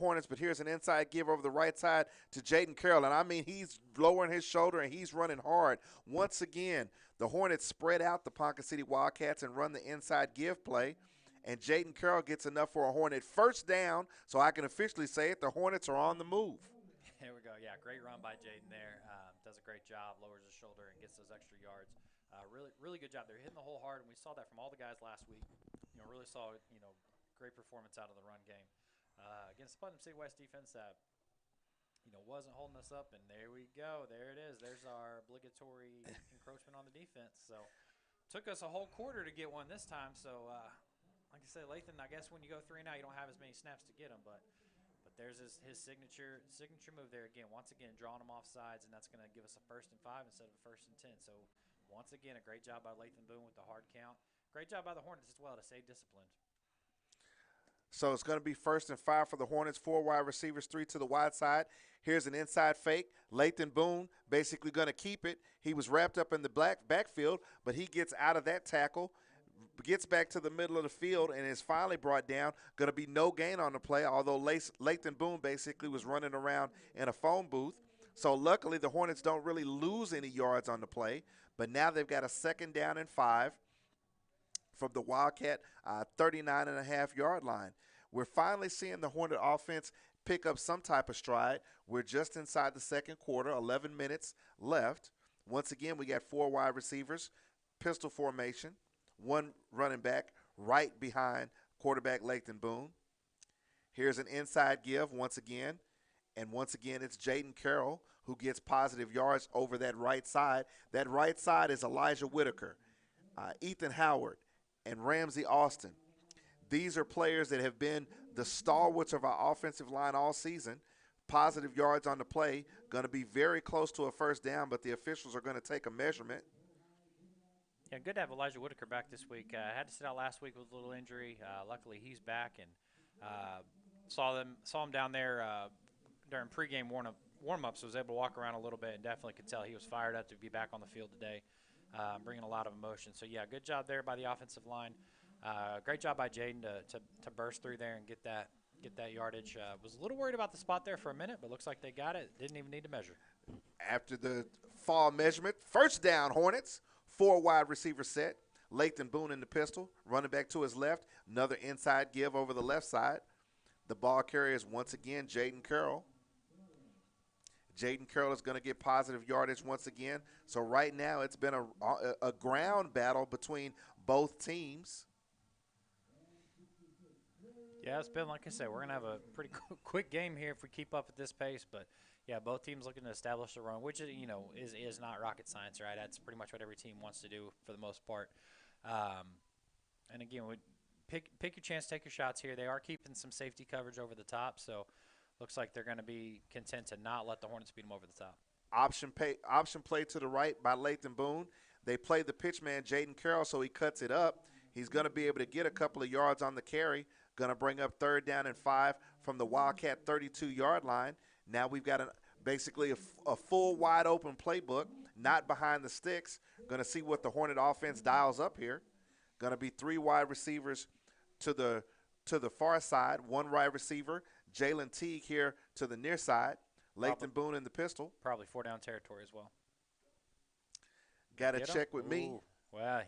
Hornets, but here's an inside give over the right side to Jaden Carroll. And I mean, he's lowering his shoulder and he's running hard. Once again, the Hornets spread out the Ponca City Wildcats and run the inside give play. And Jaden Carroll gets enough for a Hornet first down, so I can officially say it. The Hornets are on the move. There we go. Yeah, great run by Jaden there. Does a great job, lowers his shoulder, and gets those extra yards. Really good job. They're hitting the hole hard, and we saw that from all the guys last week. Really saw, great performance out of the run game. Against Putnam City West defense that, wasn't holding us up, and there we go. There it is. There's our obligatory encroachment on the defense. So took us a whole quarter to get one this time. So, like I said, Lathan, I guess when you go 3 and out, you don't have as many snaps to get them, but there's his signature move there again. Once again, drawing them off sides, and that's going to give us a 1st and 5 instead of a 1st and 10. So once again, a great job by Lathan Boone with the hard count. Great job by the Hornets as well to stay disciplined. So it's going to be 1st and 5 for the Hornets. 4 wide receivers, 3 to the wide side. Here's an inside fake. Lathan Boone basically going to keep it. He was wrapped up in the backfield, but he gets out of that tackle, gets back to the middle of the field, and is finally brought down. Going to be no gain on the play, although Lathan Boone basically was running around in a phone booth. So luckily the Hornets don't really lose any yards on the play, but now they've got a 2nd down and 5 from the Wildcat 39.5-yard line. We're finally seeing the Hornet offense pick up some type of stride. We're just inside the 2nd quarter, 11 minutes left. Once again, we got 4 wide receivers, pistol formation, 1 running back right behind quarterback Lathan Boone. Here's an inside give once again. And once again, it's Jaden Carroll who gets positive yards over that right side. That right side is Elijah Whitaker, Ethan Howard, and Ramsey Austin. These are players that have been the stalwarts of our offensive line all season. Positive yards on the play, going to be very close to a 1st down, but the officials are going to take a measurement. Yeah, good to have Elijah Whitaker back this week. Had to sit out last week with a little injury. Luckily, he's back, and saw him down there during pregame warm-ups. Was able to walk around a little bit, and definitely could tell he was fired up to be back on the field today, bringing a lot of emotion. So yeah, good job there by the offensive line. Great job by Jaden to burst through there and get that yardage. Was a little worried about the spot there for a minute, but looks like they got it. Didn't even need to measure. After the fall measurement, 1st down Hornets. 4 wide receiver set. Lathan Boone in the pistol. Running back to his left. Another inside give over the left side. The ball carrier is once again Jaden Carroll. Jaden Carroll is going to get positive yardage once again. So right now it's been a ground battle between both teams. Yeah, it's been, like I said, we're going to have a pretty quick game here if we keep up at this pace. But, yeah, both teams looking to establish the run, which, is not rocket science, right? That's pretty much what every team wants to do for the most part. And, again, pick your chance, take your shots here. They are keeping some safety coverage over the top, so looks like they're going to be content to not let the Hornets beat them over the top. Option play to the right by Lathan Boone. They play the pitch man, Jaden Carroll, so he cuts it up. He's going to be able to get a couple of yards on the carry. Going to bring up 3rd down and 5 from the Wildcat 32-yard line. Now we've got basically a full wide-open playbook, not behind the sticks. Going to see what the Hornet offense dials up here. Going to be 3 wide receivers to the far side, 1 wide receiver. Jalen Teague here to the near side. Lathan Boone in the pistol. Probably 4-down territory as well. Got to check with me. Well,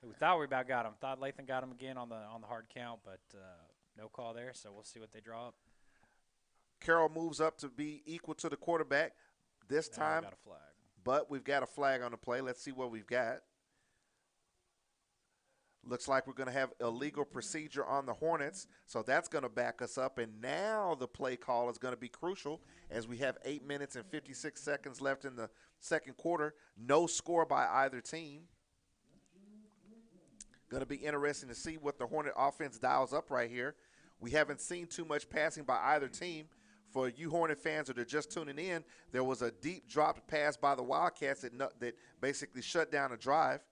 we thought we about got him. Thought Lathan got him again on the hard count, but no call there, so we'll see what they draw up. Carroll moves up to be equal to the quarterback this time. Got a flag. But we've got a flag on the play. Let's see what we've got. Looks like we're going to have illegal procedure on the Hornets, so that's going to back us up. And now the play call is going to be crucial as we have 8 minutes and 56 seconds left in the 2nd quarter. No score by either team. Going to be interesting to see what the Hornet offense dials up right here. We haven't seen too much passing by either team. For you Hornet fans that are just tuning in, there was a deep dropped pass by the Wildcats that basically shut down a drive.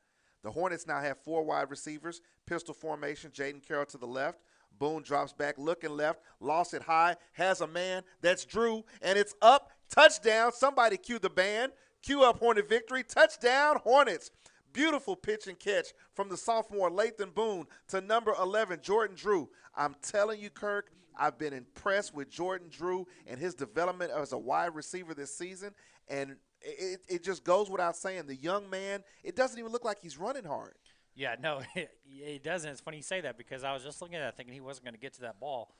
The Hornets now have 4 wide receivers, pistol formation, Jaden Carroll to the left. Boone drops back, looking left, lost it high, has a man, that's Drew, and it's up, touchdown. Somebody cue the band, cue up Hornet victory, touchdown Hornets. Beautiful pitch and catch from the sophomore Lathan Boone to number 11, Jordan Drew. I'm telling you, Kirk, I've been impressed with Jordan Drew and his development as a wide receiver this season. And it just goes without saying, the young man, it doesn't even look like he's running hard. Yeah, no, it doesn't. It's funny you say that because I was just looking at that thinking he wasn't going to get to that ball.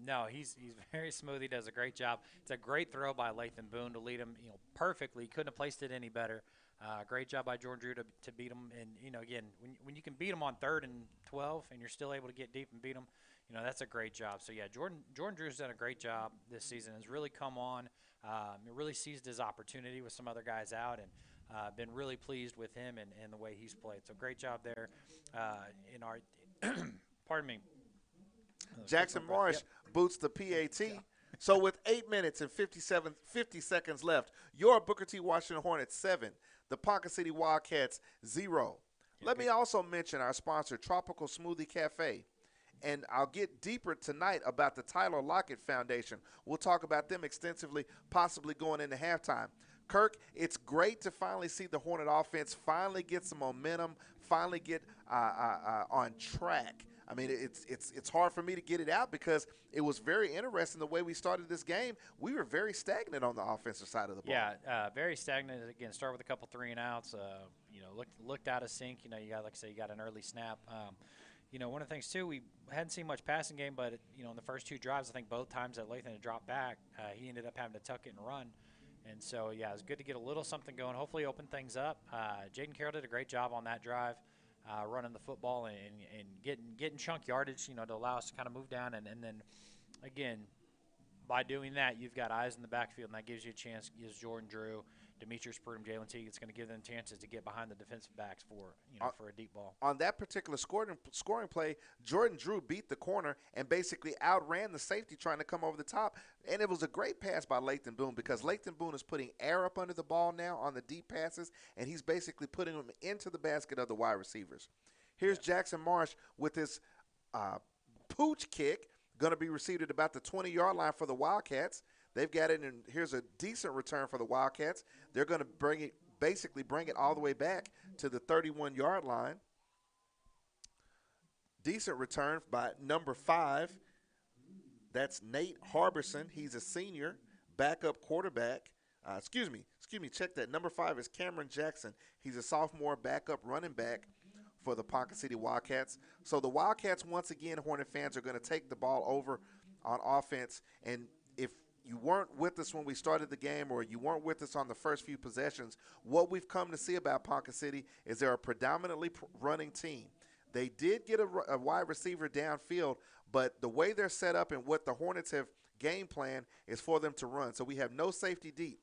No, he's very smooth. He does a great job. It's a great throw by Lathan Boone to lead him, perfectly. He couldn't have placed it any better. Great job by Jordan Drew to beat him. And again, when you can beat him on 3rd and 12, and you're still able to get deep and beat him, that's a great job. So yeah, Jordan Drew's done a great job this season. Has really come on. He really seized his opportunity with some other guys out, and been really pleased with him and the way he's played. So great job there in our pardon me. Jackson Marsh boots the PAT. So with 8 minutes and 50 seconds left, your Booker T. Washington Hornets 7, the Ponca City Wildcats 0. Let me also mention our sponsor, Tropical Smoothie Cafe. And I'll get deeper tonight about the Tyler Lockett Foundation. We'll talk about them extensively, possibly going into halftime. Kirk, it's great to finally see the Hornet offense finally get some momentum, finally get on track. I mean, it's hard for me to get it out because it was very interesting the way we started this game. We were very stagnant on the offensive side of the ball. Yeah, very stagnant. Again, start with a couple 3-and-outs. Looked out of sync. You got, like I say, you got an early snap. One of the things too, we hadn't seen much passing game, but in the first 2 drives, I think both times that Lathan had dropped back, he ended up having to tuck it and run. And so, yeah, it was good to get a little something going. Hopefully, open things up. Jaden Carroll did a great job on that drive, running the football and getting chunk yardage, to allow us to kind of move down. And then, again, by doing that, you've got eyes in the backfield, and that gives you a chance. Gives Jordan Drew, Demetrius Purdom, Jalen Teague. It's going to give them chances to get behind the defensive backs for a deep ball. On that particular scoring play, Jordan Drew beat the corner and basically outran the safety trying to come over the top. And it was a great pass by Lathan Boone because Lathan Boone is putting air up under the ball now on the deep passes, and he's basically putting them into the basket of the wide receivers. Here's Jackson Marsh with his pooch kick, going to be received at about the 20-yard line for the Wildcats. They've got it, and here's a decent return for the Wildcats. They're going to bring it all the way back to the 31-yard line. Decent return by number 5. That's Nate Harbison. He's a senior, backup quarterback. Excuse me, check that. Number 5 is Cameron Jackson. He's a sophomore backup running back for the Ponca City Wildcats. So the Wildcats, once again, Hornet fans, are going to take the ball over on offense. And if you weren't with us when we started the game or you weren't with us on the first few possessions, what we've come to see about Ponca City is they're a predominantly running team. They did get a wide receiver downfield, but the way they're set up and what the Hornets have game plan is for them to run. So we have no safety deep.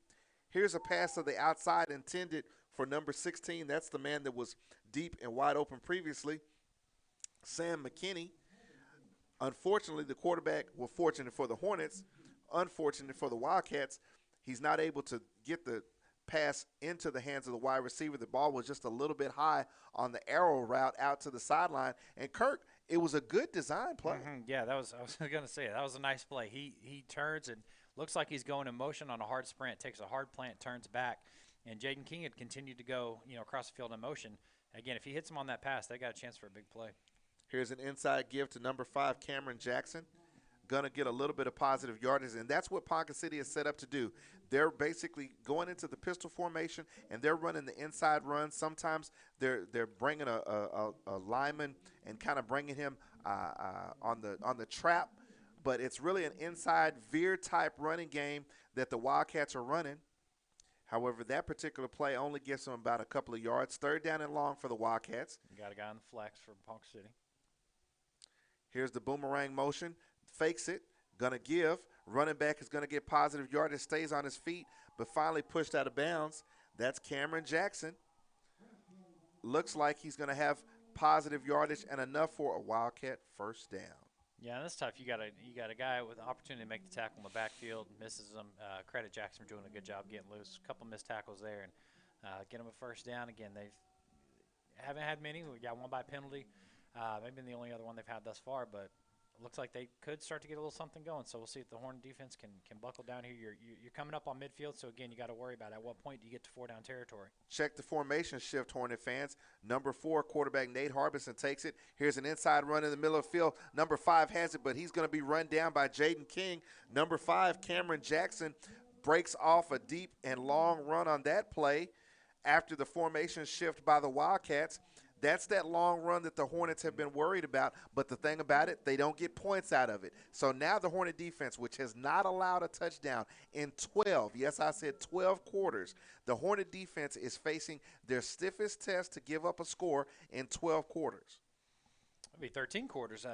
Here's a pass to the outside intended for number 16. That's the man that was deep and wide open previously, Sam McKinney. Unfortunately, the quarterback, well, fortunate for the Hornets, unfortunate for the Wildcats, he's not able to get the pass into the hands of the wide receiver. The ball was just a little bit high on the arrow route out to the sideline. And Kirk, it was a good design play. Yeah, I was going to say that was a nice play. He turns and looks like he's going in motion on a hard sprint, takes a hard plant, turns back, and Jaden King had continued to go across the field in motion. Again, if he hits him on that pass, they got a chance for a big play. Here's an inside give to number 5, Cameron Jackson. Going to get a little bit of positive yardage, and that's what Ponca City is set up to do. They're basically going into the pistol formation, and they're running the inside run. Sometimes they're bringing a lineman and kind of bringing him on the trap, but it's really an inside veer-type running game that the Wildcats are running. However, that particular play only gets them about a couple of yards. 3rd down and long for the Wildcats. You got a guy on the flex for Ponca City. Here's the boomerang motion. Fakes it, gonna give. Running back is gonna get positive yardage, stays on his feet, but finally pushed out of bounds. That's Cameron Jackson. Looks like he's gonna have positive yardage and enough for a Wildcat first down. Yeah, that's tough. You got a guy with the opportunity to make the tackle in the backfield, misses him. Credit Jackson for doing a good job getting loose. A couple missed tackles there and get him a first down. Again, they haven't had many. We got one by penalty. Maybe the only other one they've had thus far, but looks like they could start to get a little something going. So we'll see if the Hornet defense can buckle down here. You're coming up on midfield, so again, you got to worry about at what point do you get to 4 down territory. Check the formation shift, Hornet fans. Number 4, quarterback Nate Harbison takes it. Here's an inside run in the middle of the field. Number 5 has it, but he's going to be run down by Jaden King. Number 5, Cameron Jackson, breaks off a deep and long run on that play after the formation shift by the Wildcats. That's that long run that the Hornets have been worried about, but the thing about it, they don't get points out of it. So now the Hornet defense, which has not allowed a touchdown in 12, yes, I said 12 quarters, the Hornet defense is facing their stiffest test to give up a score in 12 quarters. It'll be 13 quarters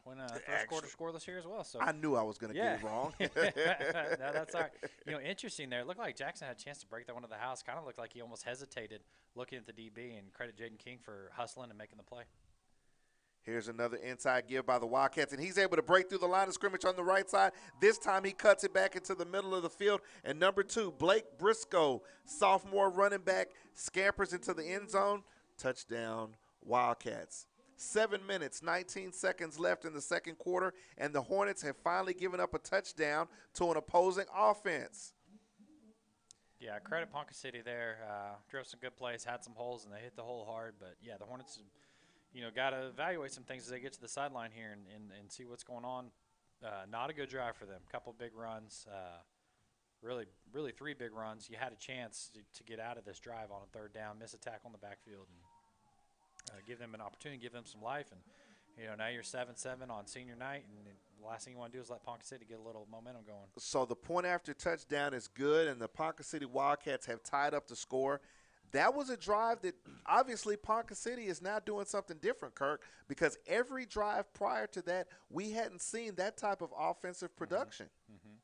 when first quarter scoreless here as well. So I knew I was going to get it wrong. No, that's all right. Interesting there. It looked like Jackson had a chance to break that one to the house. Kind of looked like he almost hesitated looking at the DB, and credit Jaden King for hustling and making the play. Here's another inside give by the Wildcats, and he's able to break through the line of scrimmage on the right side. This time he cuts it back into the middle of the field. And number 2, Blake Briscoe, sophomore running back, scampers into the end zone. Touchdown, Wildcats. 7 minutes, 19 seconds left in the second quarter, and the Hornets have finally given up a touchdown to an opposing offense. Yeah, credit Ponca City there. Drove some good plays, had some holes, and they hit the hole hard. But, yeah, the Hornets, got to evaluate some things as they get to the sideline here and see what's going on. Not a good drive for them. Couple big runs. Really 3 big runs. You had a chance to get out of this drive on a third down, miss a tackle on the backfield, and give them an opportunity, give them some life. And, now you're 7-7 on senior night, and the last thing you want to do is let Ponca City get a little momentum going. So the point after touchdown is good, and the Ponca City Wildcats have tied up the score. That was a drive that obviously Ponca City is now doing something different, Kirk, because every drive prior to that, we hadn't seen that type of offensive production. Mm-hmm.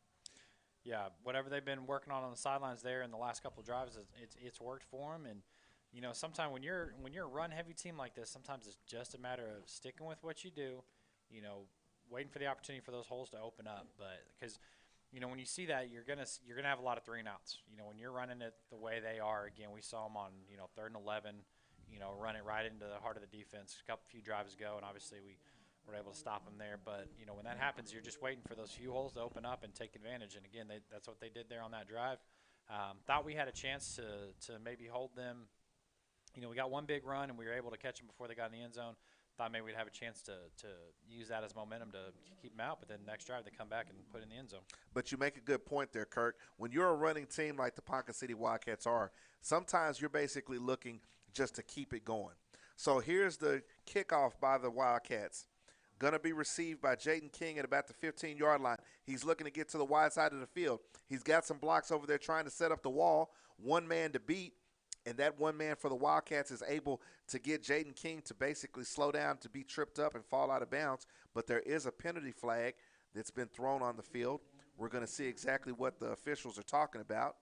Yeah, whatever they've been working on the sidelines there in the last couple of drives, it's worked for them. And sometimes when you're a run-heavy team like this, sometimes it's just a matter of sticking with what you do, waiting for the opportunity for those holes to open up. But because, when you see that, you're gonna have a lot of 3 and outs. When you're running it the way they are, again, we saw them on 3rd and 11, run it right into the heart of the defense a few drives ago, and obviously we were able to stop them there. But when that happens, you're just waiting for those few holes to open up and take advantage. And again, that's what they did there on that drive. Thought we had a chance to maybe hold them. We got one big run, and we were able to catch them before they got in the end zone. Thought maybe we'd have a chance to use that as momentum to keep them out, but then next drive they come back and put it in the end zone. But you make a good point there, Kirk. When you're a running team like the Ponca City Wildcats are, sometimes you're basically looking just to keep it going. So here's the kickoff by the Wildcats. Going to be received by Jaden King at about the 15-yard line. He's looking to get to the wide side of the field. He's got some blocks over there trying to set up the wall. One man to beat. And that one man for the Wildcats is able to get Jaden King to basically slow down, to be tripped up and fall out of bounds. But there is a penalty flag that's been thrown on the field. We're going to see exactly what the officials are talking about.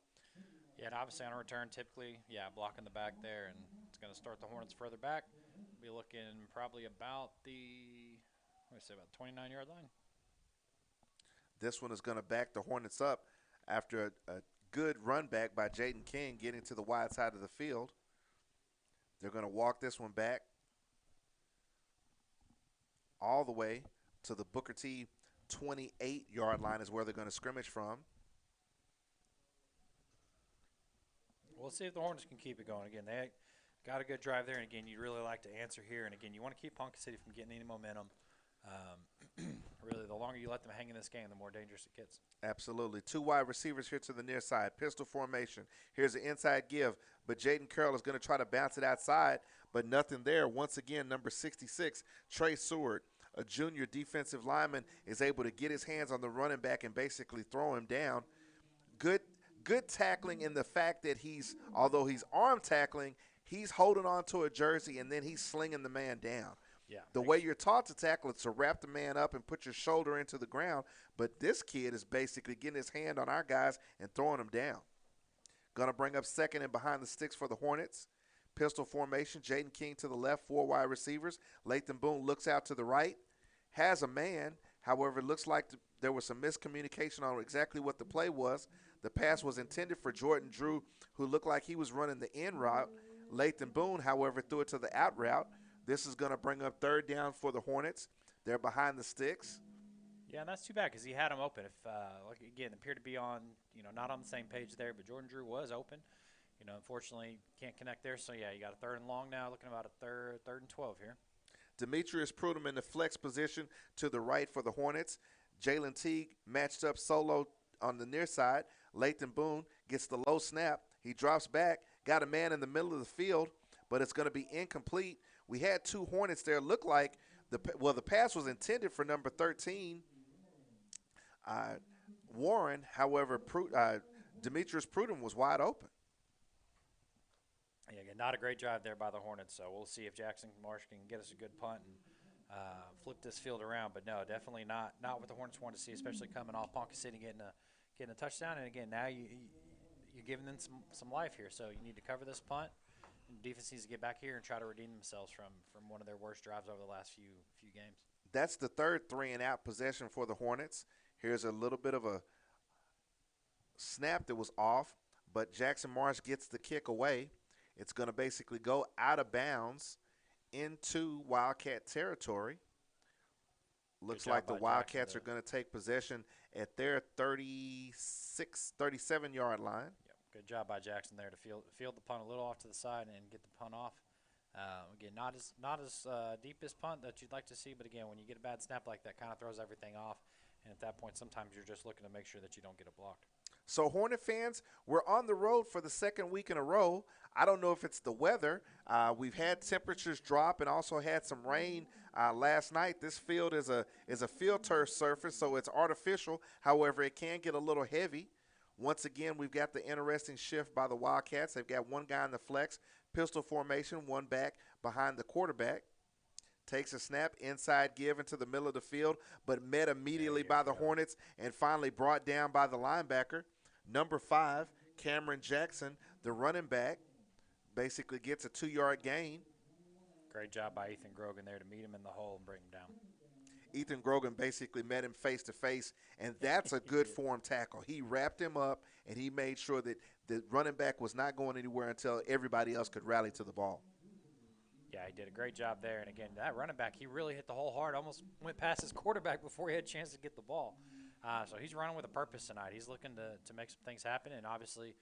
Yeah, and obviously on a return, typically, blocking the back there, and it's going to start the Hornets further back. We'll be looking probably about the 29-yard line. This one is going to back the Hornets up after a good run back by Jaden King getting to the wide side of the field. They're going to walk this one back all the way to the Booker T 28-yard line is where they're going to scrimmage from. We'll see if the Hornets can keep it going. Again, they got a good drive there, and again, you'd really like to answer here. And again, you want to keep Ponca City from getting any momentum. Really, the longer you let them hang in this game, the more dangerous it gets. Absolutely. 2 wide receivers here to the near side. Pistol formation. Here's an inside give, but Jaden Carroll is going to try to bounce it outside, but nothing there. Once again, number 66, Trey Seward, a junior defensive lineman, is able to get his hands on the running back and basically throw him down. Good tackling in the fact that although he's arm tackling, he's holding on to a jersey and then he's slinging the man down. Yeah, the way you're taught to tackle is to wrap the man up and put your shoulder into the ground, but this kid is basically getting his hand on our guys and throwing them down. Going to bring up second and behind the sticks for the Hornets. Pistol formation, Jaden King to the left, 4 wide receivers. Lathan Boone looks out to the right, has a man. However, it looks like there was some miscommunication on exactly what the play was. The pass was intended for Jordan Drew, who looked like he was running the in route. Lathan Boone, however, threw it to the out route. This is going to bring up third down for the Hornets. They're behind the sticks. Yeah, and that's too bad because he had him open. If like again, appeared to be on not on the same page there, but Jordan Drew was open. Unfortunately can't connect there. So yeah, you got a third and long now. Looking about a third and 12 here. Demetrius Prudhomme in the flex position to the right for the Hornets. Jalen Teague matched up solo on the near side. Lathan Boone gets the low snap. He drops back, got a man in the middle of the field, but it's going to be incomplete. We had two Hornets there. Looked like the pass was intended for number 13, Warren. However, Demetrius Prudhomme was wide open. Yeah, again, not a great drive there by the Hornets. So we'll see if Jackson Marsh can get us a good punt and flip this field around. But no, definitely not what the Hornets want to see, especially coming off Ponca City getting a touchdown. And again, now you're giving them some life here. So you need to cover this punt. And defense needs to get back here and try to redeem themselves from one of their worst drives over the last few games. That's the third 3-and-out possession for the Hornets. Here's a little bit of a snap that was off, but Jackson Marsh gets the kick away. It's going to basically go out of bounds into Wildcat territory. Looks like the Wildcats are going to take possession at their 37-yard line. Yep. Good job by Jackson there to field the punt a little off to the side and get the punt off. Again, not as deepest punt that you'd like to see, but again, when you get a bad snap like that, kind of throws everything off. And at that point, sometimes you're just looking to make sure that you don't get it blocked. So, Hornet fans, we're on the road for the second week in a row. I don't know if it's the weather. We've had temperatures drop and also had some rain last night. This field is a field turf surface, so it's artificial. However, it can get a little heavy. Once again, we've got the interesting shift by the Wildcats. They've got one guy in the flex, pistol formation, one back behind the quarterback. Takes a snap, inside give into the middle of the field, but met immediately by the Hornets and finally brought down by the linebacker. Number 5, Cameron Jackson, the running back, basically gets a 2-yard gain. Great job by Ethan Grogan there to meet him in the hole and bring him down. Ethan Grogan basically met him face-to-face, and that's a good form tackle. He wrapped him up, and he made sure that the running back was not going anywhere until everybody else could rally to the ball. Yeah, he did a great job there. And, again, that running back, he really hit the hole hard, almost went past his quarterback before he had a chance to get the ball. So he's running with a purpose tonight. He's looking to make some things happen and obviously,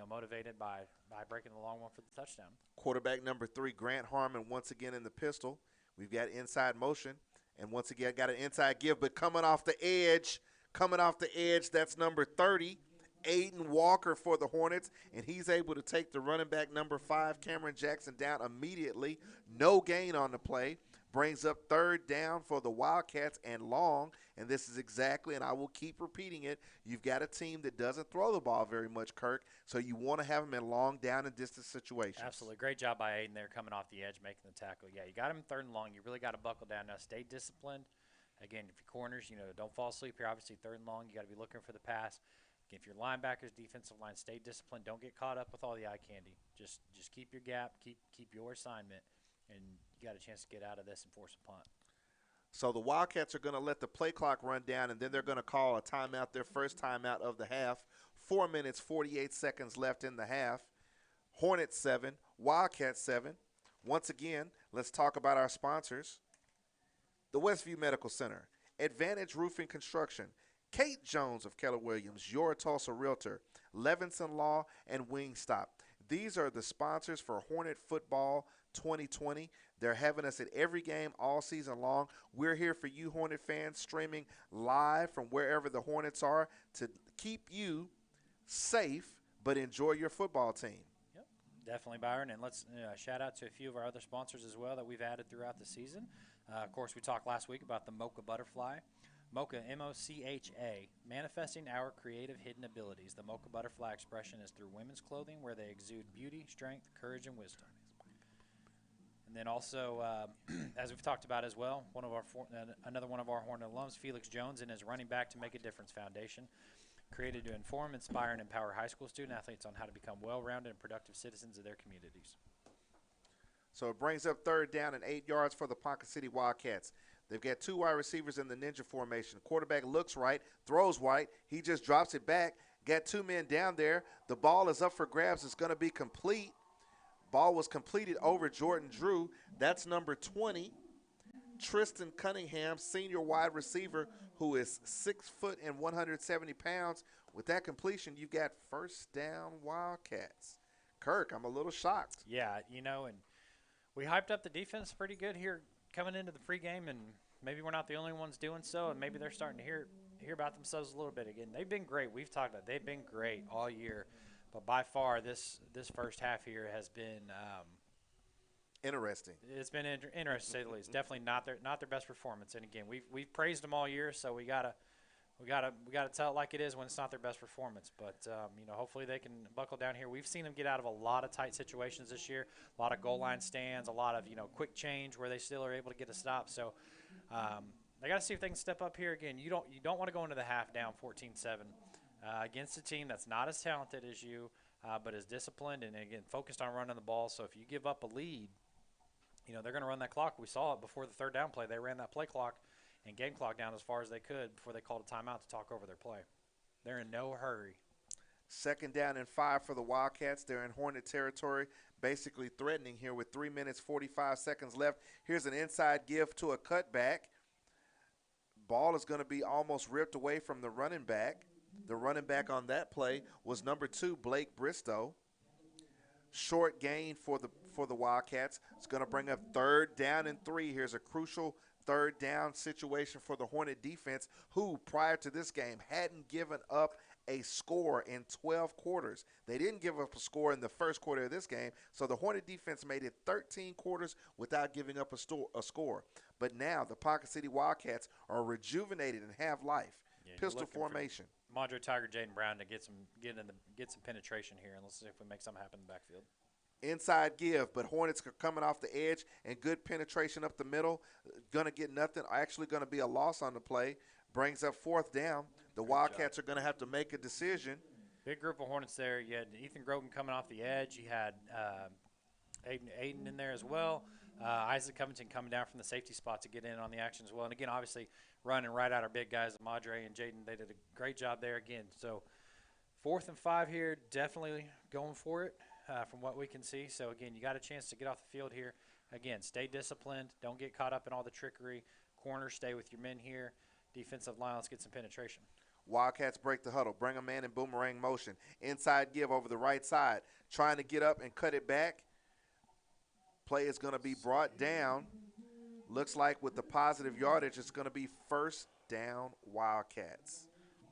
motivated by breaking the long one for the touchdown. Quarterback number 3, Grant Harmon, once again in the pistol. We've got inside motion and once again got an inside give, but coming off the edge, that's number 30. Aiden Walker for the Hornets, and he's able to take the running back number 5, Cameron Jackson, down immediately. No gain on the play. Brings up third down for the Wildcats and long, and this is exactly, and I will keep repeating it, you've got a team that doesn't throw the ball very much, Kirk, so you want to have them in long down and distance situations. Absolutely. Great job by Aiden there coming off the edge, making the tackle. Yeah, you got him third and long. You really got to buckle down now. Stay disciplined. Again, if your corners, don't fall asleep here. Obviously, third and long, you got to be looking for the pass. If your linebackers, defensive line, stay disciplined. Don't get caught up with all the eye candy. Just keep your gap, keep your assignment, and you got a chance to get out of this and force a punt. So the Wildcats are going to let the play clock run down, and then they're going to call a timeout, their first timeout of the half. 4 minutes, 48 seconds left in the half. Hornets 7, Wildcats 7. Once again, let's talk about our sponsors. The Westview Medical Center, Advantage Roofing Construction, Kate Jones of Keller Williams, your Tulsa Realtor, Levinson Law, and Wingstop. These are the sponsors for Hornet Football 2020. They're having us at every game all season long. We're here for you, Hornet fans, streaming live from wherever the Hornets are to keep you safe but enjoy your football team. Yep, definitely, Byron. And let's shout out to a few of our other sponsors as well that we've added throughout the season. Of course, we talked last week about the Mocha Butterfly. Mocha, M-O-C-H-A, manifesting our creative hidden abilities. The Mocha Butterfly expression is through women's clothing where they exude beauty, strength, courage, and wisdom. And then also, as we've talked about as well, another one of our Hornet alums, Felix Jones, and his Running Back to Make a Difference Foundation, created to inform, inspire, and empower high school student athletes on how to become well-rounded and productive citizens of their communities. So it brings up third down and 8 yards for the Ponca City Wildcats. They've got 2 wide receivers in the ninja formation. Quarterback looks right, throws right. He just drops it back. Got 2 men down there. The ball is up for grabs. It's going to be complete. Ball was completed over Jordan Drew. That's number 20. Tristan Cunningham, senior wide receiver, who is 6 foot and 170 pounds. With that completion, you got first down Wildcats. Kirk, I'm a little shocked. Yeah, and we hyped up the defense pretty good here coming into the pregame, and maybe we're not the only ones doing so, and maybe they're starting to hear about themselves a little bit again. They've been great. We've talked about they've been great all year, but by far this first half here has been interesting. It's been interesting to say the least. Definitely not their best performance. And again, we've praised them all year, so we gotta tell it like it is when it's not their best performance. But hopefully they can buckle down here. We've seen them get out of a lot of tight situations this year, a lot of goal line stands, a lot of quick change where they still are able to get a stop. So they got to see if they can step up here again. You don't want to go into the half down 14-7 against a team that's not as talented as you, but is disciplined and again focused on running the ball. So if you give up a lead, they're going to run that clock. We saw it before the third down play. They ran that play clock and game clock down as far as they could before they called a timeout to talk over their play. They're in no hurry. 2nd down and 5 for the Wildcats. They're in Hornet territory, basically threatening here with 3 minutes, 45 seconds left. Here's an inside give to a cutback. Ball is going to be almost ripped away from the running back. The running back on that play was number 2, Blake Bristow. Short gain for the Wildcats. It's going to bring up 3rd down and 3. Here's a crucial 3rd down situation for the Hornet defense, who prior to this game hadn't given up a score in 12 quarters. They didn't give up a score in the first quarter of this game, so the Hornet defense made it 13 quarters without giving up a score. But now the Ponca City Wildcats are rejuvenated and have life. Yeah, Pistol formation. Mondre Tiger, Jaden Brown to get some penetration here, and let's see if we make something happen in the backfield. Inside give, but Hornets are coming off the edge and good penetration up the middle. Going to get nothing. Actually going to be a loss on the play. Brings up 4th down. The Wildcats are going to have to make a decision. Big group of Hornets there. You had Ethan Grogan coming off the edge. You had Aiden in there as well. Isaac Covington coming down from the safety spot to get in on the action as well. And again, obviously running right at our big guys, Madre and Jaden. They did a great job there again. So 4th and 5 here, definitely going for it from what we can see. So again, you got a chance to get off the field here. Again, stay disciplined. Don't get caught up in all the trickery. Corners, stay with your men here. Defensive line, let's get some penetration. Wildcats break the huddle, bring a man in boomerang motion. Inside give over the right side, trying to get up and cut it back. Play is going to be brought down. Looks like with the positive yardage, it's going to be first down Wildcats.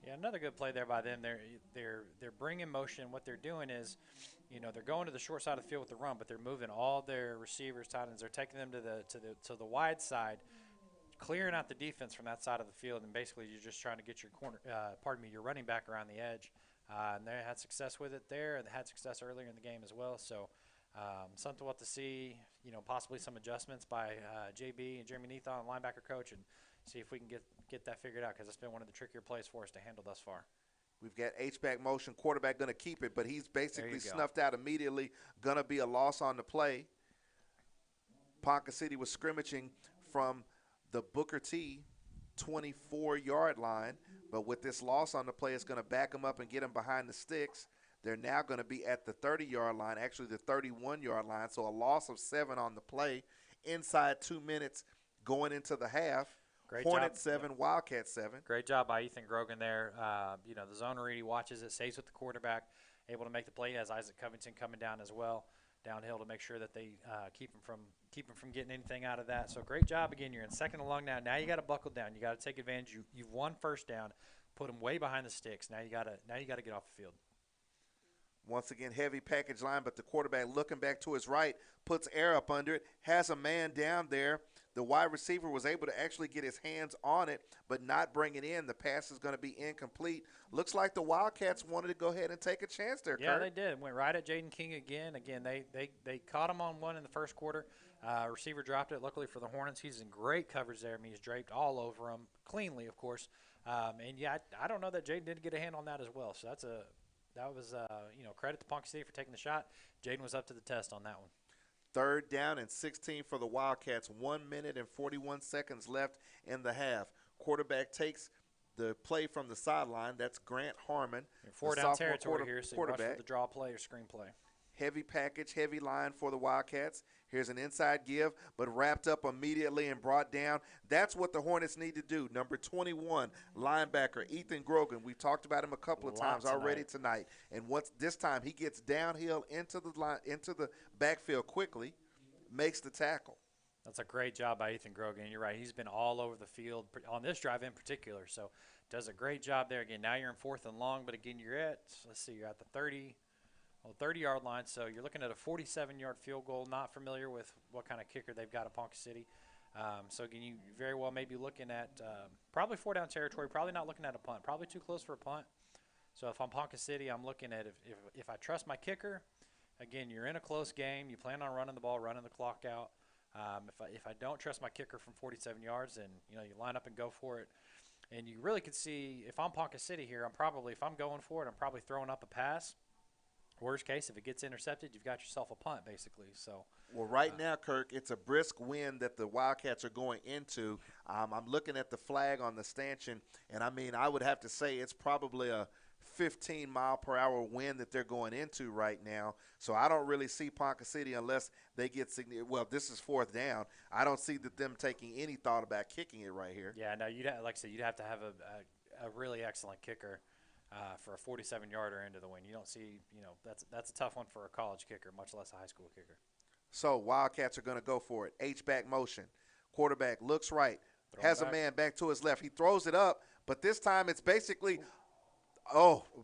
Yeah, another good play there by them. They're bringing motion. What they're doing is, they're going to the short side of the field with the run, but they're moving all their receivers, tight ends. They're taking them to the wide side, clearing out the defense from that side of the field, and basically you're just trying to get your running back around the edge. And they had success with it there. They had success earlier in the game as well. So something what to see. Possibly some adjustments by JB and Jeremy Neathon, linebacker coach, and see if we can get that figured out because it's been one of the trickier plays for us to handle thus far. We've got H-back motion, quarterback going to keep it, but he's basically snuffed out immediately. Going to be a loss on the play. Ponca City was scrimmaging from the Booker T 24-yard line, but with this loss on the play, it's going to back them up and get them behind the sticks. They're now going to be at the 30-yard line, actually the 31-yard line, so a loss of 7 on the play. Inside 2 minutes going into the half. Great Hornets job. 7, Wildcats 7. Great job by Ethan Grogan there. The zone read, he watches it, stays with the quarterback, able to make the play. He has Isaac Covington coming down as well, downhill to make sure that they keep him from getting anything out of that. So great job again. You're in 2nd and long now. Now you got to buckle down. You got to take advantage. You've won first down, put them way behind the sticks. Now you got to get off the field. Once again, heavy package line, but the quarterback looking back to his right, puts air up under it, has a man down there. The wide receiver was able to actually get his hands on it, but not bring it in. The pass is going to be incomplete. Looks like the Wildcats wanted to go ahead and take a chance there, Yeah, Kurt. they did. Went right at Jaden King again. Again, they caught him on one in the first quarter. Receiver dropped it. Luckily for the Hornets, he's in great coverage there. I mean, he's draped all over him, cleanly, of course. I don't know that Jaden didn't get a hand on that as well. So that was credit to Ponca City for taking the shot. Jaden was up to the test on that one. 3rd down and 16 for the Wildcats. 1 minute and 41 seconds left in the half. Quarterback takes the play from the sideline. That's Grant Harmon. 4 down territory here, so you watch for the draw play or screen play. Heavy package, heavy line for the Wildcats. Here's an inside give, but wrapped up immediately and brought down. That's what the Hornets need to do. Number 21, linebacker Ethan Grogan. We've talked about him a couple of times already tonight. And once this time he gets downhill into the backfield quickly, makes the tackle. That's a great job by Ethan Grogan. You're right. He's been all over the field on this drive in particular. So does a great job there. Again, now you're in 4th and long, but again, you're at the 30-yard line. So you're looking at a 47-yard field goal. Not familiar with what kind of kicker they've got at Ponca City. So again, you very well may be looking at probably 4-down territory. Probably not looking at a punt. Probably too close for a punt. So if I'm Ponca City, I'm looking at if I trust my kicker. Again, you're in a close game. You plan on running the ball, running the clock out. If I don't trust my kicker from 47 yards, then you line up and go for it. And you really could see if I'm Ponca City here, if I'm going for it, I'm probably throwing up a pass. Worst case, if it gets intercepted, you've got yourself a punt, basically. So, well, right now, Kirk, it's a brisk wind that the Wildcats are going into. I'm looking at the flag on the stanchion, and I would have to say it's probably a 15-mile-per-hour wind that they're going into right now. So I don't really see Ponca City unless they get – well, this is 4th down. I don't see them taking any thought about kicking it right here. Yeah, no, like I said, you'd have to have a really excellent kicker for a 47-yarder into the wind. You don't see – that's a tough one for a college kicker, much less a high school kicker. So Wildcats are going to go for it. H-back motion. Quarterback looks right. Has a man back to his left. He throws it up, but this time it's basically –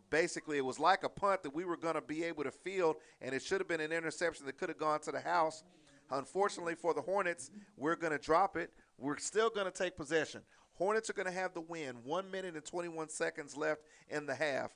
basically it was like a punt that we were going to be able to field, and it should have been an interception that could have gone to the house. Unfortunately for the Hornets, we're going to drop it. We're still going to take possession. Hornets are going to have the win. 1 minute and 21 seconds left in the half.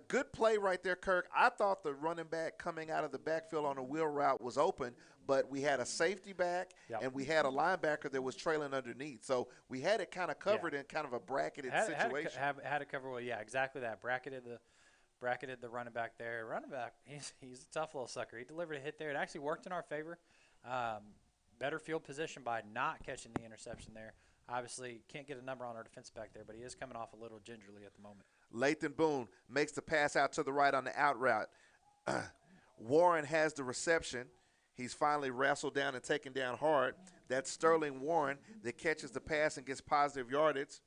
Good play right there, Kirk. I thought the running back coming out of the backfield on a wheel route was open, but we had a safety back, and we had a linebacker that was trailing underneath. So we had it kind of covered in kind of a bracketed situation. Had it covered well, yeah, exactly that. Bracketed the running back there. Running back, he's a tough little sucker. He delivered a hit there. It actually worked in our favor. Better field position by not catching the interception there. Obviously, can't get a number on our defense back there, but he is coming off a little gingerly at the moment. Lathan Boone makes the pass out to the right on the out route. Warren has the reception. He's finally wrestled down and taken down hard. That's Sterling Warren that catches the pass and gets positive yardage.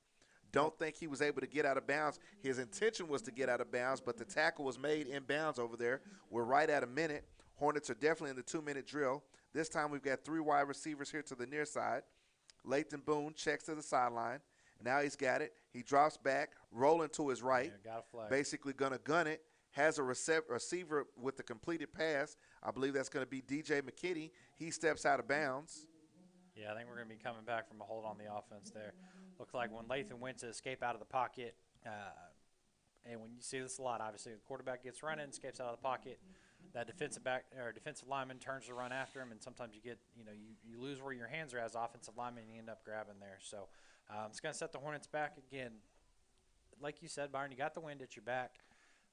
Don't think he was able to get out of bounds. His intention was to get out of bounds, but the tackle was made in bounds over there. We're right at a minute. Hornets are definitely in the 2-minute drill. This time we've got 3 wide receivers here to the near side. Lathan Boone checks to the sideline. Now he's got it. He drops back, rolling to his right. Yeah, got a flag. Basically going to gun it. Has a receiver with the completed pass. I believe that's going to be DJ McKinney. He steps out of bounds. Yeah, I think we're going to be coming back from a hold on the offense there. Looks like when Lathan went to escape out of the pocket, and when you see this a lot, obviously, the quarterback gets running, escapes out of the pocket. That defensive lineman turns to run after him, and sometimes you get, you lose where your hands are as offensive lineman, and you end up grabbing there. So it's going to set the Hornets back again. Like you said, Byron, you got the wind at your back.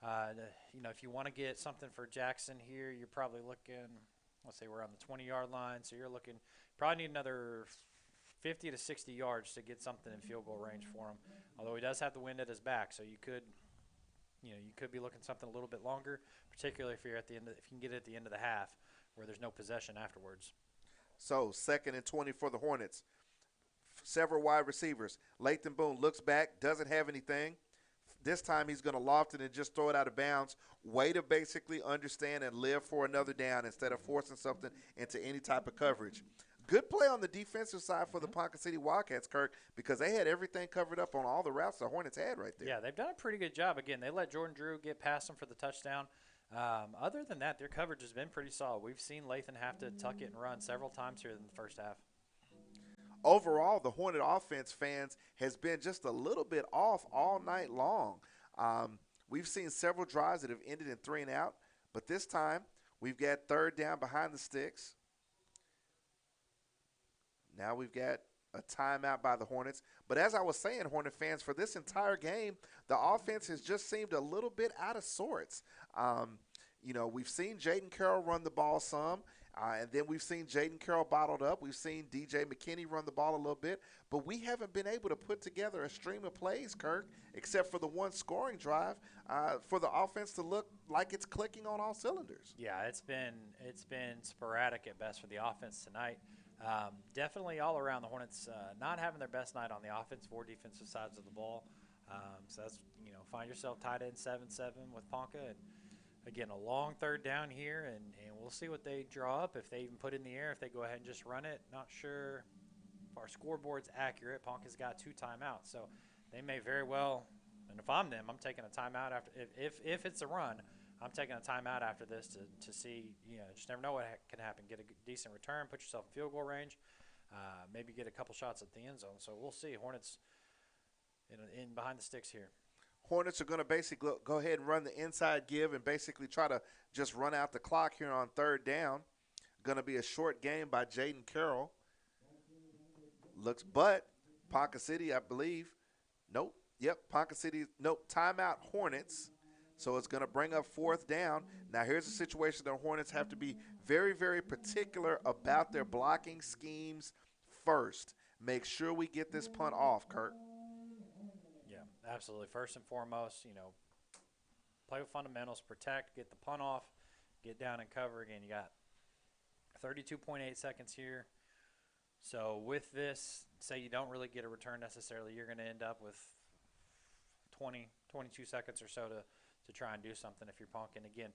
If you want to get something for Jackson here, you're probably looking, let's say we're on the 20-yard line, so you're looking, probably need another 50 to 60 yards to get something in field goal range for him. Although he does have the wind at his back, so you could be looking something a little bit longer, particularly if you're if you can get it at the end of the half where there's no possession afterwards. So 2nd and 20 for the Hornets. Several wide receivers. Lathan Boone looks back, doesn't have anything. This time he's going to loft it and just throw it out of bounds. Way to basically understand and live for another down instead of forcing something into any type of coverage. Good play on the defensive side for the Ponca City Wildcats, Kirk, because they had everything covered up on all the routes the Hornets had right there. Yeah, they've done a pretty good job. Again, they let Jordan Drew get past them for the touchdown. Other than that, their coverage has been pretty solid. We've seen Lathan have to tuck it and run several times here in the first half. Overall, the Hornet offense, fans, has been just a little bit off all night long. We've seen several drives that have ended in 3 and out, but this time we've got 3rd down behind the sticks. Now we've got a timeout by the Hornets. But as I was saying, Hornet fans, for this entire game, the offense has just seemed a little bit out of sorts. We've seen Jaden Carroll run the ball some. And then we've seen Jaden Carroll bottled up. We've seen DJ McKinney run the ball a little bit. But we haven't been able to put together a stream of plays, Kirk, except for the one scoring drive for the offense to look like it's clicking on all cylinders. Yeah, it's been sporadic at best for the offense tonight. Definitely all around the Hornets not having their best night on the offensive or defensive sides of the ball. So that's, find yourself tied in 7-7 with Ponca. And again, a long third down here, and we'll see what they draw up, if they even put in the air, if they go ahead and just run it. Not sure if our scoreboard's accurate. Ponca's got 2 timeouts, so they may very well, and if I'm them, I'm taking a timeout after. If it's a run, I'm taking a timeout after this to see, just never know what can happen. Get a decent return, put yourself in field goal range, maybe get a couple shots at the end zone. So we'll see. Hornets in behind the sticks here. Hornets are going to basically go ahead and run the inside give and basically try to just run out the clock here on third down. Going to be a short game by Jaden Carroll. But Ponca City, I believe. Nope. Yep, Ponca City. Nope. Timeout Hornets. So it's going to bring up fourth down. Now here's a situation the Hornets have to be very, very particular about their blocking schemes first. Make sure we get this punt off, Kirk. Absolutely. First and foremost, play with fundamentals, protect, get the punt off, get down and cover. Again, you got 32.8 seconds here. So with this, say you don't really get a return necessarily, you're going to end up with 22 seconds or so to try and do something if you're punking. Again,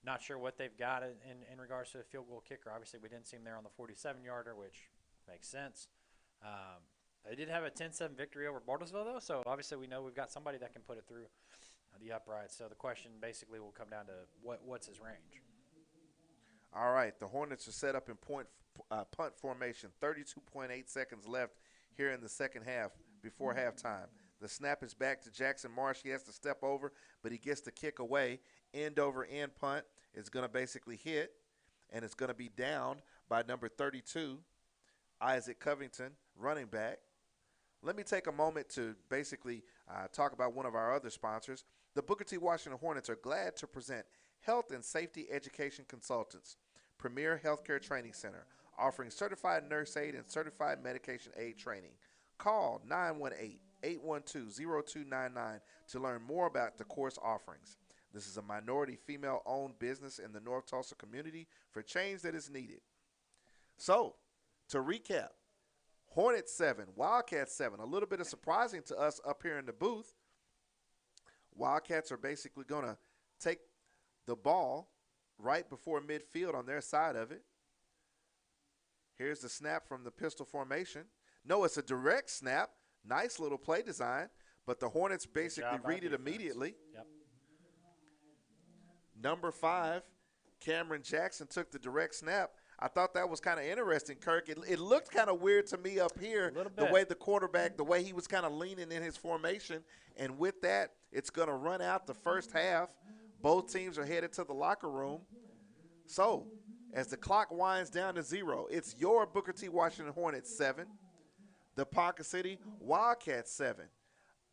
not sure what they've got in regards to a field goal kicker. Obviously, we didn't see him there on the 47-yarder, which makes sense. They did have a 10-7 victory over Bartlesville, though, so obviously we know we've got somebody that can put it through the uprights. So the question basically will come down to what's his range. All right, the Hornets are set up in punt formation. 32.8 seconds left here in the second half before halftime. The snap is back to Jackson Marsh. He has to step over, but he gets the kick away. End over end punt is going to basically hit, and it's going to be downed by number 32, Isaac Covington, running back. Let me take a moment to basically talk about one of our other sponsors. The Booker T. Washington Hornets are glad to present Health and Safety Education Consultants, Premier Healthcare Training Center, offering certified nurse aid and certified medication aid training. Call 918-812-0299 to learn more about the course offerings. This is a minority female-owned business in the North Tulsa community for change that is needed. So, to recap, Hornets 7, Wildcats 7. A little bit of surprising to us up here in the booth. Wildcats are basically going to take the ball right before midfield on their side of it. Here's the snap from the pistol formation. No, it's a direct snap. Nice little play design, but the Hornets basically read it immediately. Yep. Number 5, Cameron Jackson took the direct snap. I thought that was kind of interesting, Kirk. It looked kind of weird to me up here, the way the quarterback, the way he was kind of leaning in his formation. And with that, it's going to run out the first half. Both teams are headed to the locker room. So, as the clock winds down to 0, it's your Booker T. Washington Hornets 7, the Ponca City Wildcats 7.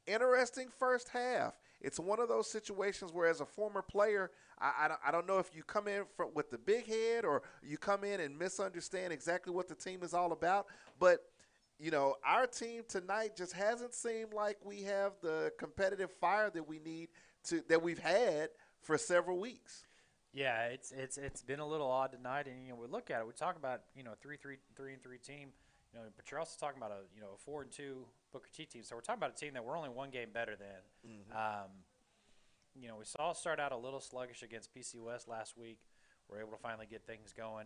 Interesting first half. It's one of those situations where, as a former player, I don't know if you come in with the big head or you come in and misunderstand exactly what the team is all about. But, our team tonight just hasn't seemed like we have the competitive fire that we need that we've had for several weeks. Yeah, it's been a little odd tonight, and we look at it. We talk about 3-3 team. But you're also talking about a 4-2 Booker T team. So we're talking about a team that we're only one game better than. Mm-hmm. We saw start out a little sluggish against PC West last week. We're able to finally get things going.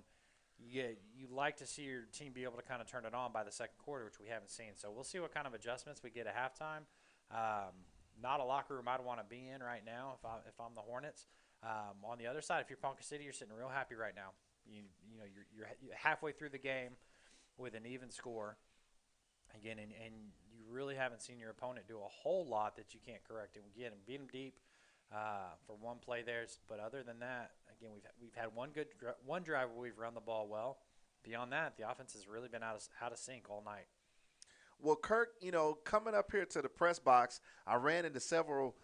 You like to see your team be able to kind of turn it on by the second quarter, which we haven't seen. So we'll see what kind of adjustments we get at halftime. Not a locker room I'd want to be in right now if I'm the Hornets. On the other side, if you're Ponca City, you're sitting real happy right now. You're halfway through the game with an even score again, and you really haven't seen your opponent do a whole lot that you can't correct. And again, beat them deep for one play there. But other than that, again, we've had one drive where we've run the ball well. Beyond that, the offense has really been out of sync all night. Well, Kirk, coming up here to the press box, I ran into several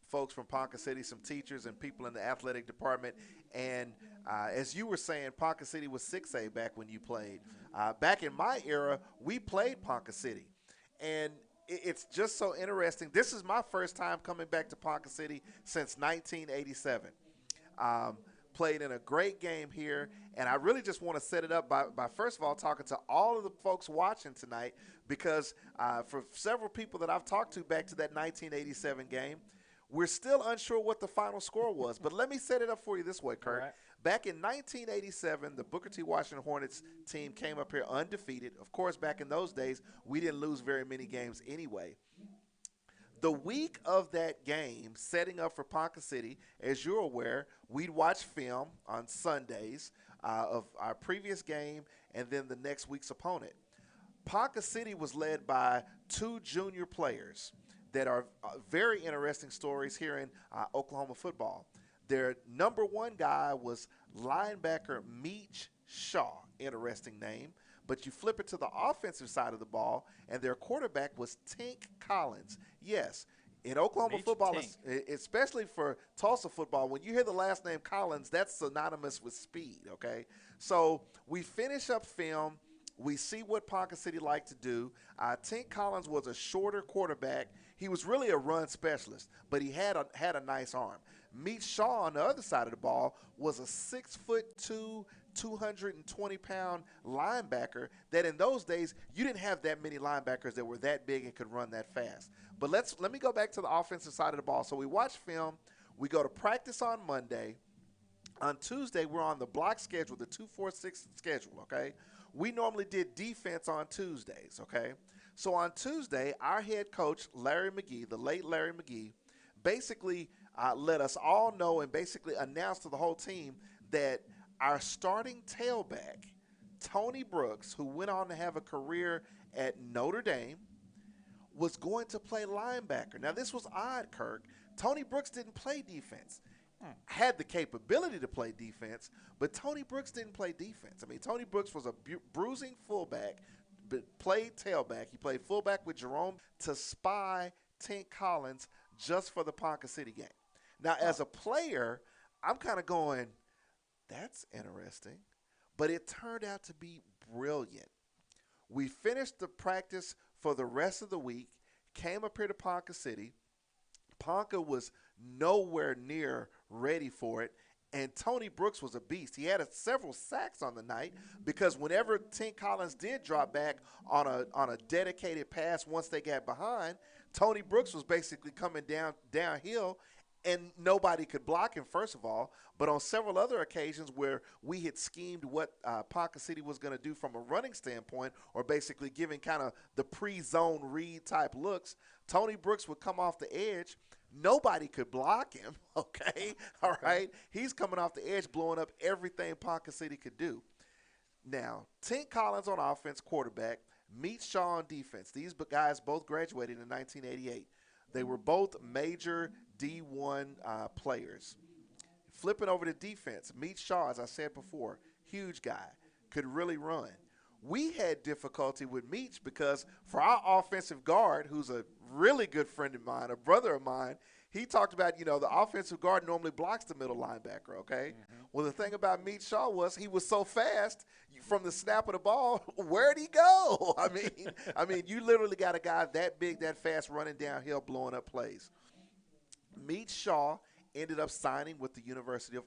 folks from Ponca City, some teachers and people in the athletic department. And as you were saying, Ponca City was 6A back when you played. Back in my era, we played Ponca City. And it's just so interesting. This is my first time coming back to Ponca City since 1987. Played in a great game here, and I really just want to set it up by first of all talking to all of the folks watching tonight, because for several people that I've talked to back to that 1987 game, we're still unsure what the final score was. But let me set it up for you this way, Kurt. Right. Back in 1987, the Booker T. Washington Hornets team came up here undefeated. Of course, back in those days, we didn't lose very many games anyway. The week of that game, setting up for Ponca City, as you're aware, we'd watch film on Sundays of our previous game and then the next week's opponent. Ponca City was led by two junior players that are very interesting stories here in Oklahoma football. Their number one guy was linebacker Meach Shaw, interesting name. But you flip it to the offensive side of the ball, and their quarterback was Tink Collins. Yes, in Oklahoma football, especially for Tulsa football, when you hear the last name Collins, that's synonymous with speed, okay? So we finish up film. We see what Ponca City liked to do. Tink Collins was a shorter quarterback. He was really a run specialist, but he had a nice arm. Meach Shaw on the other side of the ball was a 6'2", 220-pound linebacker that in those days you didn't have that many linebackers that were that big and could run that fast. But let me go back to the offensive side of the ball. So we watch film. We go to practice on Monday. On Tuesday, we're on the block schedule, the 2-4-6 schedule, okay? We normally did defense on Tuesdays, okay? So on Tuesday, our head coach, Larry McGee, the late Larry McGee, basically let us all know and basically announced to the whole team that our starting tailback, Tony Brooks, who went on to have a career at Notre Dame, was going to play linebacker. Now, this was odd, Kirk. Tony Brooks didn't play defense. Had the capability to play defense, but Tony Brooks didn't play defense. I mean, Tony Brooks was a bruising fullback, but played tailback. He played fullback with Jerome to spy Tink Collins just for the Ponca City game. Now, as a player, I'm kind of going, that's interesting. But it turned out to be brilliant. We finished the practice for the rest of the week, came up here to Ponca City. Ponca was nowhere near ready for it, and Tony Brooks was a beast. He had several sacks on the night because whenever Tink Collins did drop back on a dedicated pass once they got behind, Tony Brooks was basically coming downhill, and nobody could block him, first of all. But on several other occasions where we had schemed what Ponca City was going to do from a running standpoint, or basically giving kind of the pre-zone read type looks, Tony Brooks would come off the edge. Nobody could block him, okay? All right? He's coming off the edge, blowing up everything Ponca City could do. Now, Tink Collins on offense, quarterback, Meach Shaw on defense. These guys both graduated in 1988. They were both major D1 players. Flipping over to defense, Meach Shaw, as I said before, huge guy, could really run. We had difficulty with Meach because for our offensive guard, who's a really good friend of mine, a brother of mine, he talked about, the offensive guard normally blocks the middle linebacker, okay? Mm-hmm. Well, the thing about Meach Shaw was he was so fast from the snap of the ball, where'd he go? I mean, you literally got a guy that big, that fast, running downhill, blowing up plays. Meach Shaw ended up signing with the UCLA,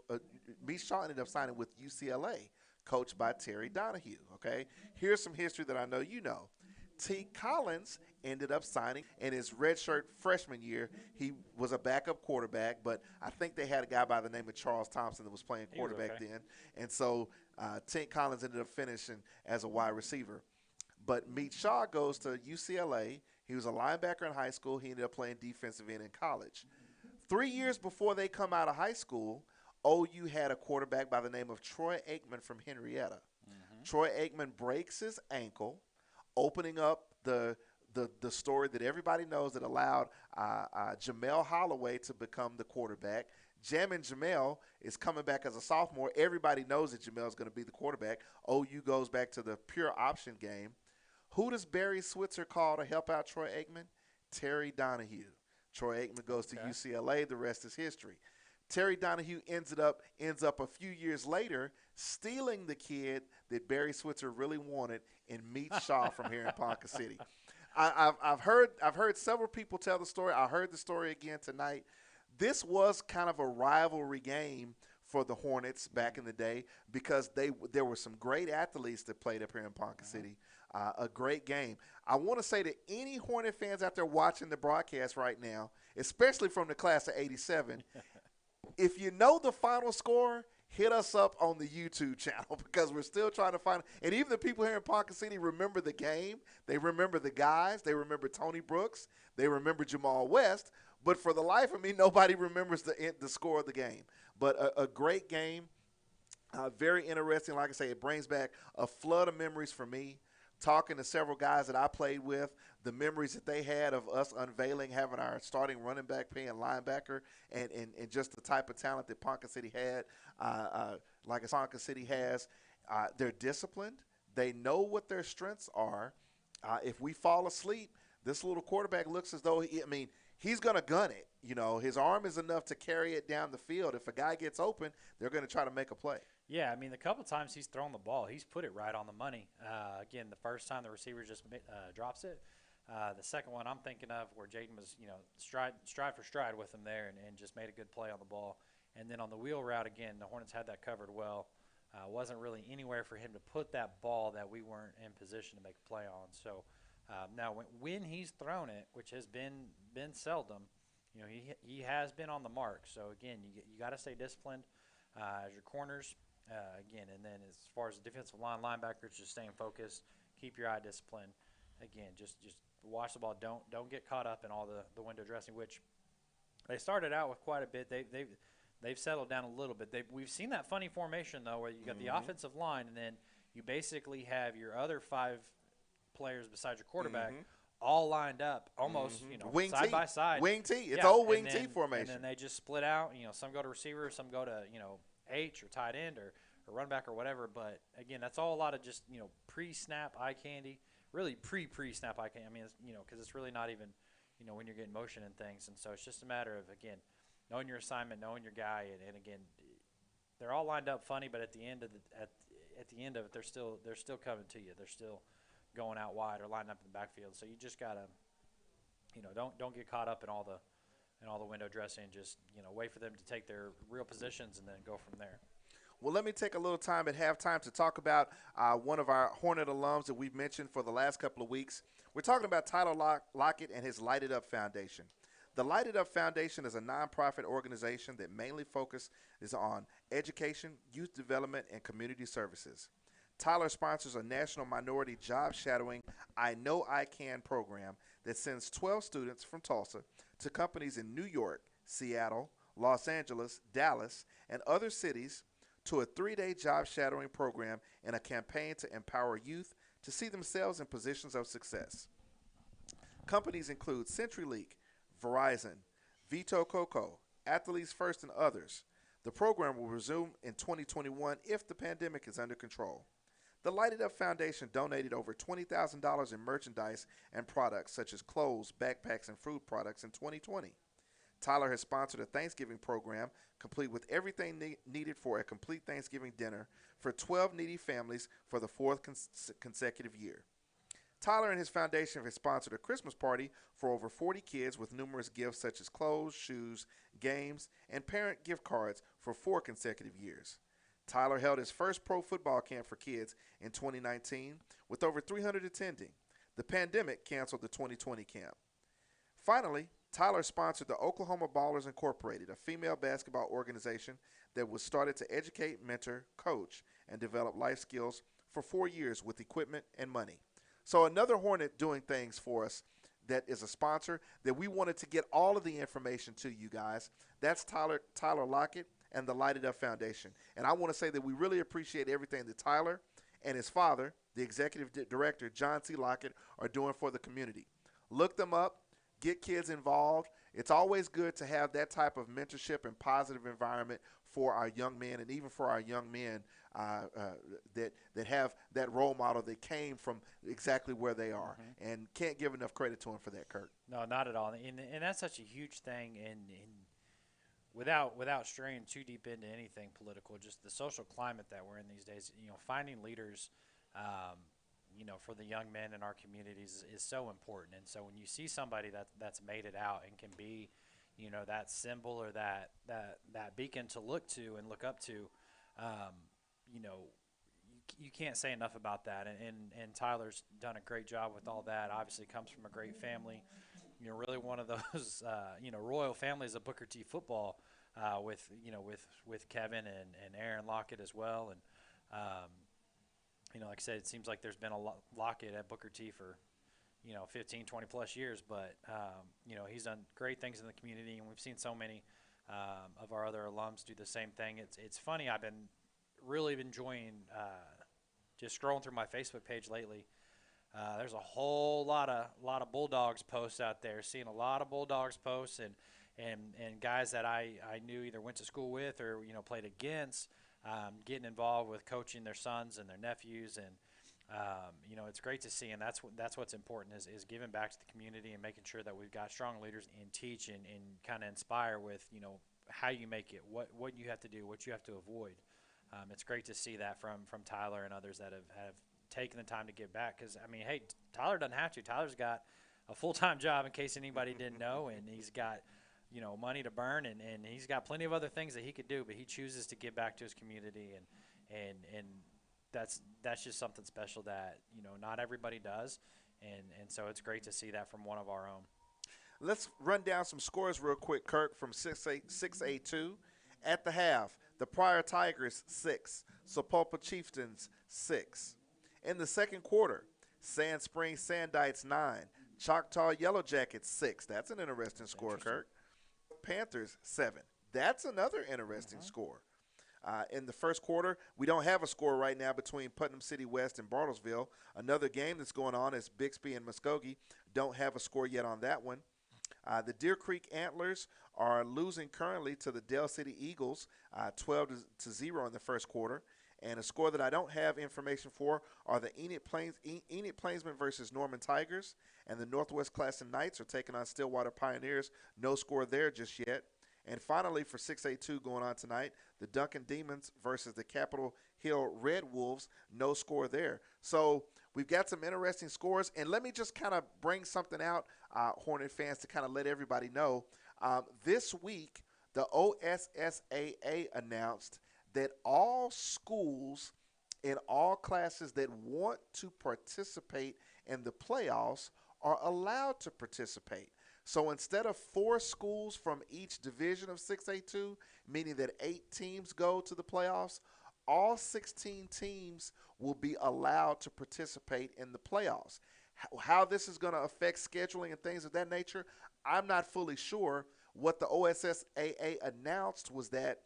coached by Terry Donahue, okay? Here's some history that I know you know. Tink Collins ended up signing in his redshirt freshman year. He was a backup quarterback, but I think they had a guy by the name of Charles Thompson that was playing quarterback then. And so Tink Collins ended up finishing as a wide receiver. But Meach Shaw goes to UCLA. He was a linebacker in high school. He ended up playing defensive end in college. 3 years before they come out of high school, OU had a quarterback by the name of Troy Aikman from Henrietta. Mm-hmm. Troy Aikman breaks his ankle, opening up the story that everybody knows that allowed Jamel Holloway to become the quarterback. Jamel is coming back as a sophomore. Everybody knows that Jamel's going to be the quarterback. OU goes back to the pure option game. Who does Barry Switzer call to help out Troy Aikman? Terry Donahue. Troy Aikman goes to UCLA. The rest is history. Terry Donahue ends up a few years later stealing the kid that Barry Switzer really wanted and meets Shaw from here in Ponca City. I've heard several people tell the story. I heard the story again tonight. This was kind of a rivalry game for the Hornets back in the day because there were some great athletes that played up here in Ponca City. A great game. I want to say to any Hornet fans out there watching the broadcast right now, especially from the class of '87, if you know the final score, hit us up on the YouTube channel because we're still trying to find – and even the people here in Ponca City remember the game. They remember the guys. They remember Tony Brooks. They remember Jamal West. But for the life of me, nobody remembers the score of the game. But a great game, very interesting. Like I say, it brings back a flood of memories for me. Talking to several guys that I played with, the memories that they had of us unveiling, having our starting running back playing linebacker, and just the type of talent that Ponca City had, like Ponca City has. They're disciplined. They know what their strengths are. If we fall asleep, this little quarterback looks as though he's going to gun it. You know, his arm is enough to carry it down the field. If a guy gets open, they're going to try to make a play. Yeah, I mean, the couple times he's thrown the ball, he's put it right on the money. Again, the first time the receiver just drops it. The second one I'm thinking of where Jaden was, stride for stride with him there and just made a good play on the ball. And then on the wheel route, again, the Hornets had that covered well. Wasn't really anywhere for him to put that ball that we weren't in position to make a play on. So now when he's thrown it, which has been seldom, he has been on the mark. So, again, you got to stay disciplined as your corners. Again, and then as far as the defensive line, linebackers, just staying focused, keep your eye disciplined. Again, just watch the ball. Don't get caught up in all the window dressing, which they started out with quite a bit. They've settled down a little bit. We've seen that funny formation though, where you got the offensive line, and then you basically have your other 5 players besides your quarterback all lined up, almost wing side T. by side. Wing T. It's old wing T And formation. then they just split out. Some go to receiver, some go to H or tight end or run back or whatever. But again, that's all a lot of just pre-snap eye candy, really pre-snap eye candy. I mean, because it's really not even when you're getting motion and things. And so it's just a matter of again knowing your assignment, knowing your guy, and again they're all lined up funny, but at the end of it, they're still coming to you. They're still going out wide or lining up in the backfield. So you just gotta don't get caught up in all the window dressing. Just wait for them to take their real positions and then go from there. Well, let me take a little time at halftime to talk about one of our Hornet alums that we've mentioned for the last couple of weeks. We're talking about Tyler Lockett and his Light It Up Foundation. The Light It Up Foundation is a nonprofit organization that mainly focuses on education, youth development, and community services. Tyler sponsors a national minority job shadowing I Know I Can program that sends 12 students from Tulsa to companies in New York, Seattle, Los Angeles, Dallas, and other cities to a 3-day job shadowing program in a campaign to empower youth to see themselves in positions of success. Companies include CenturyLink, Verizon, Vito Coco, Athletes First, and others. The program will resume in 2021 if the pandemic is under control. The Light It Up Foundation donated over $20,000 in merchandise and products such as clothes, backpacks, and food products in 2020. Tyler has sponsored a Thanksgiving program complete with everything needed for a complete Thanksgiving dinner for 12 needy families for the 4th consecutive year. Tyler and his foundation have sponsored a Christmas party for over 40 kids with numerous gifts such as clothes, shoes, games, and parent gift cards for 4 consecutive years. Tyler held his first pro football camp for kids in 2019 with over 300 attending. The pandemic canceled the 2020 camp. Finally, Tyler sponsored the Oklahoma Ballers Incorporated, a female basketball organization that was started to educate, mentor, coach, and develop life skills for 4 years with equipment and money. So another Hornet doing things for us that is a sponsor that we wanted to get all of the information to you guys. That's Tyler Lockett and the Light It Up Foundation. And I want to say that we really appreciate everything that Tyler and his father, the executive director, John C. Lockett, are doing for the community. Look them up. Get kids involved. it's always good to have that type of mentorship and positive environment for our young men, and even for our young men that have that role model that came from exactly where they are, and can't give enough credit to them for that, Kirk. No, not at all. And that's such a huge thing. And without straying too deep into anything political, just the social climate that we're in these days, finding leaders, for the young men in our communities is so important. And so when you see somebody that's made it out and can be, that symbol or that beacon to look to and look up to, you can't say enough about that. And Tyler's done a great job with all that. Obviously comes from a great family. Really one of those, royal families of Booker T football, with Kevin and Aaron Lockett as well. And, like I said, it seems like there's been a Lockett at Booker T for, 15, 20 plus years, but, he's done great things in the community, and we've seen so many, of our other alums do the same thing. It's funny. I've been really enjoying, just scrolling through my Facebook page lately. There's a whole lot of Bulldogs posts out there. Seeing a lot of Bulldogs posts and guys that I knew either went to school with or played against, getting involved with coaching their sons and their nephews, and it's great to see. And that's what's important is giving back to the community and making sure that we've got strong leaders and teach and kind of inspire with how you make it, what you have to do, what you have to avoid. It's great to see that from Tyler and others that have taking the time to give back, because hey, Tyler doesn't have to. Tyler's got a full-time job, in case anybody didn't know, and he's got money to burn, and he's got plenty of other things that he could do, but he chooses to give back to his community, and that's just something special that not everybody does, and so it's great to see that from one of our own. Let's run down some scores real quick, Kirk, from 6A2. At the half, the Pryor Tigers 6, Sapulpa Chieftains 6. In the second quarter, Sand Springs Sandites 9, Choctaw Yellow Jackets 6. That's an interesting score, Kirk. Panthers 7. That's another interesting score. In the first quarter, we don't have a score right now between Putnam City West and Bartlesville. Another game that's going on is Bixby and Muskogee. Don't have a score yet on that one. The Deer Creek Antlers are losing currently to the Dale City Eagles 12-0 in the first quarter. And a score that I don't have information for are the Enid Plainsmen versus Norman Tigers, and the Northwest Classen Knights are taking on Stillwater Pioneers. No score there just yet. And finally, for 6A2 going on tonight, the Duncan Demons versus the Capitol Hill Red Wolves. No score there. So we've got some interesting scores. And let me just kind of bring something out, Hornet fans, to kind of let everybody know. This week, the OSSAA announced that all schools in all classes that want to participate in the playoffs are allowed to participate. So instead of 4 schools from each division of 6A2, meaning that 8 teams go to the playoffs, all 16 teams will be allowed to participate in the playoffs. How this is going to affect scheduling and things of that nature, I'm not fully sure. What the OSSAA announced was that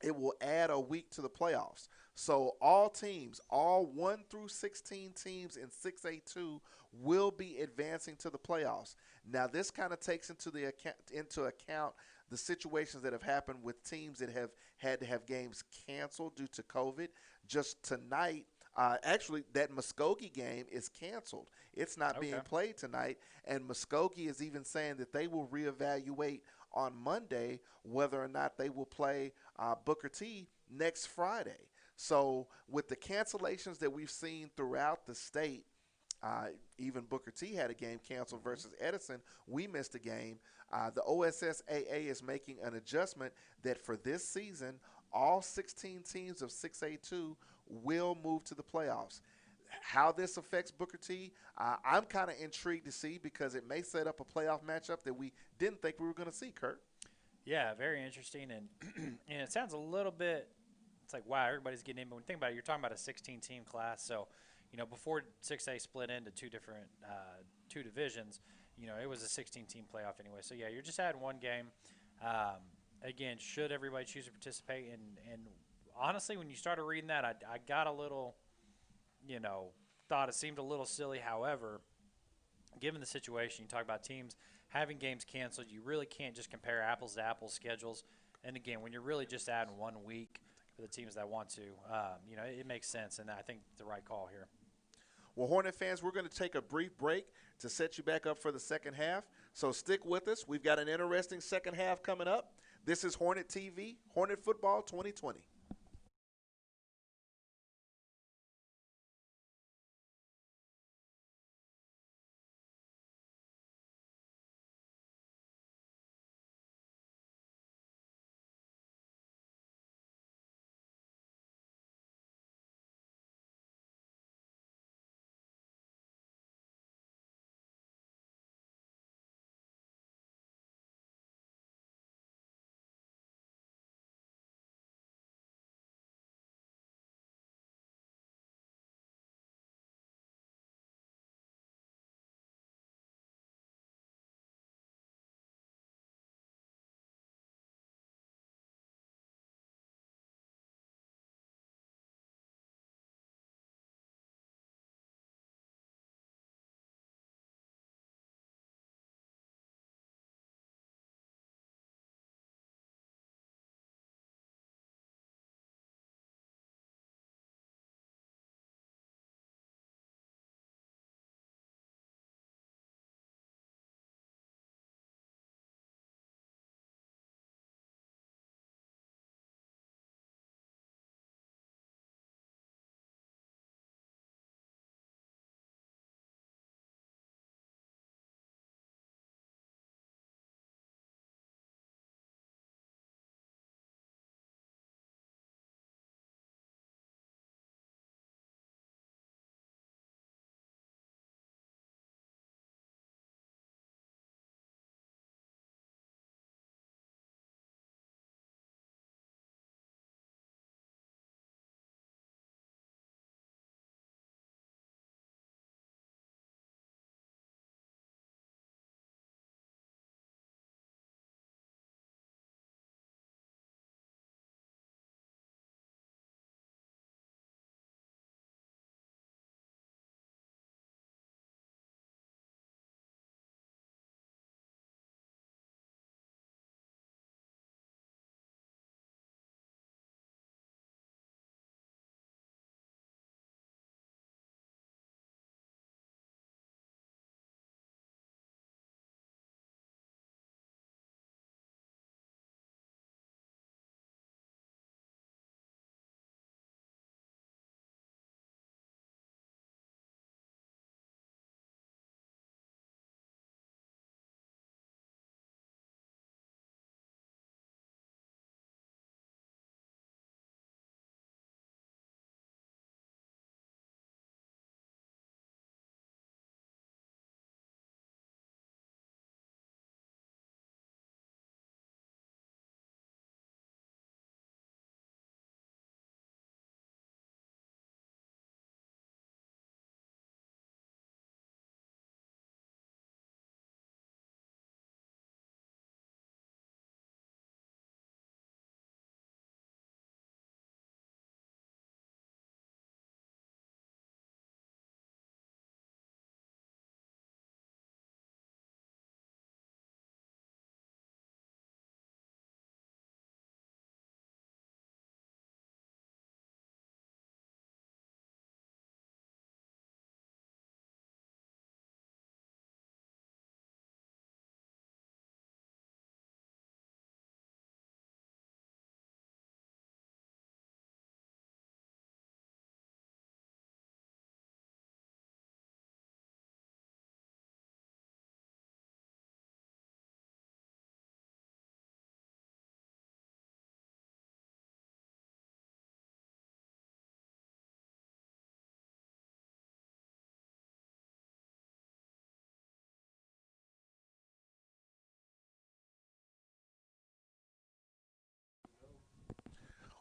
it will add a week to the playoffs. So all teams, all 1 through 16 teams in 6A2 will be advancing to the playoffs. Now, this kind of takes into account the situations that have happened with teams that have had to have games canceled due to COVID. Just tonight, actually, that Muskogee game is canceled. It's not being played tonight, and Muskogee is even saying that they will reevaluate on Monday whether or not they will play Booker T next Friday. So with the cancellations that we've seen throughout the state, even Booker T had a game canceled versus Edison. We missed a game. The OSSAA is making an adjustment that for this season, all 16 teams of 6A2 will move to the playoffs. How this affects Booker T, I'm kind of intrigued to see, because it may set up a playoff matchup that we didn't think we were going to see, Kurt. Yeah, very interesting. And and it sounds a little bit, it's like, wow, everybody's getting in. But when you think about it, you're talking about a 16-team class. So, before 6A split into two different two divisions, it was a 16-team playoff anyway. So, yeah, you're just adding one game. Again, should everybody choose to participate? And honestly, when you started reading that, I got a little, thought it seemed a little silly. However, given the situation, you talk about teams having games canceled, you really can't just compare apples to apples schedules. And again, when you're really just adding 1 week for the teams that want to, it makes sense, and I think the right call here. Well, Hornet fans, we're going to take a brief break to set you back up for the second half. So stick with us. We've got an interesting second half coming up. This is Hornet TV, Hornet Football 2020.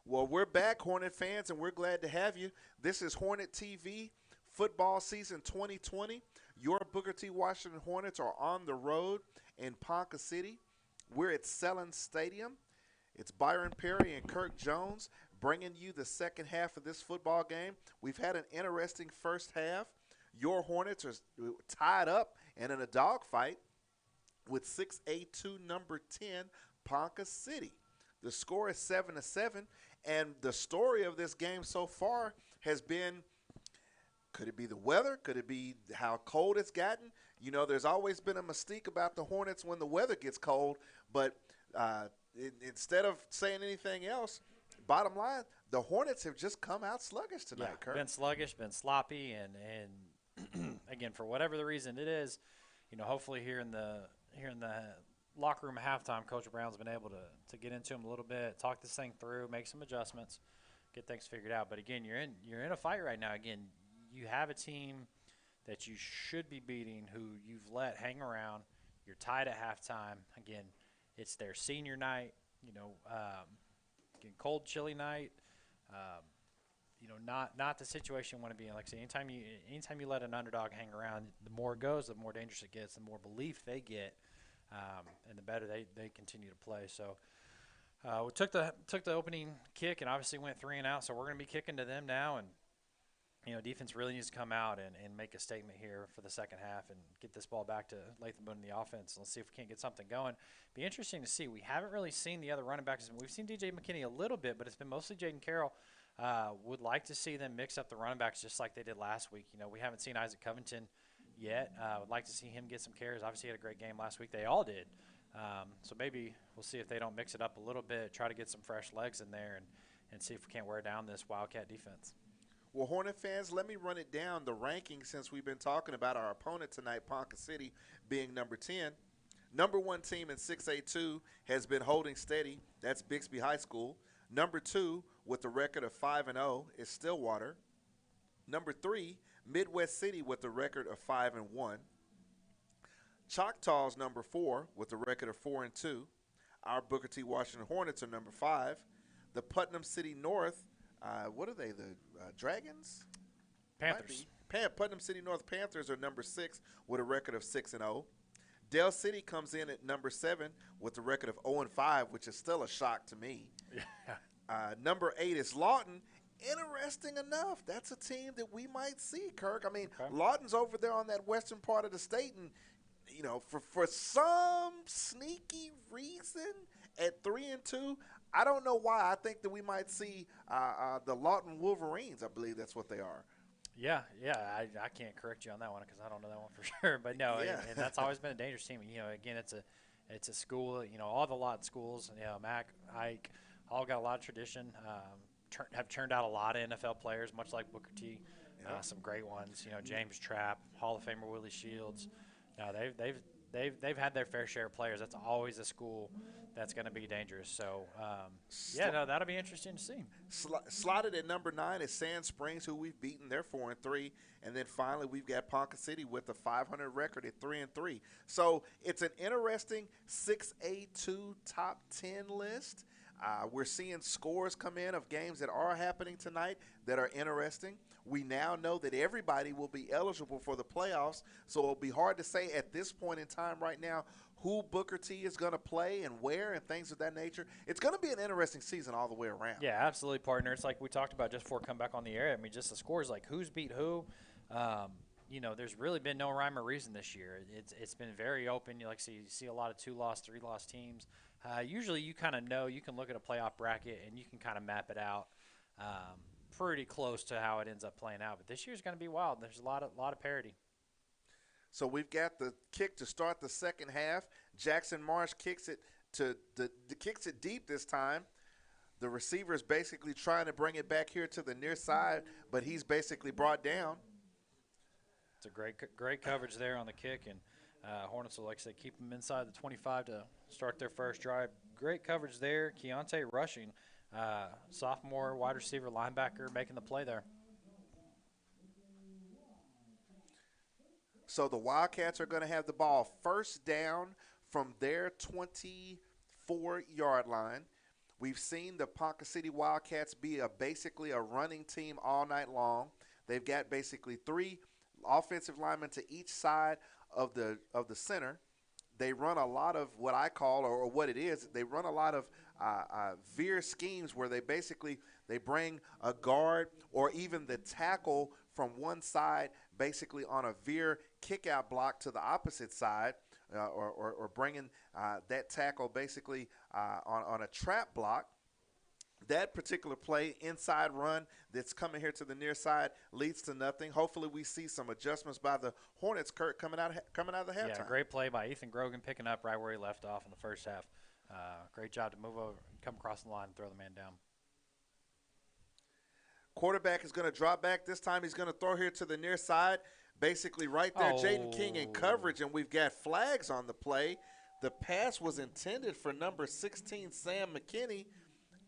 Well, we're back, Hornet fans, and we're glad to have you. This is Hornet TV Football Season 2020. Your Booker T. Washington Hornets are on the road in Ponca City. We're at Sellon Stadium. It's Byron Perry and Kirk Jones bringing you the second half of this football game. We've had an interesting first half. Your Hornets are tied up and in a dogfight with 6A2 number 10 Ponca City. The score is 7-7, and the story of this game so far has been, could it be the weather? Could it be how cold it's gotten? You know, there's always been a mystique about the Hornets when the weather gets cold, but instead of saying anything else, bottom line, the Hornets have just come out sluggish tonight, Yeah, Kirk. been sluggish, been sloppy, and again, for whatever the reason it is, you know, hopefully here in the locker room at halftime, Coach Brown's been able to get into them a little bit, talk this thing through, make some adjustments, get things figured out. But again, you're in a fight right now. Again, you have a team that you should be beating who you've let hang around. You're tied at halftime. Again, it's their senior night. You know, again, cold, chilly night. You know, not the situation you want to be in. Like I say, anytime you let an underdog hang around, the more it goes, the more dangerous it gets, the more belief they get, and the better they continue to play. So we took the opening kick and obviously went 3 and out. So we're going to be kicking to them now, and you know, defense really needs to come out and make a statement here for the second half and get this ball back to Latham Boone in the offense. Let's see if we can't get something going. Be interesting to see. We haven't really seen the other running backs. We've seen DJ McKinney a little bit, but it's been mostly Jaden Carroll. Would like to see them mix up the running backs just like they did last week. You know, we haven't seen Isaac Covington yet. Would like to see him get some carries. Obviously, he had a great game last week. They all did. So maybe we'll see if they don't mix it up a little bit, try to get some fresh legs in there and see if we can't wear down this Wildcat defense. Well, Hornet fans, let me run it down, the rankings, since we've been talking about our opponent tonight, Ponca City, being number 10. Number 1 team in 6A2 has been holding steady. That's Bixby High School. Number 2, with a record of 5-0, is Stillwater. Number 3, Midwest City, with a record of 5-1. Choctaw's number 4, with a record of 4-2. Our Booker T. Washington Hornets are number 5. The Putnam City North, what are they, the Dragons? Panthers. Putnam City North Panthers are number 6 with a record of 6-0. Dale City comes in at number 7 with a record of 0-5, which is still a shock to me. Yeah. Number 8 is Lawton. Interesting enough, that's a team that we might see, Kirk. I mean, Okay. Lawton's over there on that western part of the state, and you know, for some sneaky reason, at 3-2, I don't know why. I think that we might see the Lawton Wolverines. I believe that's what they are. Yeah, I can't correct you on that one because I don't know that one for sure. But no, Yeah. and that's always been a dangerous team. You know, again, it's a school. You know, all the Lawton schools, you know, Mac, Ike, all got a lot of tradition. Have turned out a lot of NFL players, much like Booker T. Yeah. Some great ones. You know, James Trapp, Hall of Famer Willie Shields. No, they've had their fair share of players. That's always a school that's going to be dangerous. So, yeah, no, that'll be interesting to see. Slotted at number 9 is Sand Springs, who we've beaten. They're 4-3. And then finally, we've got Ponca City with a 500 record at 3-3. So it's an interesting 6A2 top 10 list. We're seeing scores come in of games that are happening tonight that are interesting. We now know that everybody will be eligible for the playoffs, so it'll be hard to say at this point in time right now who Booker T is going to play and where and things of that nature. It's going to be an interesting season all the way around. Yeah, absolutely, partner. It's like we talked about just before come back on the air. I mean, just the scores, like who's beat who. You know, there's really been no rhyme or reason this year. It's been very open. You see a lot of 2-loss, 3-loss teams. Usually you kind of know, you can look at a playoff bracket and you can kind of map it out pretty close to how it ends up playing out. But this year's going to be wild. There's a lot of parity. So we've got the kick to start the second half. Jackson Marsh kicks it kicks it deep this time. The receiver is basically trying to bring it back here to the near side, but he's basically brought down. It's a great coverage there on the kick, and Hornets will, like I said, keep them inside the 25 to start their first drive. Great coverage there. Keontae rushing, sophomore wide receiver linebacker making the play there. So the Wildcats are going to have the ball first down from their 24-yard line. We've seen the Ponca City Wildcats be basically a running team all night long. They've got basically 3 offensive linemen to each side of the center. They run a lot of what I call, or what it is, they run a lot of veer schemes where they bring a guard or even the tackle from one side basically on a veer kick out block to the opposite side, or bringing that tackle basically on a trap block. That particular play, inside run that's coming here to the near side, leads to nothing. Hopefully, we see some adjustments by the Hornets, Kirk, coming out of the halftime. Yeah, great play by Ethan Grogan, picking up right where he left off in the first half. Great job to move over, come across the line, and throw the man down. Quarterback is going to drop back. This time he's going to throw here to the near side, basically right there. Jaden King in coverage, and we've got flags on the play. The pass was intended for number 16, Sam McKinney.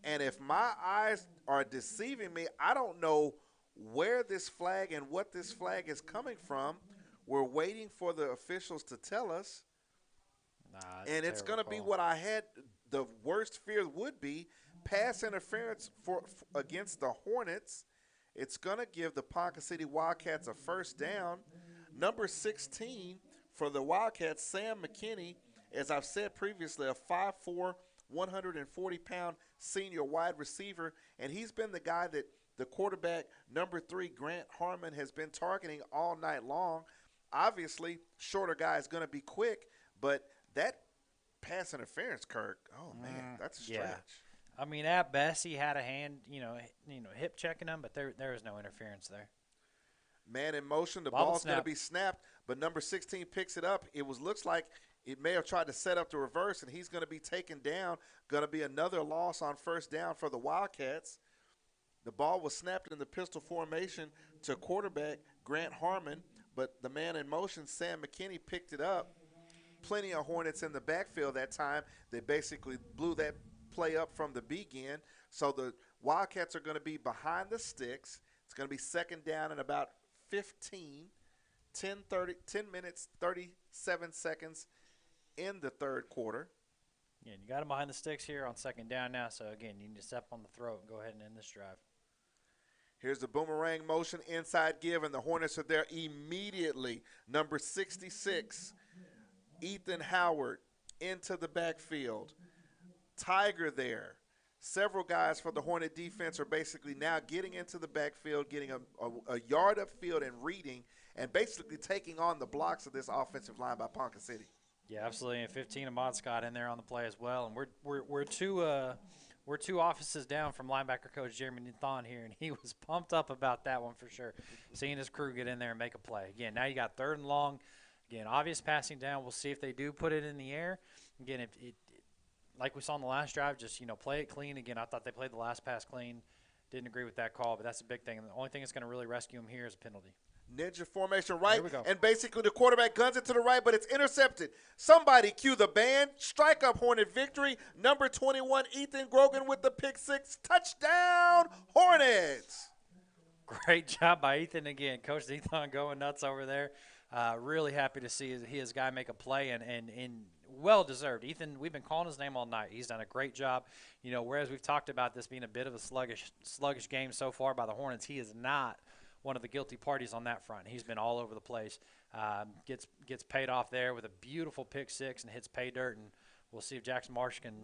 And if my eyes are deceiving me, I don't know where this flag and what this flag is coming from. We're waiting for the officials to tell us. And it's going to be what I had the worst fear would be, pass interference against the Hornets. It's going to give the Ponca City Wildcats a first down. Number 16 for the Wildcats, Sam McKinney, as I've said previously, a 5'4", 140-pound senior wide receiver, and he's been the guy that the quarterback, number 3, Grant Harmon, has been targeting all night long. Obviously, shorter guy is going to be quick, but that pass interference, Kirk, oh, man, that's a stretch. Yeah. I mean, at best, he had a hand, hip checking him, but there was no interference there. Man in motion, the ball's going to be snapped, but number 16 picks it up. Looks like it may have tried to set up the reverse, and he's going to be taken down. Going to be another loss on first down for the Wildcats. The ball was snapped in the pistol formation to quarterback Grant Harmon, but the man in motion, Sam McKinney, picked it up. Plenty of Hornets in the backfield that time. They basically blew that play up from the begin. So the Wildcats are going to be behind the sticks. It's going to be second down in about 10 minutes, 37 seconds in the third quarter. Yeah, you got him behind the sticks here on second down now. So, again, you need to step on the throat and go ahead and end this drive. Here's the boomerang motion, inside give, and the Hornets are there immediately. Number 66, Ethan Howard, into the backfield. Tiger there. Several guys for the Hornet defense are basically now getting into the backfield, getting a yard upfield and reading, and basically taking on the blocks of this offensive line by Ponca City. Yeah, absolutely. And 15, Ahmad Scott in there on the play as well. And we're two offices down from linebacker coach Jeremy Nathan here, and he was pumped up about that one for sure. Seeing his crew get in there and make a play. Again, now you got third and long. Again, obvious passing down. We'll see if they do put it in the air. Again, if it like we saw in the last drive, just play it clean. Again, I thought they played the last pass clean. Didn't agree with that call, but that's a big thing. And the only thing that's going to really rescue him here is a penalty. Ninja formation right, Here we go. And basically the quarterback guns it to the right, but it's intercepted. Somebody cue the band. Strike up Hornet victory. Number 21, Ethan Grogan with the pick six. Touchdown, Hornets. Great job by Ethan again. Coach Ethan going nuts over there. Really happy to see his guy make a play, and well-deserved. Ethan, we've been calling his name all night. He's done a great job. Whereas we've talked about this being a bit of a sluggish game so far by the Hornets, he is not one of the guilty parties on that front. He's been all over the place. Gets paid off there with a beautiful pick six and hits pay dirt, and we'll see if Jackson Marsh can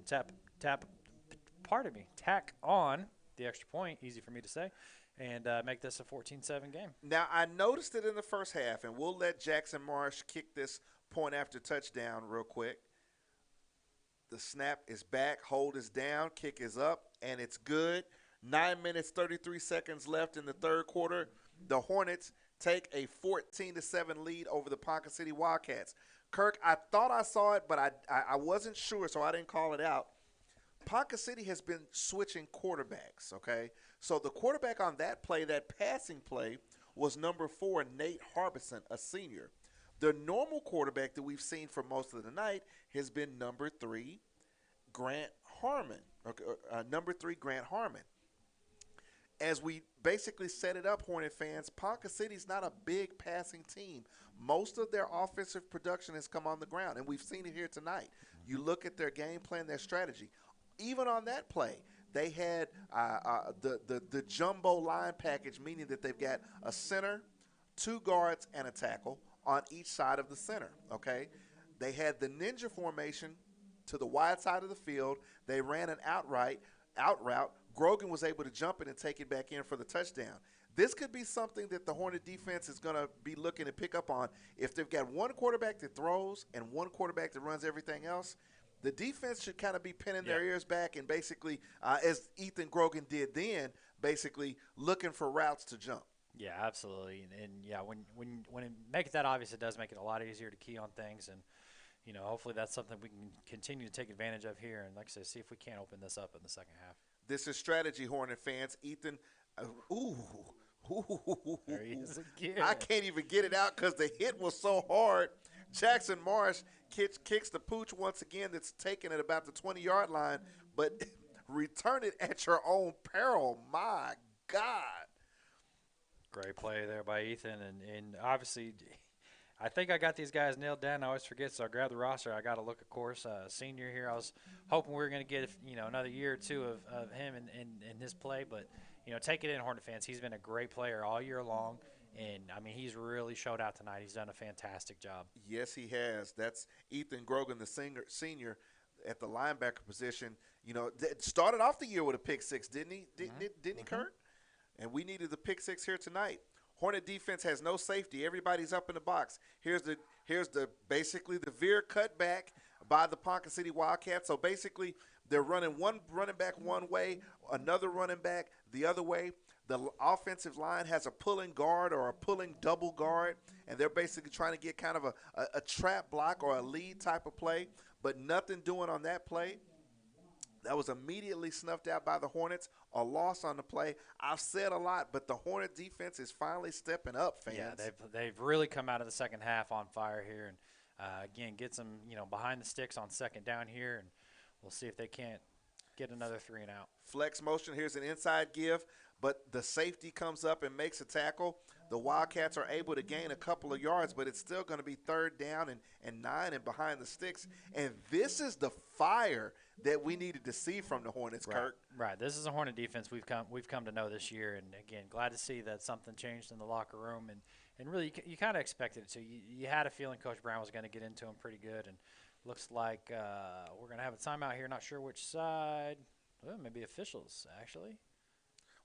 tack on the extra point, easy for me to say, and make this a 14-7 game. Now, I noticed it in the first half, and we'll let Jackson Marsh kick this point after touchdown real quick. The snap is back, hold is down, kick is up, and it's good. 9 minutes, 33 seconds left in the third quarter. The Hornets take a 14-7 lead over the Ponca City Wildcats. Kirk, I thought I saw it, but I wasn't sure, so I didn't call it out. Ponca City has been switching quarterbacks, okay? So the quarterback on that play, that passing play, was number 4, Nate Harbison, a senior. The normal quarterback that we've seen for most of the night has been number 3, Grant Harmon. Okay, number 3, Grant Harmon. As we basically set it up, Hornet fans, Ponca City's not a big passing team. Most of their offensive production has come on the ground, and we've seen it here tonight. You look at their game plan, their strategy. Even on that play, they had the jumbo line package, meaning that they've got a center, 2 guards, and a tackle on each side of the center, okay? They had the ninja formation to the wide side of the field. They ran an out route. Grogan was able to jump it and take it back in for the touchdown. This could be something that the Hornet defense is going to be looking to pick up on. If they've got one quarterback that throws and one quarterback that runs everything else, the defense should kind of be pinning their ears back and basically, as Ethan Grogan did then, basically looking for routes to jump. Yeah, absolutely. And yeah, when it makes that obvious, it does make it a lot easier to key on things. And, hopefully that's something we can continue to take advantage of here. And like I said, see if we can't open this up in the second half. This is strategy, Hornet fans. Ethan, There he is again. I can't even get it out because the hit was so hard. Jackson Marsh kicks the pooch once again. That's taken at about the 20-yard line, but return it at your own peril. My God. Great play there by Ethan. And obviously, I think I got these guys nailed down. I always forget, so I grabbed the roster. I got to look, of course, senior here. I was hoping we were going to get another year or two of him in his play, but take it in, Hornet fans. He's been a great player all year long, and he's really showed out tonight. He's done a fantastic job. Yes, he has. That's Ethan Grogan, the senior at the linebacker position. Started off the year with a pick six, didn't he? Didn't he, Kurt? And we needed the pick six here tonight. Hornet defense has no safety. Everybody's up in the box. Here's the basically the veer cut back by the Ponca City Wildcats. So basically they're running one running back one way, another running back the other way. The offensive line has a pulling guard or a pulling double guard, and they're basically trying to get kind of a trap block or a lead type of play, but nothing doing on that play. That was immediately snuffed out by the Hornets, a loss on the play. I've said a lot, but the Hornet defense is finally stepping up, fans. Yeah, they've really come out of the second half on fire here, and again, gets them behind the sticks on second down here, and we'll see if they can't get another 3 and out. Flex motion, here's an inside give, but the safety comes up and makes a tackle. The Wildcats are able to gain a couple of yards, but it's still going to be 3rd down and 9 and behind the sticks. And this is the fire that we needed to see from the Hornets, Kirk. Right. This is a Hornet defense we've come to know this year, and again, glad to see that something changed in the locker room, and really you kind of expected it to. You had a feeling Coach Brown was going to get into him pretty good, and looks like we're going to have a timeout here. Not sure which side. Well, maybe officials, actually.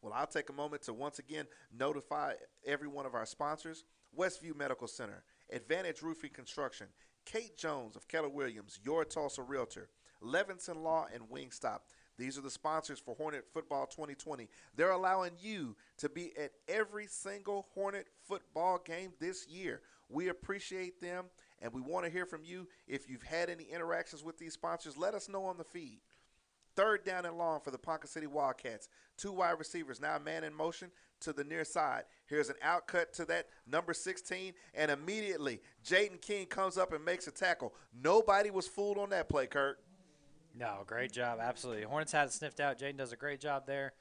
Well, I'll take a moment to once again notify every one of our sponsors: Westview Medical Center, Advantage Roofing Construction, Kate Jones of Keller Williams, Your Tulsa Realtor, Levinson Law, and Wingstop. These are the sponsors for Hornet Football 2020. They're allowing you to be at every single Hornet football game this year. We appreciate them, and we want to hear from you. If you've had any interactions with these sponsors, let us know on the feed. 3rd down and long for the Ponca City Wildcats. 2 wide receivers, now man in motion to the near side. Here's an out cut to that number 16, and immediately Jaden King comes up and makes a tackle. Nobody was fooled on that play, Kurt. No, great job, absolutely. Hornets had it sniffed out. Jaden does a great job there.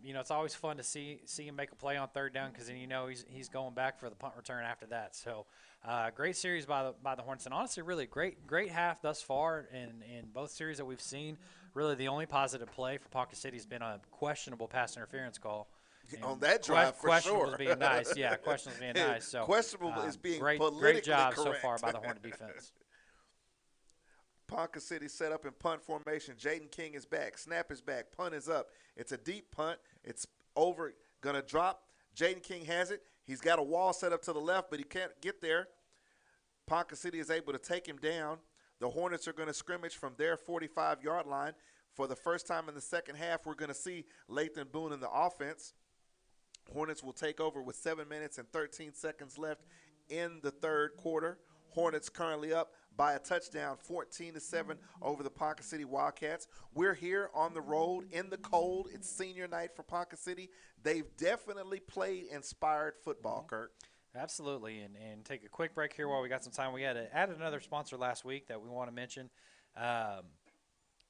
It's always fun to see him make a play on 3rd down because then he's going back for the punt return after that. So great series by the Hornets, and honestly, really great half thus far in both series that we've seen. Really, the only positive play for Ponca City has been a questionable pass interference call. On that drive, for questionable sure. is being nice. Yeah, questionable is being nice. So questionable is being politically great job correct. so far by the Hornet defense. Ponca City set up in punt formation. Jaden King is back. Snap is back. Punt is up. It's a deep punt. It's over. Going to drop. Jaden King has it. He's got a wall set up to the left, but he can't get there. Ponca City is able to take him down. The Hornets are going to scrimmage from their 45-yard line. For the first time in the second half, we're going to see Lathan Boone in the offense. Hornets will take over with 7 minutes and 13 seconds left in the 3rd quarter. Hornets currently up by a touchdown, 14-7 over the Ponca City Wildcats. We're here on the road in the cold. It's senior night for Ponca City. They've definitely played inspired football, Kirk. Absolutely, and take a quick break here while we got some time. We had added another sponsor last week that we want to mention.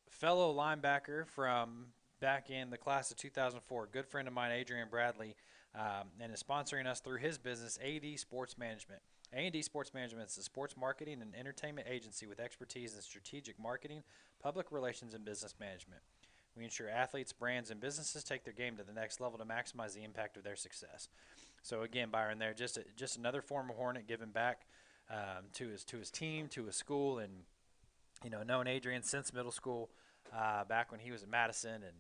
Fellow linebacker from back in the class of 2004, good friend of mine, Adrian Bradley, and is sponsoring us through his business, A&D Sports Management. A&D Sports Management is a sports marketing and entertainment agency with expertise in strategic marketing, public relations, and business management. We ensure athletes, brands, and businesses take their game to the next level to maximize the impact of their success. So again, Byron, there just another former Hornet giving back to his team, to his school, and known Adrian since middle school, back when he was at Madison, and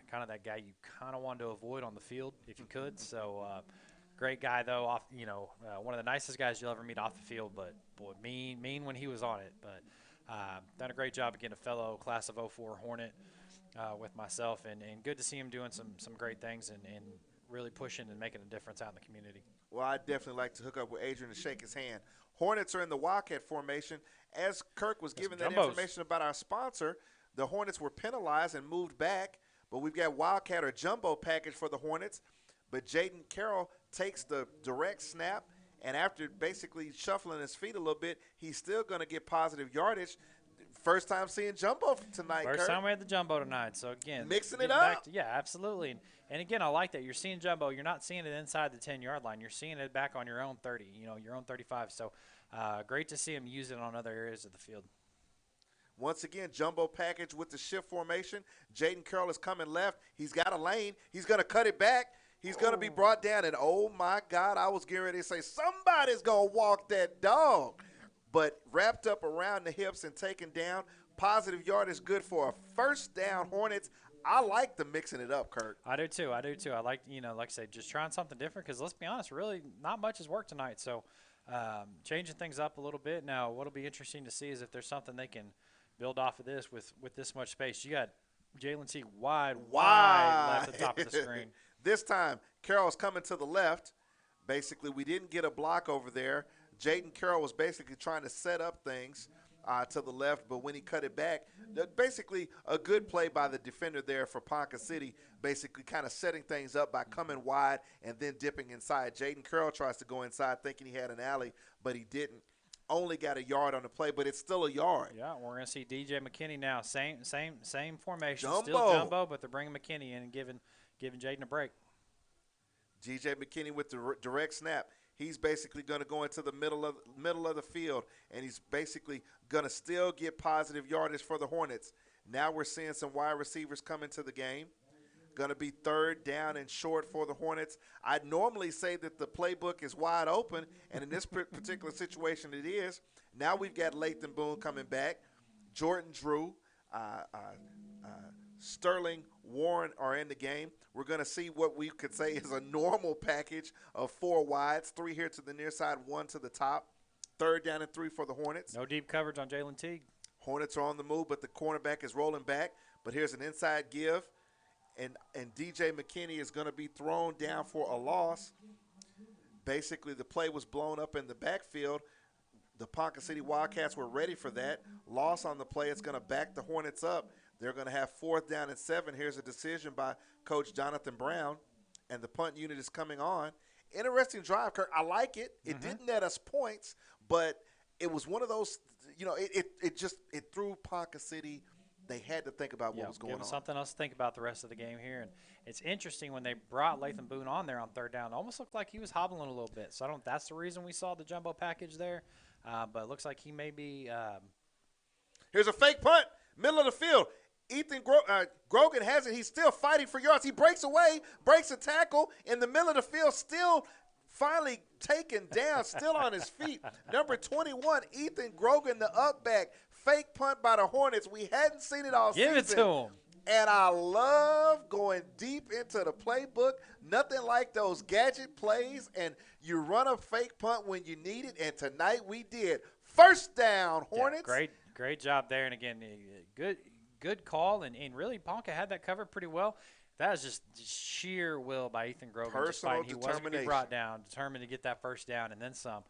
kind of that guy you kind of wanted to avoid on the field if you could. So great guy though. Off, one of the nicest guys you'll ever meet off the field, but boy, mean when he was on it. But done a great job again, a fellow class of '04 Hornet with myself, and good to see him doing some great things and really pushing and making a difference out in the community. Well, I'd definitely like to hook up with Adrian and shake his hand. Hornets are in the Wildcat formation. As Kirk was giving that information about our sponsor, the Hornets were penalized and moved back, but we've got Wildcat or jumbo package for the Hornets. But Jaden Carroll takes the direct snap, and after basically shuffling his feet a little bit, he's still going to get positive yardage. First time seeing jumbo tonight, First Kirk. time we had the jumbo tonight. So, again, mixing it up. Yeah, absolutely. And, again, I like that. You're seeing jumbo. You're not seeing it inside the 10-yard line. You're seeing it back on your own 30, your own 35. So, great to see him use it on other areas of the field. Once again, jumbo package with the shift formation. Jaden Carroll is coming left. He's got a lane. He's going to cut it back. He's going to be brought down. And, oh, my God, I was getting ready to say somebody's going to walk that dog. But wrapped up around the hips and taken down. Positive yard is good for a first down, Hornets. I like the mixing it up, Kirk. I do too. I like, like I said, just trying something different because let's be honest, really not much has worked tonight. So changing things up a little bit. Now, what'll be interesting to see is if there's something they can build off of this with this much space. You got Jalen T wide left at the top of the screen. This time, Carroll's coming to the left. Basically, we didn't get a block over there. Jaden Carroll was basically trying to set up things to the left, but when he cut it back, basically a good play by the defender there for Ponca City, basically kind of setting things up by coming wide and then dipping inside. Jaden Carroll tries to go inside thinking he had an alley, but he didn't. Only got a yard on the play, but it's still a yard. Yeah, we're going to see DJ McKinney now. Same formation, jumbo. Still jumbo, but they're bringing McKinney in and giving Jaden a break. DJ McKinney with the direct snap. He's basically going to go into the middle of the field, and he's basically going to still get positive yardage for the Hornets. Now we're seeing some wide receivers come into the game. Going to be third down and short for the Hornets. I'd normally say that the playbook is wide open, and in this particular situation it is. Now we've got Lathan Boone coming back. Jordan Drew, Sterling Warren are in the game. We're going to see what we could say is a normal package of 4 wides, 3 here to the near side, 1 to the top. Third down and 3 for the Hornets. No deep coverage on Jalen Teague. Hornets are on the move, but the cornerback is rolling back. But here's an inside give, and DJ McKinney is going to be thrown down for a loss. Basically, the play was blown up in the backfield. The Ponca City Wildcats were ready for that. Loss on the play. It's going to back the Hornets up. They're going to have 4th down and 7. Here's a decision by Coach Jonathan Brown, and the punt unit is coming on. Interesting drive, Kirk. I like it. It didn't net us points, but it was one of those, it threw Ponca City. They had to think about what was going on. Something else to think about the rest of the game here. And it's interesting when they brought Lathan Boone on there on third down. It almost looked like he was hobbling a little bit. So that's the reason we saw the jumbo package there. But it looks like he may be. Here's a fake punt, middle of the field. Ethan Grogan has it. He's still fighting for yards. He breaks away, breaks a tackle in the middle of the field, still finally taken down, still on his feet. Number 21, Ethan Grogan, the up back. Fake punt by the Hornets. We hadn't seen it all season. Give it to him. And I love going deep into the playbook. Nothing like those gadget plays, and you run a fake punt when you need it, and tonight we did. First down, Hornets. Yeah, great job there. And, again, good call, and really Ponca had that covered pretty well. That was just sheer will by Ethan Grogan. Personal He determination. wasn't going to be brought down, determined to get that first down and then some.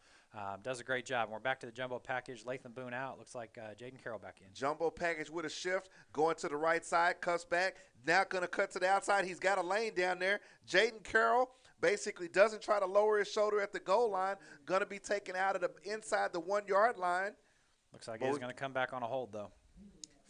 Does a great job. And we're back to the jumbo package. Lathan Boone out. Looks like Jaden Carroll back in. Jumbo package with a shift. Going to the right side. Cuts back. Now going to cut to the outside. He's got a lane down there. Jaden Carroll basically doesn't try to lower his shoulder at the goal line. Going to be taken out of the inside the 1 yard line. Looks like he's going to come back on a hold, though.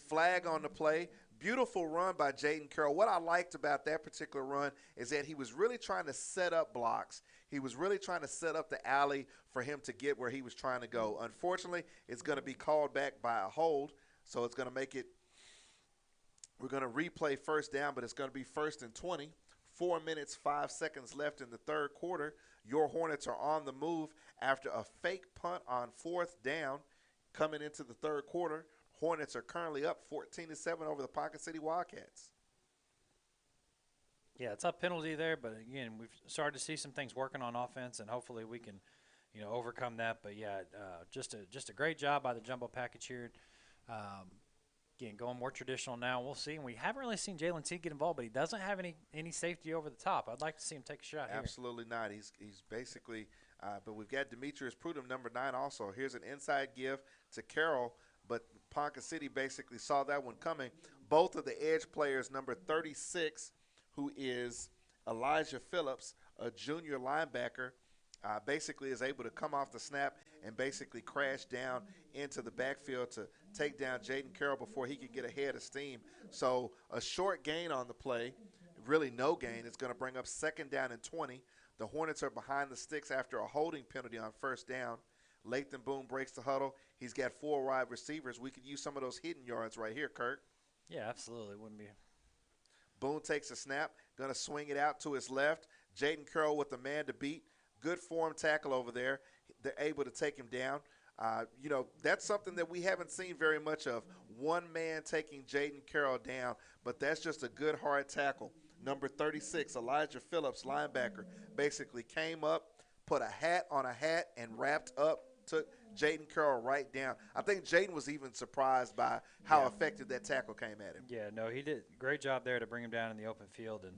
Flag on the play. Beautiful run by Jaden Carroll. What I liked about that particular run is that he was really trying to set up blocks. He was really trying to set up the alley for him to get where he was trying to go. Unfortunately, it's going to be called back by a hold, so it's going to make it – we're going to replay first down, but it's going to be 1st and 20. 4 minutes, 5 seconds left in the third quarter. Your Hornets are on the move after a fake punt on 4th down coming into the third quarter. Hornets are currently up 14-7 over the Ponca City Wildcats. Yeah, it's a penalty there, but again, we've started to see some things working on offense, and hopefully we can, overcome that. But yeah, just a great job by the jumbo package here. Again, going more traditional now. We'll see. And we haven't really seen Jalen T get involved, but he doesn't have any safety over the top. I'd like to see him take a shot here. Absolutely not. He's basically but we've got Demetrius Putnam, number 9 also. Here's an inside give to Carroll, but Ponca City basically saw that one coming. Both of the edge players, number 36, who is Elijah Phillips, a junior linebacker, basically is able to come off the snap and basically crash down into the backfield to take down Jaden Carroll before he could get ahead of steam. So a short gain on the play, really no gain, is going to bring up 2nd down and 20. The Hornets are behind the sticks after a holding penalty on 1st down. Lathan Boone breaks the huddle. He's got 4 wide receivers. We could use some of those hidden yards right here, Kirk. Yeah, absolutely. Wouldn't be. Boone takes a snap, going to swing it out to his left. Jaden Carroll with the man to beat. Good form tackle over there. They're able to take him down. That's something that we haven't seen very much of. One man taking Jaden Carroll down, but that's just a good hard tackle. Number 36, Elijah Phillips, linebacker, basically came up, put a hat on a hat, and wrapped up, took Jaden Carroll right down. I think Jaden was even surprised by how effective that tackle came at him. Yeah, no, he did a great job there to bring him down in the open field, and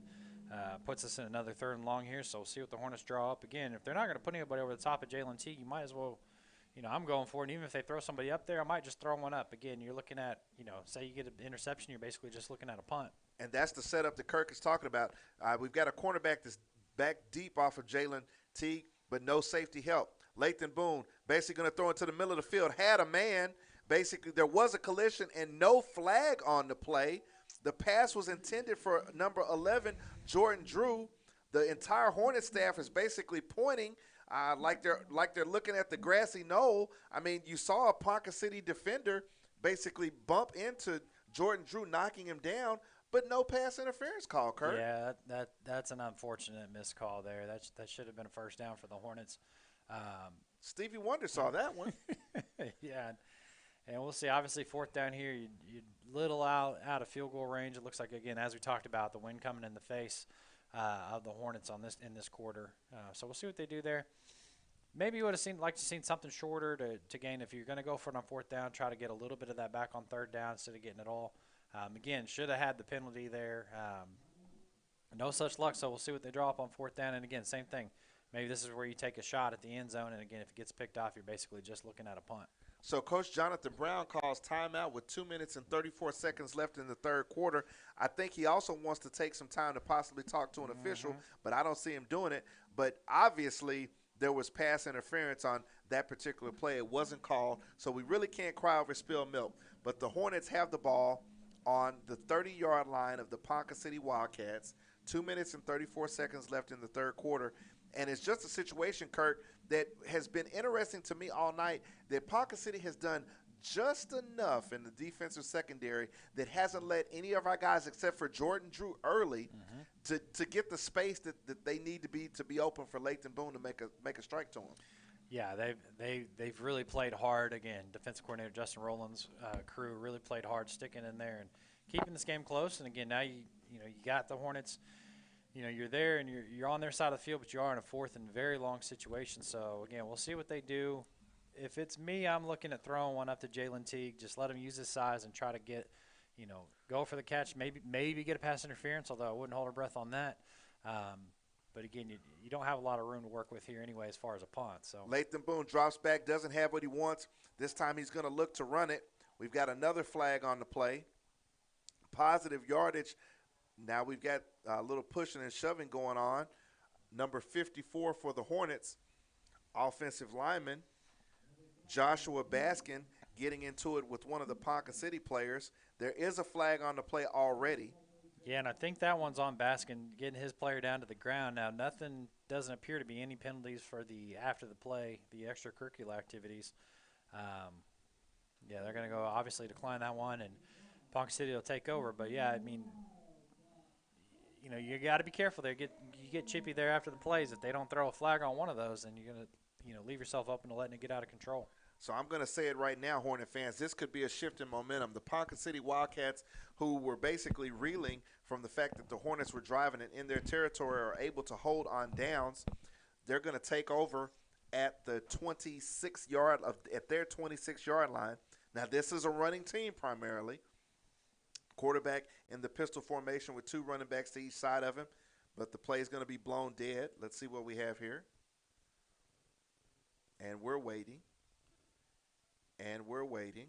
puts us in another 3rd and long here. So we'll see what the Hornets draw up. Again, if they're not going to put anybody over the top of Jalen T, you might as well, I'm going for it. And even if they throw somebody up there, I might just throw one up. Again, you're looking at, say you get an interception, you're basically just looking at a punt. And that's the setup that Kirk is talking about. We've got a cornerback that's back deep off of Jalen T, but no safety help. Lathan Boone basically going to throw into the middle of the field. Had a man. Basically, there was a collision and no flag on the play. The pass was intended for number 11, Jordan Drew. The entire Hornet staff is basically pointing like they're looking at the grassy knoll. I mean, you saw a Ponca City defender basically bump into Jordan Drew, knocking him down, but no pass interference call, Kurt. Yeah, that's an unfortunate missed call there. That should have been a 1st down for the Hornets. Stevie Wonder saw that one. Yeah, and we'll see. Obviously, 4th down here, you little out of field goal range. It looks like, again, as we talked about, the wind coming in the face of the Hornets in this quarter. So we'll see what they do there. Maybe you would have liked to seen something shorter to gain. If you're going to go for it on 4th down, try to get a little bit of that back on 3rd down instead of getting it all. Again, should have had the penalty there. No such luck, so we'll see what they draw up on 4th down. And, again, same thing. Maybe this is where you take a shot at the end zone, and, again, if it gets picked off, you're basically just looking at a punt. So Coach Jonathan Brown calls timeout with 2 minutes and 34 seconds left in the 3rd quarter. I think he also wants to take some time to possibly talk to an official, but I don't see him doing it. But obviously there was pass interference on that particular play. It wasn't called, so we really can't cry over spilled milk. But the Hornets have the ball on the 30-yard line of the Ponca City Wildcats. 2 minutes and 34 seconds left in the 3rd quarter. And it's just a situation, Kirk, that has been interesting to me all night, that Ponca City has done just enough in the defensive secondary that hasn't let any of our guys, except for Jordan Drew early, to get the space that they need to be open for Lathan Boone to make a strike to him. Yeah, they've really played hard. Again, defensive coordinator Justin Rowland's crew really played hard, sticking in there and keeping this game close. And again, now you got the Hornets. You're there and you're on their side of the field, but you are in a 4th and very long situation. So again, we'll see what they do. If it's me, I'm looking at throwing one up to Jalen Teague. Just let him use his size and try to get, go for the catch. Maybe get a pass interference, although I wouldn't hold our breath on that. But again, you don't have a lot of room to work with here anyway as far as a punt. So Lathan Boone drops back, doesn't have what he wants. This time he's going to look to run it. We've got another flag on the play. Positive yardage. Now we've got a little pushing and shoving going on. Number 54 for the Hornets, offensive lineman, Joshua Baskin, getting into it with one of the Ponca City players. There is a flag on the play already. Yeah, and I think that one's on Baskin, getting his player down to the ground. Now, doesn't appear to be any penalties for the after the play, the extracurricular activities. Yeah, they're going to go obviously decline that one, and Ponca City will take over. But, yeah, I mean, you got to be careful there. You get chippy there after the plays. If they don't throw a flag on one of those, then you're going to leave yourself open to letting it get out of control. So I'm going to say it right now, Hornet fans. This could be a shift in momentum. The Ponca City Wildcats, who were basically reeling from the fact that the Hornets were driving it in their territory, are able to hold on downs. They're going to take over at the 26-yard at their 26-yard line. Now, this is a running team primarily. Quarterback in the pistol formation with 2 running backs to each side of him, but the play is going to be blown dead. Let's see what we have here. And we're waiting. And we're waiting.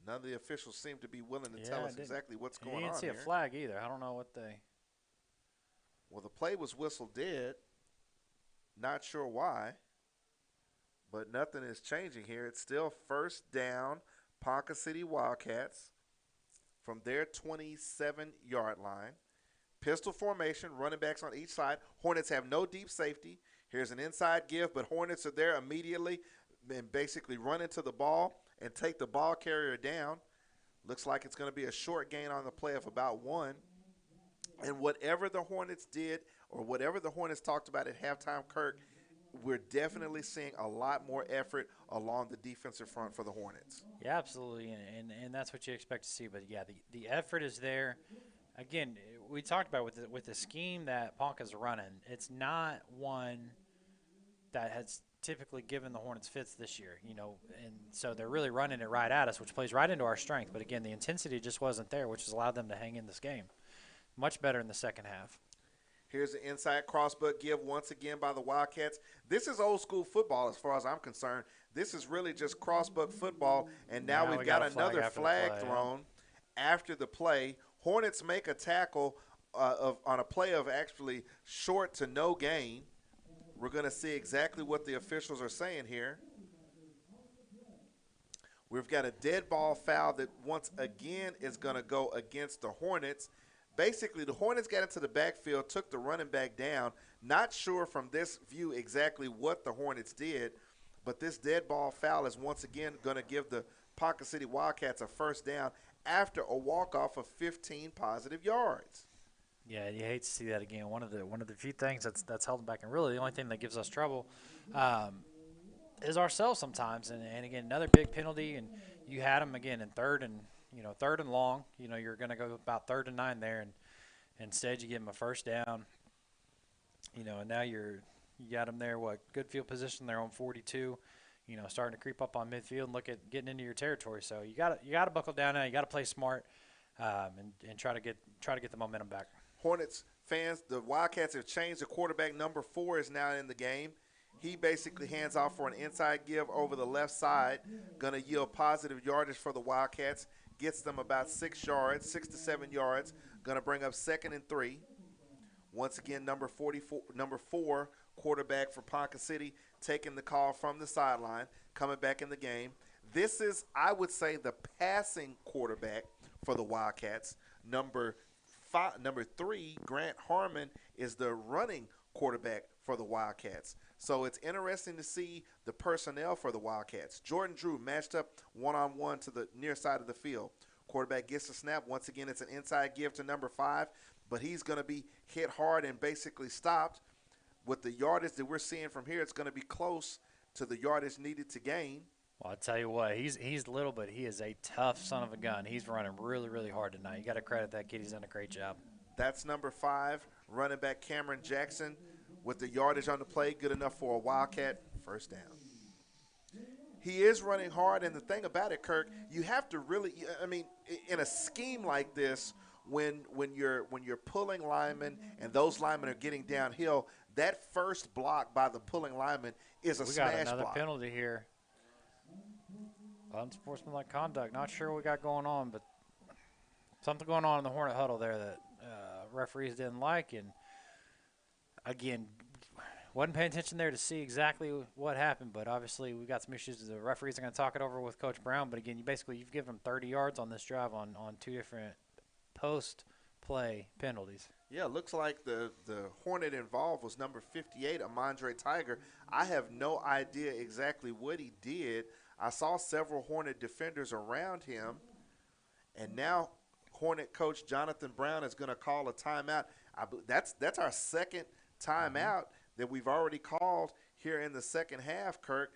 None of the officials seem to be willing to tell us exactly what's going on here. You didn't see a flag either. I don't know what they. Well, the play was whistled dead. Not sure why. But nothing is changing here. It's still first down, Ponca City Wildcats from their 27-yard line. Pistol formation, running backs on each side. Hornets have no deep safety. Here's an inside give, but Hornets are there immediately and basically run into the ball and take the ball carrier down. Looks like it's going to be a short gain on the play of about 1. And whatever the Hornets did or whatever the Hornets talked about at halftime, Kirk, we're definitely seeing a lot more effort along the defensive front for the Hornets. Yeah, absolutely, and that's what you expect to see. But, yeah, the effort is there. Again, we talked about with the scheme that Ponca's running, it's not one that has typically given the Hornets fits this year, and so they're really running it right at us, which plays right into our strength. But, again, the intensity just wasn't there, which has allowed them to hang in this game. Much better in the second half. Here's the inside crossbutt give once again by the Wildcats. This is old school football as far as I'm concerned. This is really just crossbutt football, and now we've got another flag thrown after the play. Hornets make a tackle on a play of actually short to no gain. We're going to see exactly what the officials are saying here. We've got a dead ball foul that once again is going to go against the Hornets. Basically, the Hornets got into the backfield, took the running back down. Not sure from this view exactly what the Hornets did, but this dead ball foul is once again going to give the Ponca City Wildcats a first down after a walk-off of 15 positive yards. Yeah, you hate to see that again. One of the few things that's held them back, and really the only thing that gives us trouble is ourselves sometimes. And again, another big penalty, and you had them again in third and long. You're going to go about 3rd and 9 there, and instead you give them a first down. And now you got them there. Good field position? They're on 42. Starting to creep up on midfield and look at getting into your territory. So you got to buckle down now. You got to play smart and try to get the momentum back. Hornets fans, the Wildcats have changed. The quarterback number 4 is now in the game. He basically hands off for an inside give over the left side, going to yield positive yardage for the Wildcats. Gets them about 6 to 7 yards. Going to bring up 2nd and 3. Once again, number 4, quarterback for Ponca City, taking the call from the sideline, coming back in the game. This is, I would say, the passing quarterback for the Wildcats. Number 3, Grant Harmon, is the running quarterback for the Wildcats. So it's interesting to see the personnel for the Wildcats. Jordan Drew matched up one-on-one to the near side of the field. Quarterback gets the snap. Once again, it's an inside give to number 5, but he's going to be hit hard and basically stopped. With the yardage that we're seeing from here, it's going to be close to the yardage needed to gain. Well, I'll tell you what, he's little, but he is a tough son of a gun. He's running really, really hard tonight. You got to credit that kid. He's done a great job. That's number 5, running back Cameron Jackson, with the yardage on the play, good enough for a Wildcat first down. He is running hard, and the thing about it, Kirk, you have to really – I mean, in a scheme like this, when you're pulling linemen and those linemen are getting downhill, that first block by the pulling lineman is a smash block. We got another penalty here. Unsportsmanlike conduct. Not sure what we got going on, but something going on in the Hornet huddle there that referees didn't like. And, again, wasn't paying attention there to see exactly what happened, but obviously we got some issues. The referees are going to talk it over with Coach Brown. But, again, you've given them 30 yards on this drive on 2 different post-play penalties. Yeah, it looks like the Hornet involved was number 58, Amandre Tiger. I have no idea exactly what he did. I saw several Hornet defenders around him, and now Hornet coach Jonathan Brown is going to call a timeout. That's our second timeout that we've already called here in the second half, Kirk.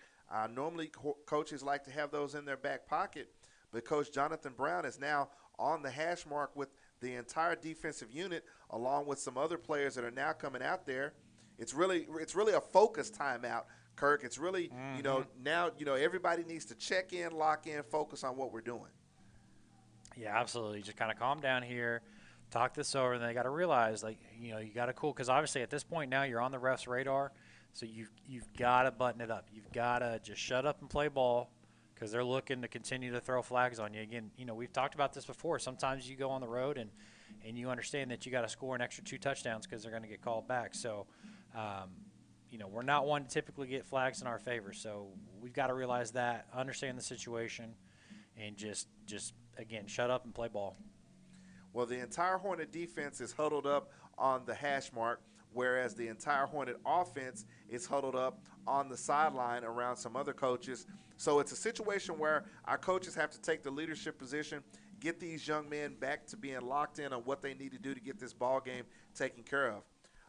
Normally, coaches like to have those in their back pocket, but Coach Jonathan Brown is now on the hash mark with the entire defensive unit, along with some other players that are now coming out there. It's really a focus timeout, Kirk. It's really now everybody needs to check in, lock in, focus on what we're doing. Yeah, absolutely. Just kind of calm down here, talk this over, and they got to realize, like, you got to cool, because obviously at this point now you're on the ref's radar, so you've got to button it up. You've got to just shut up and play ball, because they're looking to continue to throw flags on you. Again, we've talked about this before. Sometimes you go on the road and you understand that you got to score an extra 2 touchdowns because they're going to get called back. So, we're not one to typically get flags in our favor. So we've got to realize that, understand the situation, and just again, shut up and play ball. Well, the entire Hornet defense is huddled up on the hash mark, whereas the entire Hornet offense is huddled up on the sideline around some other coaches. So it's a situation where our coaches have to take the leadership position, get these young men back to being locked in on what they need to do to get this ball game taken care of.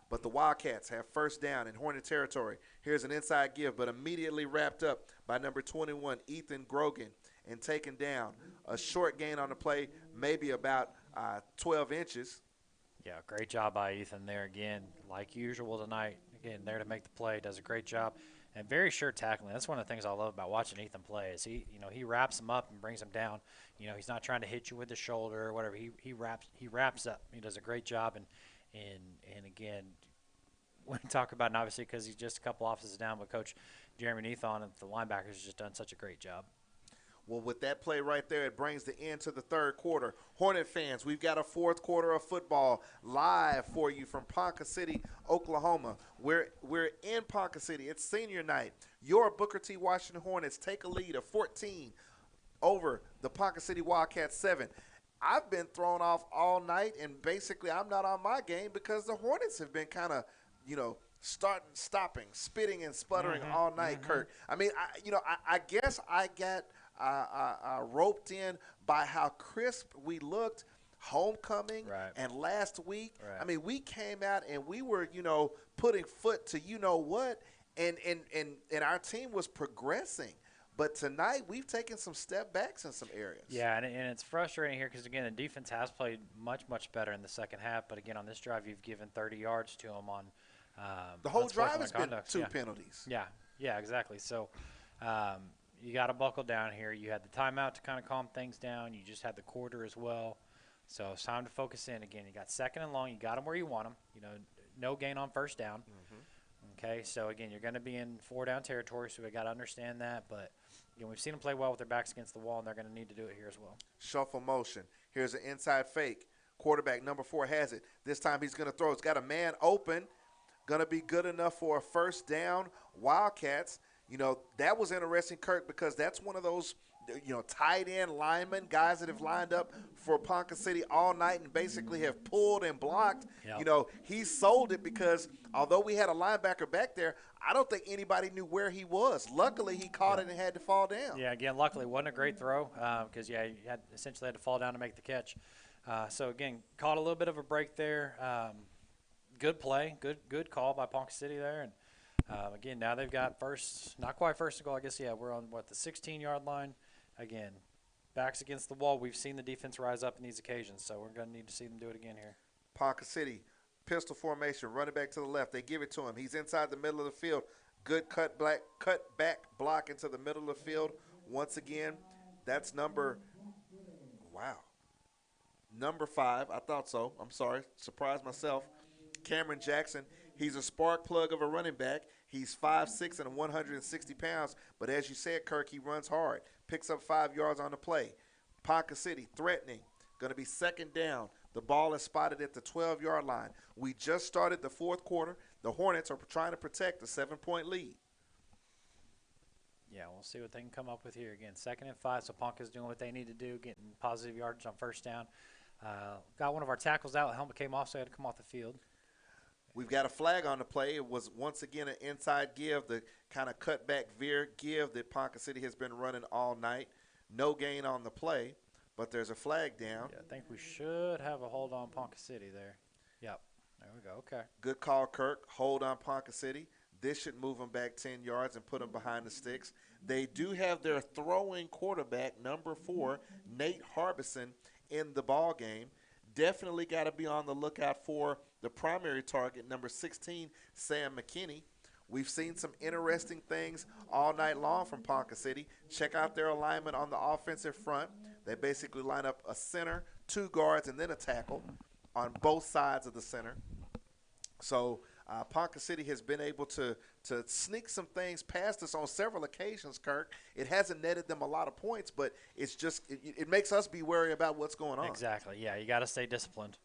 But the Wildcats have first down in Hornet territory. Here's an inside give, but immediately wrapped up by number 21, Ethan Grogan, and taken down. A short gain on the play, maybe about 12 inches. Yeah, great job by Ethan there again. Like usual tonight, again, there to make the play, does a great job. And very sure tackling. That's one of the things I love about watching Ethan play is he wraps him up and brings him down. He's not trying to hit you with the shoulder or whatever. He wraps up. He does a great job. And again, when we talk about it, obviously because he's just a couple offices down, but Coach Jeremy Neathon and the linebackers has just done such a great job. Well, with that play right there, it brings the end to the third quarter. Hornet fans, we've got a fourth quarter of football live for you from Ponca City, Oklahoma. We're in Ponca City. It's senior night. Your Booker T. Washington Hornets take a lead of 14 over the Ponca City Wildcats 7. I've been thrown off all night, and basically I'm not on my game because the Hornets have been kind of, stopping, spitting, and sputtering all night, Kirk. I mean, I guess I got roped in by how crisp we looked homecoming and last week. I mean, we came out and we were, putting foot to what, and our team was progressing. But tonight we've taken some step backs in some areas. Yeah, and it's frustrating here because, again, the defense has played much, much better in the second half. But, again, on this drive you've given 30 yards to them on the whole drive has been two penalties. Yeah, exactly. So you got to buckle down here. You had the timeout to kind of calm things down. You just had the quarter as well. So it's time to focus in again. You got second and long. You got them where you want them. No gain on first down. Okay, so, again, you're going to be in 4-down territory, so we got to understand that. But, we've seen them play well with their backs against the wall, and they're going to need to do it here as well. Shuffle motion. Here's an inside fake. Quarterback number 4 has it. This time he's going to throw. It's got a man open. Going to be good enough for a first down. Wildcats, that was interesting, Kirk, because that's one of those, tight end linemen, guys that have lined up for Ponca City all night and basically have pulled and blocked. Yep. He sold it because although we had a linebacker back there, I don't think anybody knew where he was. Luckily, he caught it and had to fall down. Yeah, again, luckily it wasn't a great throw because, he essentially had to fall down to make the catch. So, again, caught a little bit of a break there. Good play, good call by Ponca City there. And, again, now they've got not quite first and goal. I guess, we're on, the 16-yard line. Again, backs against the wall. We've seen the defense rise up in these occasions, so we're going to need to see them do it again here. Ponca City, pistol formation, running back to the left. They give it to him. He's inside the middle of the field. Good cut back block into the middle of the field. Once again, that's number 5. I thought so. I'm sorry. Surprised myself. Cameron Jackson. He's a spark plug of a running back. He's 5'6" and 160 pounds. But as you said, Kirk, he runs hard. Picks up 5 yards on the play. Ponca City threatening. Going to be second down. The ball is spotted at the 12-yard line. We just started the fourth quarter. The Hornets are trying to protect the 7-point lead. Yeah, we'll see what they can come up with here. Again, 2nd and 5, so Ponca's doing what they need to do, getting positive yardage on first down. Got one of our tackles out. The helmet came off, so he had to come off the field. We've got a flag on the play. It was once again an inside give, the kind of cutback veer give that Ponca City has been running all night. No gain on the play, but there's a flag down. Yeah, I think we should have a hold on Ponca City there. Yep, there we go, okay. Good call, Kirk. Hold on Ponca City. This should move them back 10 yards and put them behind the sticks. They do have their throwing quarterback, number 4, Nate Harbison, in the ball game. Definitely got to be on the lookout for the primary target, number 16, Sam McKinney. We've seen some interesting things all night long from Ponca City. Check out their alignment on the offensive front. They basically line up a center, 2 guards, and then a tackle on both sides of the center. So Ponca City has been able to sneak some things past us on several occasions, Kirk. It hasn't netted them a lot of points, but it's just it makes us be wary about what's going on. Exactly. Yeah, you got to stay disciplined.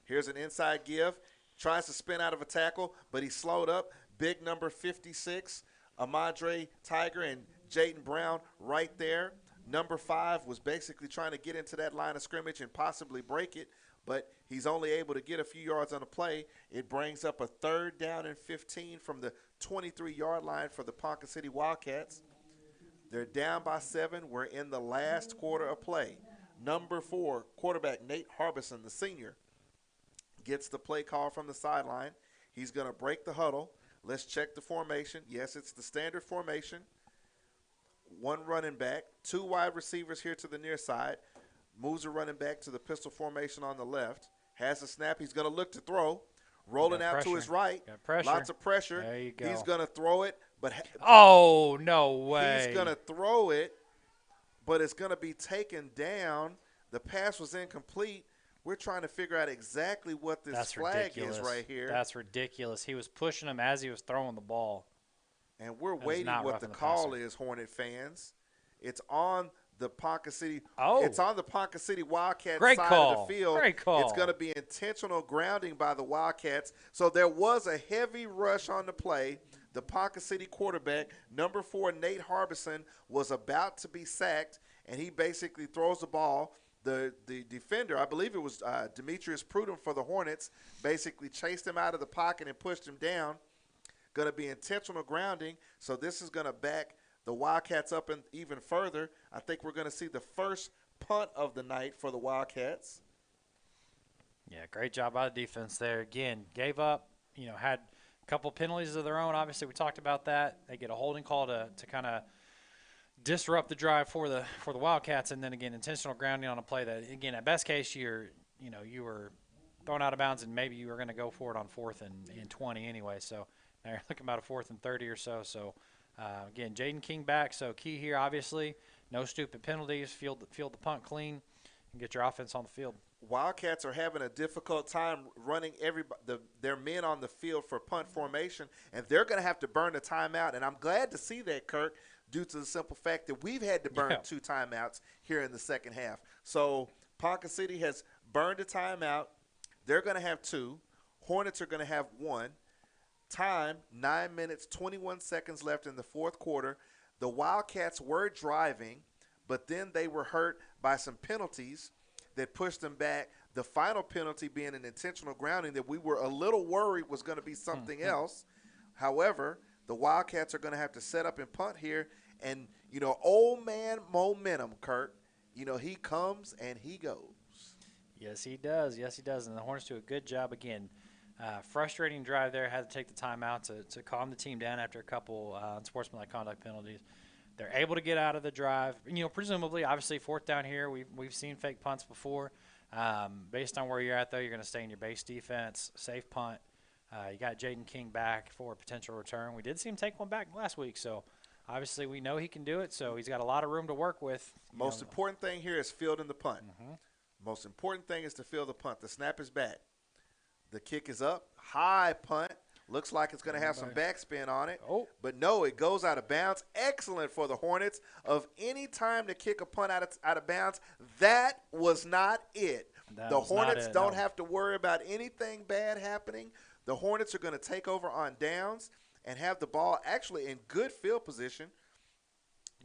Here's an inside give. Tries to spin out of a tackle, but he's slowed up. Big number 56, Amadre Tiger and Jaden Brown right there. Number 5 was basically trying to get into that line of scrimmage and possibly break it, but he's only able to get a few yards on the play. It brings up a 3rd down and 15 from the 23-yard line for the Ponca City Wildcats. They're down by 7. We're in the last quarter of play. Number 4, quarterback Nate Harbison, the senior, gets the play call from the sideline. He's going to break the huddle. Let's check the formation. Yes, it's the standard formation. 1 running back, 2 wide receivers here to the near side. Moves a running back to the pistol formation on the left. Has a snap. He's going to look to throw. Rolling out to his right. Lots of pressure. There you go. He's going to throw it. But oh, no way. He's going to throw it, but it's going to be taken down. The pass was incomplete. We're trying to figure out exactly what this flag is right here. That's ridiculous. He was pushing him as he was throwing the ball. And we're waiting what the call is, Hornet fans. It's on the Ponca City. Oh. It's on the Ponca City Wildcats Great side call. of the field. Great call. It's going to be intentional grounding by the Wildcats. So there was a heavy rush on the play. The Ponca City quarterback, number 4, Nate Harbison, was about to be sacked, and he basically throws the ball. The defender, I believe it was Demetrius Prudom for the Hornets, basically chased him out of the pocket and pushed him down. Going to be intentional grounding, so this is going to back the Wildcats up and even further. I think we're going to see the first punt of the night for the Wildcats. Yeah, great job by the defense there. Again, gave up, had a couple penalties of their own. Obviously, we talked about that. They get a holding call to kind of disrupt the drive for the Wildcats, and then again intentional grounding on a play that, again, at best case you were thrown out of bounds and maybe you were going to go for it on 4th and 20 anyway. So now you're looking about a 4th and 30 or so. So again, Jaden King back. So key here, obviously, no stupid penalties. Field the punt clean and get your offense on the field. Wildcats are having a difficult time running their men on the field for punt formation, and they're going to have to burn the timeout. And I'm glad to see that, Kirk, due to the simple fact that we've had to burn 2 timeouts here in the second half. So Ponca City has burned a timeout. They're going to have 2. Hornets are going to have 1. Time, 9 minutes, 21 seconds left in the 4th quarter. The Wildcats were driving, but then they were hurt by some penalties that pushed them back. The final penalty being an intentional grounding that we were a little worried was going to be something else. However, the Wildcats are going to have to set up and punt here. And, old man momentum, Kurt, he comes and he goes. Yes, he does. Yes, he does. And the Hornets do a good job again. Frustrating drive there. Had to take the timeout to calm the team down after a couple unsportsmanlike conduct penalties. They're able to get out of the drive. Presumably, obviously, 4th down here, we've seen fake punts before. Based on where you're at, though, you're going to stay in your base defense, safe punt. You got Jaden King back for a potential return. We did see him take one back last week, so obviously we know he can do it, so he's got a lot of room to work with. Most important thing here is fielding the punt. Most important thing is to field the punt. The snap is back. The kick is up. High punt. Looks like it's going to have some backspin on it. Oh. But no, it goes out of bounds. Excellent for the Hornets. Of any time to kick a punt out of bounds, that was not it. The Hornets don't have to worry about anything bad happening. The Hornets are going to take over on downs and have the ball actually in good field position.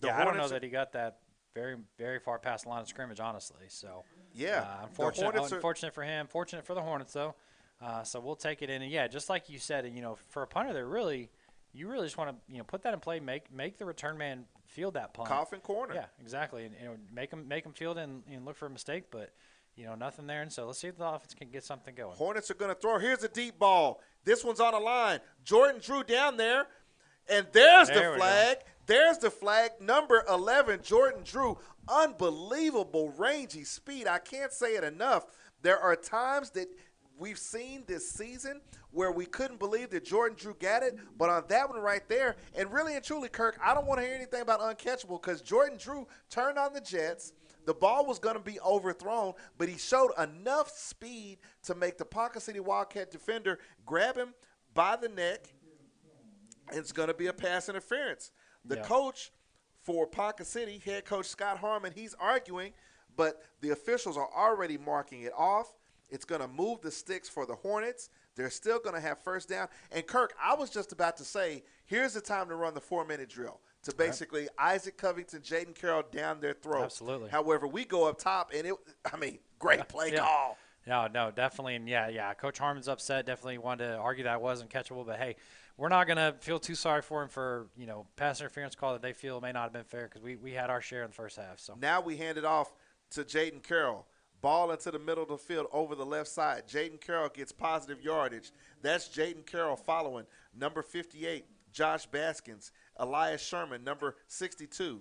I don't know that he got that very, very far past the line of scrimmage, honestly. So, yeah, unfortunate for him. Fortunate for the Hornets, though. So we'll take it in. And, yeah, just like you said, for a punter, you really just want to, put that in play, make the return man field that punt. Coffin corner. Yeah, exactly. And make him field and look for a mistake. But, nothing there. And so let's see if the offense can get something going. Hornets are going to throw. Here's a deep ball. This one's on the line. Jordan Drew down there. And there's the flag. There's the flag. Number 11, Jordan Drew. Unbelievable rangy speed. I can't say it enough. There are times that we've seen this season where we couldn't believe that Jordan Drew got it, but on that one right there, and really and truly, Kirk, I don't want to hear anything about uncatchable because Jordan Drew turned on the Jets. The ball was going to be overthrown, but he showed enough speed to make the Ponca City Wildcat defender grab him by the neck. It's going to be a pass interference. The coach for Ponca City, head coach Scott Harmon, he's arguing, but the officials are already marking it off. It's going to move the sticks for the Hornets. They're still going to have first down. And, Kirk, I was just about to say, here's the time to run the 4-minute drill to basically Isaac Covington, Jaden Carroll down their throat. Absolutely. However, we go up top, and great play call. No, definitely. And, Coach Harmon's upset. Definitely wanted to argue that wasn't catchable. But, hey, we're not going to feel too sorry for him for, pass interference call that they feel may not have been fair because we had our share in the first half. So now we hand it off to Jaden Carroll. Ball into the middle of the field over the left side. Jaden Carroll gets positive yardage. That's Jaden Carroll following. Number 58, Josh Baskins. Elias Sherman, number 62.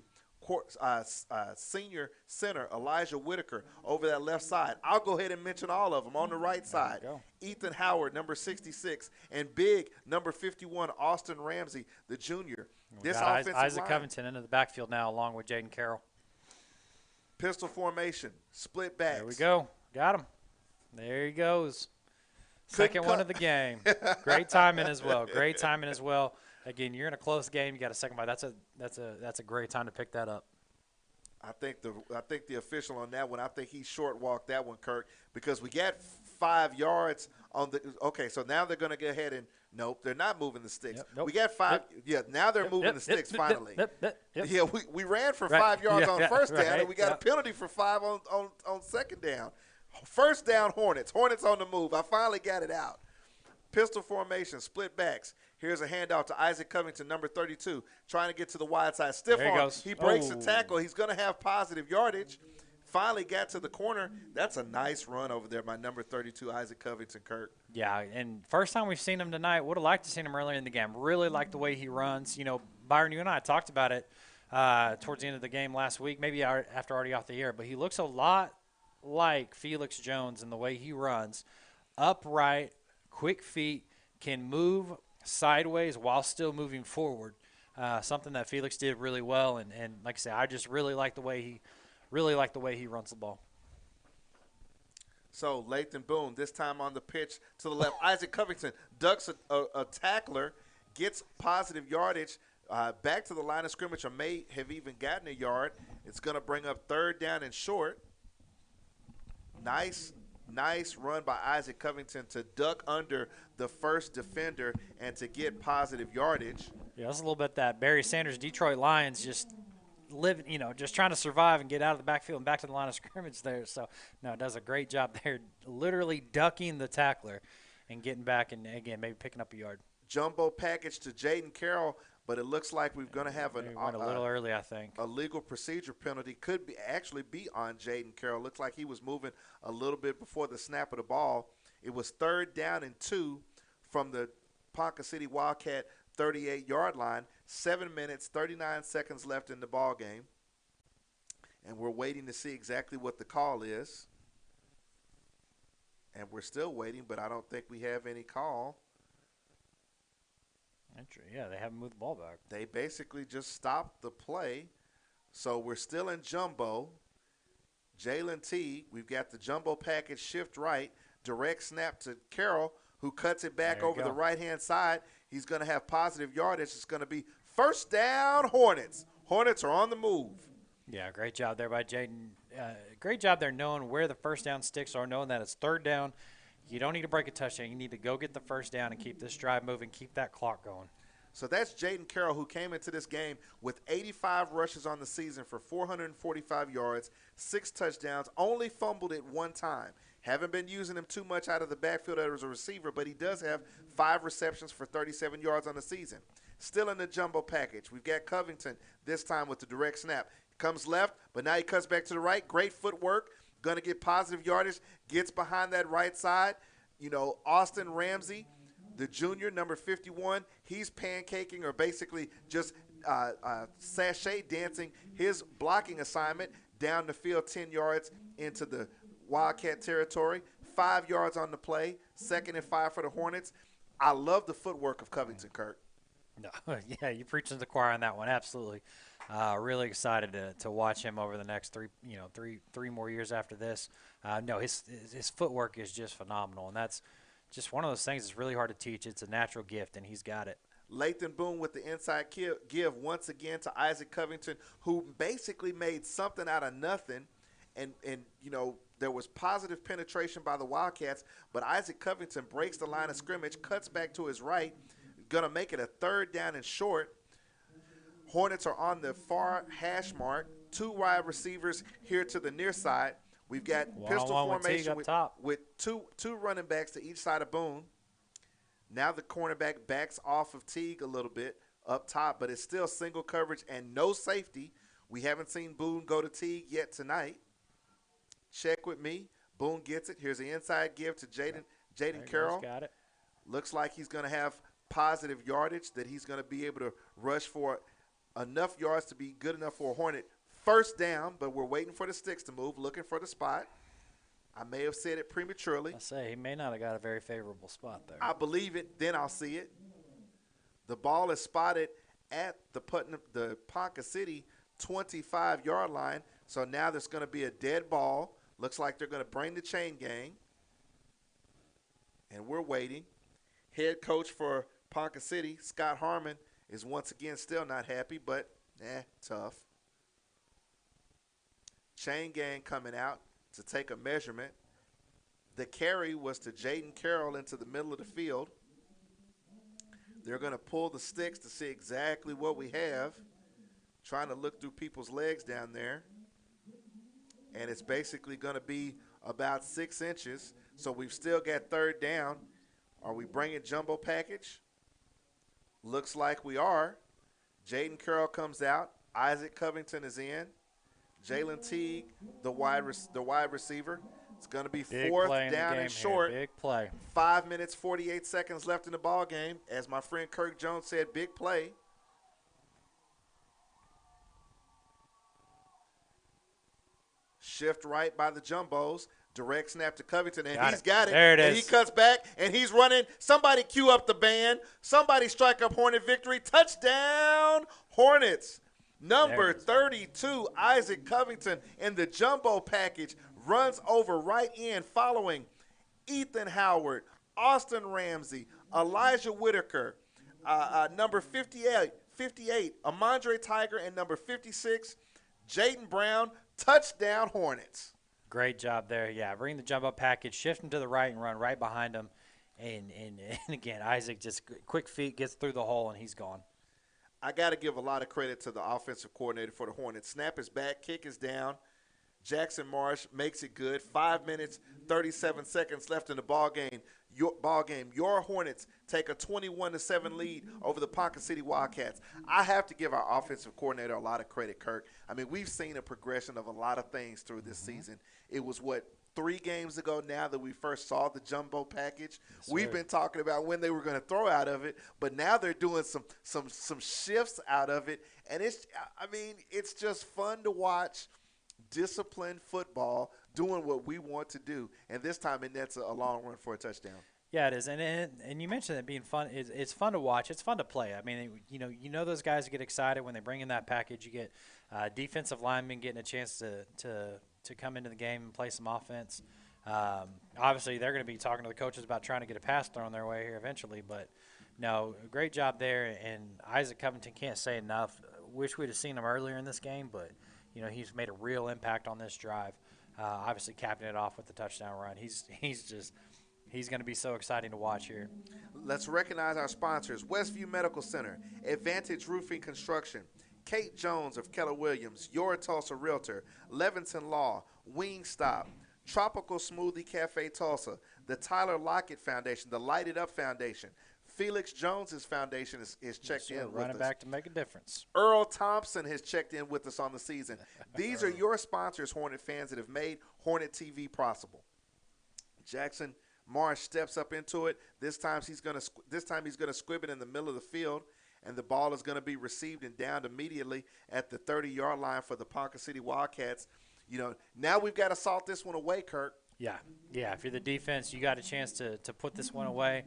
Senior center Elijah Whitaker over that left side. I'll go ahead and mention all of them. On the right side, Ethan Howard, number 66, and big number 51, Austin Ramsey, the junior. This offensive line, Isaac Covington into the backfield now along with Jaden Carroll. Pistol formation, split backs. There we go. Got him. There he goes. Second one of the game. Great timing as well. Great timing as well. Again, you're in a close game. You got a second bite. That's a great time to pick that up. I think the official on that one, I think he short walked that one, Kirk, because we got 5 yards on the. Okay, so now they're going to go ahead and nope, they're not moving the sticks. Nope. We got 5. Now they're moving the sticks finally. Yeah, we ran for 5 yards on first down, and we got a penalty for 5 on second down. First down, Hornets. Hornets on the move. I finally got it out. Pistol formation, split backs. Here's a handoff to Isaac Covington, number 32, trying to get to the wide side. Stiff arm. He breaks the tackle. He's going to have positive yardage. Finally got to the corner. That's a nice run over there by number 32, Isaac Covington, Kirk. Yeah, and first time we've seen him tonight. Would have liked to see him earlier in the game. Really like the way he runs. Byron, you and I talked about it towards the end of the game last week, maybe after already off the air, but he looks a lot like Felix Jones in the way he runs. Upright, quick feet, can move sideways while still moving forward. Something that Felix did really well, and like I said, I just really like the way he runs the ball. So Lathan Boone, this time on the pitch to the left. Isaac Covington ducks a tackler, gets positive yardage, back to the line of scrimmage, or may have even gotten a yard. It's going to bring up third down and short. Nice run by Isaac Covington to duck under the first defender and to get positive yardage. Yeah, that's a little bit that Barry Sanders Detroit Lions just living, just trying to survive and get out of the backfield and back to the line of scrimmage there. So, no, it does a great job there, literally ducking the tackler and getting back and, again, maybe picking up a yard. Jumbo package to Jaden Carroll, but it looks like we're going to have went a little early, I think. A legal procedure penalty could actually be on Jaden Carroll. Looks like he was moving a little bit before the snap of the ball. It was third down and 2 from the Ponca City Wildcat 38-yard line. 7 minutes, 39 seconds left in the ball game. And we're waiting to see exactly what the call is. And we're still waiting, but I don't think we have any call. Yeah, they haven't moved the ball back. They basically just stopped the play. So we're still in jumbo. Jalen T, we've got the jumbo package shift right. Direct snap to Carroll, who cuts it back over the right-hand side. He's going to have positive yardage. It's going to be first down, Hornets. Hornets are on the move. Yeah, great job there by Jaden. Great job there knowing where the first down sticks are, knowing that it's third down. You don't need to break a touchdown. You need to go get the first down and keep this drive moving, keep that clock going. So that's Jaden Carroll, who came into this game with 85 rushes on the season for 445 yards, 6 touchdowns, only fumbled it 1 time. Haven't been using him too much out of the backfield as a receiver, but he does have 5 receptions for 37 yards on the season. Still in the jumbo package. We've got Covington this time with the direct snap. Comes left, but now he cuts back to the right. Great footwork. going to get positive yardage, gets behind that right side. Austin Ramsey, the junior, number 51, he's pancaking or basically just sachet dancing his blocking assignment down the field 10 yards into the Wildcat territory. 5 yards on the play, 2nd and 5 for the Hornets. I love the footwork of Covington, Kirk. No, yeah, you're preaching to the choir on that one. Absolutely. Really excited to watch him over the next three more years after this. No, his footwork is just phenomenal, and that's just one of those things that's really hard to teach. It's a natural gift, and he's got it. Lathan Boone with the inside give once again to Isaac Covington, who basically made something out of nothing. And there was positive penetration by the Wildcats, but Isaac Covington breaks the line of scrimmage, cuts back to his right, going to make it a 3rd down and short. Hornets are on the far hash mark. 2 wide receivers here to the near side. We've got pistol formation with two running backs to each side of Boone. Now the cornerback backs off of Teague a little bit up top, but it's still single coverage and no safety. We haven't seen Boone go to Teague yet tonight. Check with me. Boone gets it. Here's the inside give to Jaden Carroll. Got it. Looks like he's going to have positive yardage, that he's going to be able to rush for enough yards to be good enough for a Hornet first down, but we're waiting for the sticks to move, looking for the spot. I may have said it prematurely. I say he may not have got a very favorable spot there. I believe it, then I'll see it. The ball is spotted at the Ponca City 25-yard line, so now there's going to be a dead ball. Looks like they're going to bring the chain gang, and we're waiting. Head coach for Ponca City, Scott Harmon, is once again still not happy, but tough. Chain gang coming out to take a measurement. The carry was to Jaden Carroll into the middle of the field. They're going to pull the sticks to see exactly what we have. Trying to look through people's legs down there. And it's basically going to be about 6 inches. So we've still got 3rd down. Are we bringing jumbo package? Looks like we are. Jaden Carroll comes out. Isaac Covington is in. Jalen Teague, the wide receiver. It's going to be 4th down and short. Big play. 5 minutes, 48 seconds left in the ball game. As my friend Kirk Jones said, big play. Shift right by the jumbos. Direct snap to Covington, and he's got it. There it is. And he cuts back, and he's running. Somebody cue up the band. Somebody strike up Hornet victory. Touchdown, Hornets. Number 32, Isaac Covington in the jumbo package runs over right in following Ethan Howard, Austin Ramsey, Elijah Whitaker, number 58, Amandre Tiger, and number 56, Jaden Brown. Touchdown, Hornets. Great job there. Yeah, bring the jumbo package, shift him to the right and run right behind him. And again, Isaac just quick feet, gets through the hole, and he's gone. I got to give a lot of credit to the offensive coordinator for the Hornets. Snap is back, kick is down. Jackson Marsh makes it good. 5 minutes, 37 seconds left in the ball game. Your Hornets take a 21-7 lead over the Ponca City Wildcats. I have to give our offensive coordinator a lot of credit, Kirk. I mean, we've seen a progression of a lot of things through this season. It was, 3 games ago now that we first saw the jumbo package. Yes, we've been talking about when they were going to throw out of it, but now they're doing some shifts out of it. And it's just fun to watch disciplined football doing what we want to do. And this time it nets a long run for a touchdown. Yeah, it is. And you mentioned it being fun. It's fun to watch. It's fun to play. I mean, you know those guys get excited when they bring in that package. You get defensive linemen getting a chance to come into the game and play some offense. Obviously, they're going to be talking to the coaches about trying to get a pass thrown their way here eventually. But, no, great job there. And Isaac Covington can't say enough. Wish we'd have seen him earlier in this game, but, he's made a real impact on this drive. Obviously, capping it off with the touchdown run. He's going to be so exciting to watch here. Let's recognize our sponsors: Westview Medical Center, Advantage Roofing Construction, Kate Jones of Keller Williams, Your Tulsa Realtor, Levinson Law, Wingstop, Tropical Smoothie Cafe Tulsa, the Tyler Lockett Foundation, the Light It Up Foundation, Felix Jones's foundation is checked in with running us. back to make a difference. Earl Thompson has checked in with us on the season. These are your sponsors, Hornet fans, that have made Hornet TV possible. Jackson Marsh steps up into it. This time he's going to squib it in the middle of the field, and the ball is going to be received and downed immediately at the 30-yard line for the Ponca City Wildcats. Now we've got to salt this one away, Kirk. Yeah. If you're the defense, you got a chance to put this one away.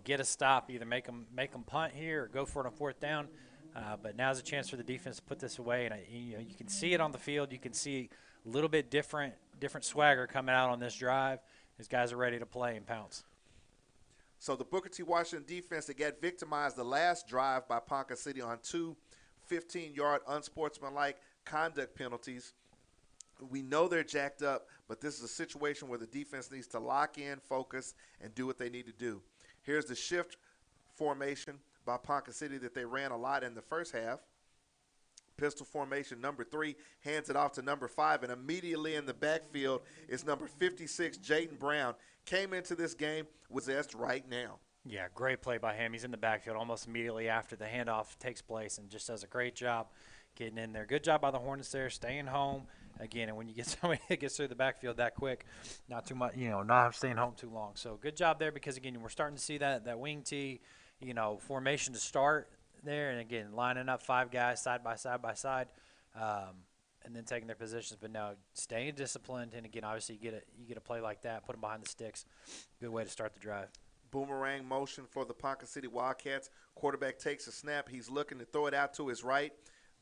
Get a stop, either make them punt here or go for it on fourth down. But now's a chance for the defense to put this away, and you can see it on the field. You can see a little bit different swagger coming out on this drive. These guys are ready to play and pounce. So the Booker T. Washington defense that got victimized the last drive by Ponca City on two 15-yard unsportsmanlike conduct penalties. We know they're jacked up, but this is a situation where the defense needs to lock in, focus, and do what they need to do. Here's the shift formation by Ponca City that they ran a lot in the first half. Pistol formation, number 3 hands it off to number 5, and immediately in the backfield is number 56, Jaden Brown. Came into this game, was asked right now. Yeah, great play by him. He's in the backfield almost immediately after the handoff takes place and just does a great job getting in there. Good job by the Hornets there, staying home. Again, and when you get somebody that gets through the backfield that quick, not too much, not staying home too long. So good job there because, again, we're starting to see that wing tee, formation to start there. And, again, lining up 5 guys side by side, and then taking their positions. But now staying disciplined. And, again, obviously you get a play like that, put them behind the sticks. Good way to start the drive. Boomerang motion for the Ponca City Wildcats. Quarterback takes a snap. He's looking to throw it out to his right.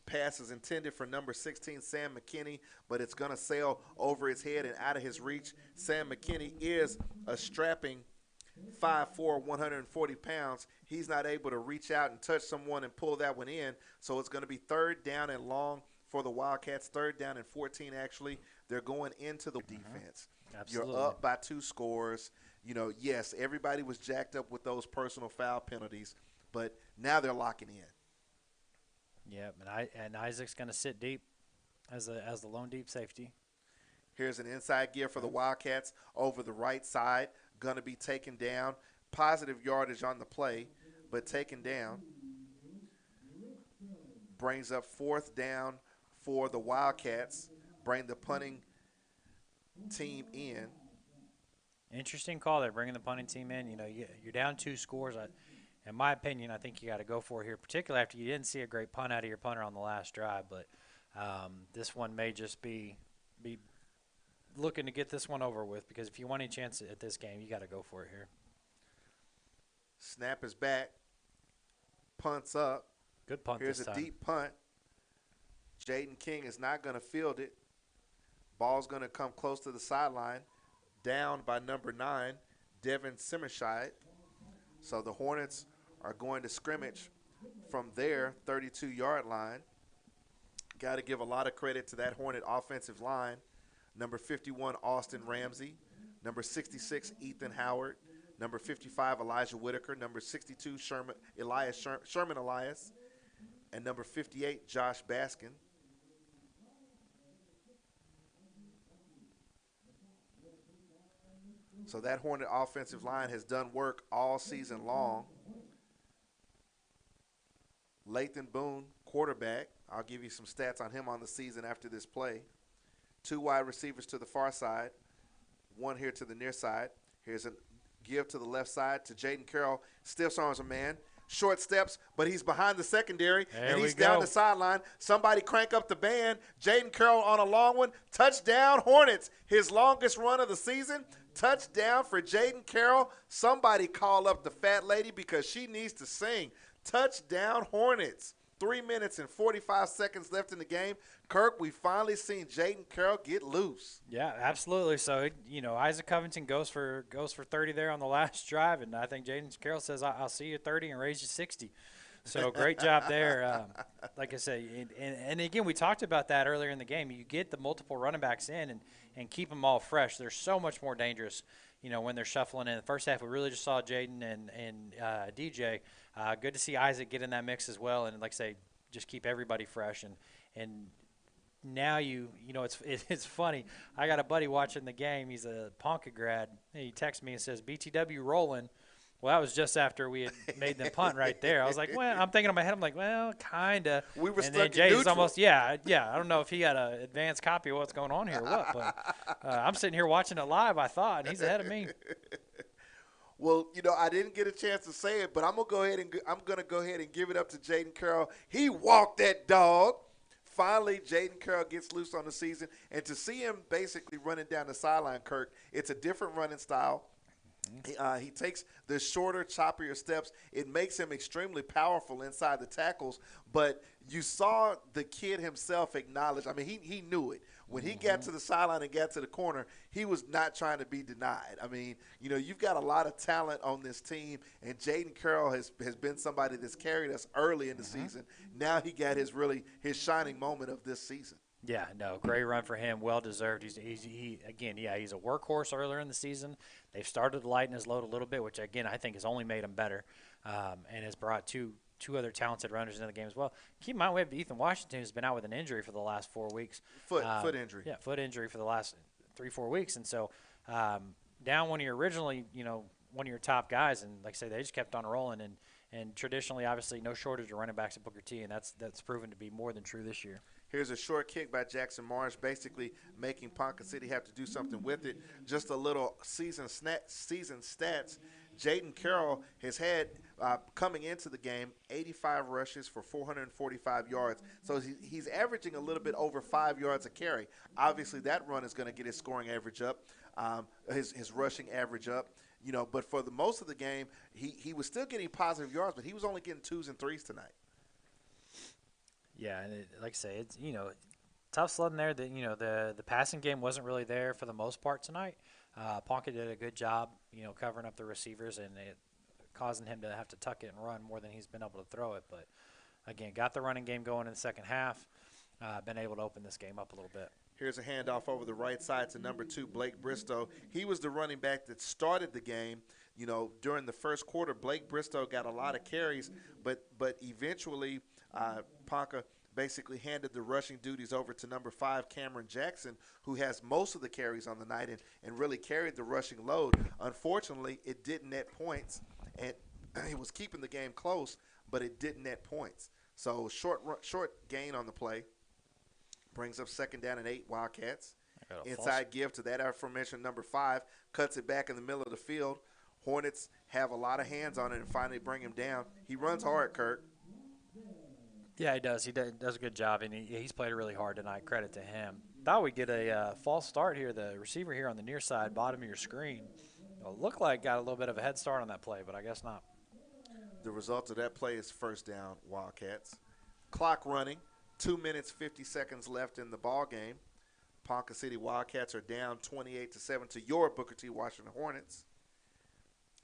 Pass is intended for number 16, Sam McKinney, but it's going to sail over his head and out of his reach. Sam McKinney is a strapping 5'4", 140 pounds. He's not able to reach out and touch someone and pull that one in, so it's going to be 3rd down and long for the Wildcats, 3rd down and 14 actually. They're going into the defense. Absolutely. You're up by 2 scores. Yes, everybody was jacked up with those personal foul penalties, but now they're locking in. Yeah, and Isaac's going to sit deep as the lone deep safety. Here's an inside gear for the Wildcats over the right side. Going to be taken down. Positive yardage on the play, but taken down. Brings up 4th down for the Wildcats. Bring the punting team in. Interesting call there, bringing the punting team in. You're down 2 scores. In my opinion, I think you got to go for it here, particularly after you didn't see a great punt out of your punter on the last drive. But this one may just be looking to get this one over with, because if you want any chance at this game, you got to go for it here. Snap is back. Punts up. Good punt Here's this time. Here's a deep punt. Jaden King is not going to field it. Ball's going to come close to the sideline. Down by number 9, Devin Simmerscheid. So the Hornets are going to scrimmage from their 32-yard line. Got to give a lot of credit to that Hornet offensive line. Number 51, Austin Ramsey. Number 66, Ethan Howard. Number 55, Elijah Whitaker. Number 62, Sherman Elias. And number 58, Josh Baskin. So that Hornet offensive line has done work all season long. Lathan Boone, quarterback. I'll give you some stats on him on the season after this play. 2 wide receivers to the far side, 1 here to the near side. Here's a give to the left side to Jaden Carroll. Stiff arms a man. Short steps, but he's behind the secondary, and he's down the sideline. Somebody crank up the band. Jaden Carroll on a long one. Touchdown, Hornets. His longest run of the season. Touchdown for Jaden Carroll. Somebody call up the fat lady because she needs to sing. Touchdown, Hornets. 3 minutes and 45 seconds left in the game. Kirk, we finally seen Jaden Carroll get loose. Yeah, absolutely. So, Isaac Covington goes for 30 there on the last drive, and I think Jaden Carroll says, I'll see you 30 and raise you 60. So, great job there. Like I said, and again, we talked about that earlier in the game. You get the multiple running backs in and keep them all fresh. They're so much more dangerous, when they're shuffling in. The first half, we really just saw Jaden and DJ. Good to see Isaac get in that mix as well, and like I say, just keep everybody fresh. And now it's funny. I got a buddy watching the game. He's a Ponca grad. He texts me and says, BTW rolling. Well, that was just after we had made them punt right there. I was like, well, I'm thinking in my head, I'm like, well, kind of. We were And then stuck in Jay's neutral. almost, yeah. I don't know if he had an advanced copy of what's going on here or what, but I'm sitting here watching it live, I thought, and he's ahead of me. Well, I didn't get a chance to say it, but I'm gonna go ahead and give it up to Jaden Carroll. He walked that dog. Finally, Jaden Carroll gets loose on the season, and to see him basically running down the sideline, Kirk, it's a different running style. He takes the shorter, choppier steps. It makes him extremely powerful inside the tackles. But you saw the kid himself acknowledge. I mean, he knew it. When he got to the sideline and got to the corner, he was not trying to be denied. I mean, you've got a lot of talent on this team, and Jaden Carroll has been somebody that's carried us early in the season. Now he got his shining moment of this season. Yeah, no, great run for him, well deserved. He's a workhorse earlier in the season. They've started to lighten his load a little bit, which again I think has only made him better, and has brought two other talented runners into the game as well. Keep in mind we have Ethan Washington, who's been out with an injury for the last 4 weeks. Foot injury. Yeah, foot injury for the last 3-4 weeks, and so down one of your one of your top guys, and like I say, they just kept on rolling, and traditionally, obviously, no shortage of running backs at Booker T, and that's proven to be more than true this year. Here's a short kick by Jackson Marsh, basically making Ponca City have to do something with it. Just a little season stats. Jaden Carroll has had, coming into the game, 85 rushes for 445 yards. So he's averaging a little bit over 5 yards a carry. Obviously, that run is going to get his scoring average up, his rushing average up. But for the most of the game, he was still getting positive yards, but he was only getting 2s and 3s tonight. Yeah, and like I say, it's tough sledding there. The passing game wasn't really there for the most part tonight. Ponca did a good job, covering up the receivers and it causing him to have to tuck it and run more than he's been able to throw it. But again, got the running game going in the second half. Been able to open this game up a little bit. Here's a handoff over the right side to number 2, Blake Bristow. He was the running back that started the game. During the first quarter, Blake Bristow got a lot of carries, but eventually Ponca basically handed the rushing duties over to number 5, Cameron Jackson, who has most of the carries on the night and really carried the rushing load. Unfortunately, it didn't net points, and it was keeping the game close, but it didn't net points. So short gain on the play. Brings up 2nd down and 8, Wildcats. Inside give to that aforementioned number 5. Cuts it back in the middle of the field. Hornets have a lot of hands on it and finally bring him down. He runs hard, Kirk. Yeah, he does. He does a good job, and he's played really hard tonight. Credit to him. Thought we'd get a false start here. The receiver here on the near side, bottom of your screen, looked like got a little bit of a head start on that play, but I guess not. The result of that play is 1st down, Wildcats. Clock running. 2 minutes, 50 seconds left in the ball game. Ponca City Wildcats are down 28-7 to your Booker T. Washington Hornets.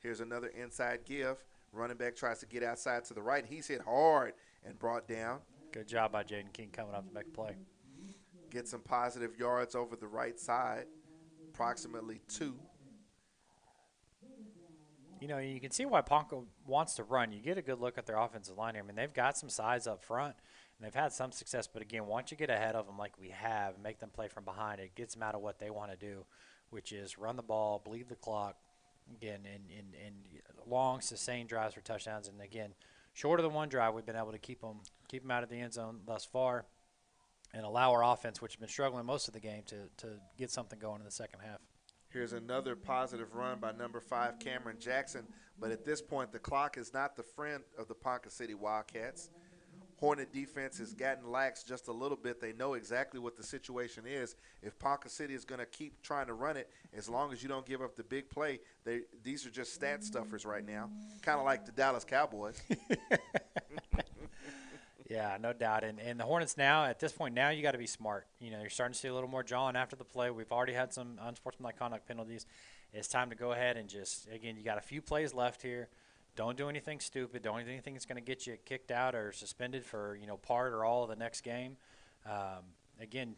Here's another inside give. Running back tries to get outside to the right. He's hit hard and brought down. Good job by Jaden King coming up to make a play. Get some positive yards over the right side, approximately 2. You can see why Ponca wants to run. You get a good look at their offensive line here. I mean, they've got some size up front. And they've had some success, but again, once you get ahead of them like we have and make them play from behind, it gets them out of what they want to do, which is run the ball, bleed the clock, again, and long, sustained drives for touchdowns. And again, shorter than one drive, we've been able to keep them out of the end zone thus far and allow our offense, which has been struggling most of the game, to get something going in the second half. Here's another positive run by number 5, Cameron Jackson, but at this point, the clock is not the friend of the Ponca City Wildcats. Hornet defense has gotten lax just a little bit. They know exactly what the situation is. If Ponca City is going to keep trying to run it, as long as you don't give up the big play, these are just stat stuffers right now, kind of like the Dallas Cowboys. Yeah, no doubt. And the Hornets now, at this point now, you got to be smart. You're starting to see a little more jawing after the play. We've already had some unsportsmanlike conduct penalties. It's time to go ahead and just, again, you got a few plays left here. Don't do anything stupid. Don't do anything that's going to get you kicked out or suspended for, part or all of the next game. Again,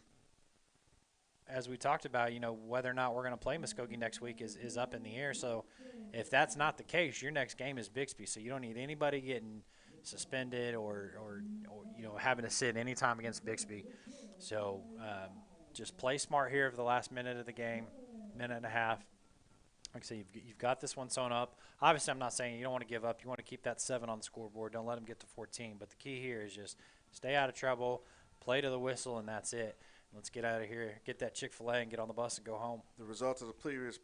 as we talked about, whether or not we're going to play Muskogee next week is up in the air. So if that's not the case, your next game is Bixby. So you don't need anybody getting suspended or having to sit any time against Bixby. So just play smart here for the last minute of the game, minute and a half. Like I say, you've got this one sewn up. Obviously, I'm not saying you don't want to give up. You want to keep that 7 on the scoreboard. Don't let them get to 14. But the key here is just stay out of trouble, play to the whistle, and that's it. Let's get out of here, get that Chick-fil-A, and get on the bus and go home. The result of the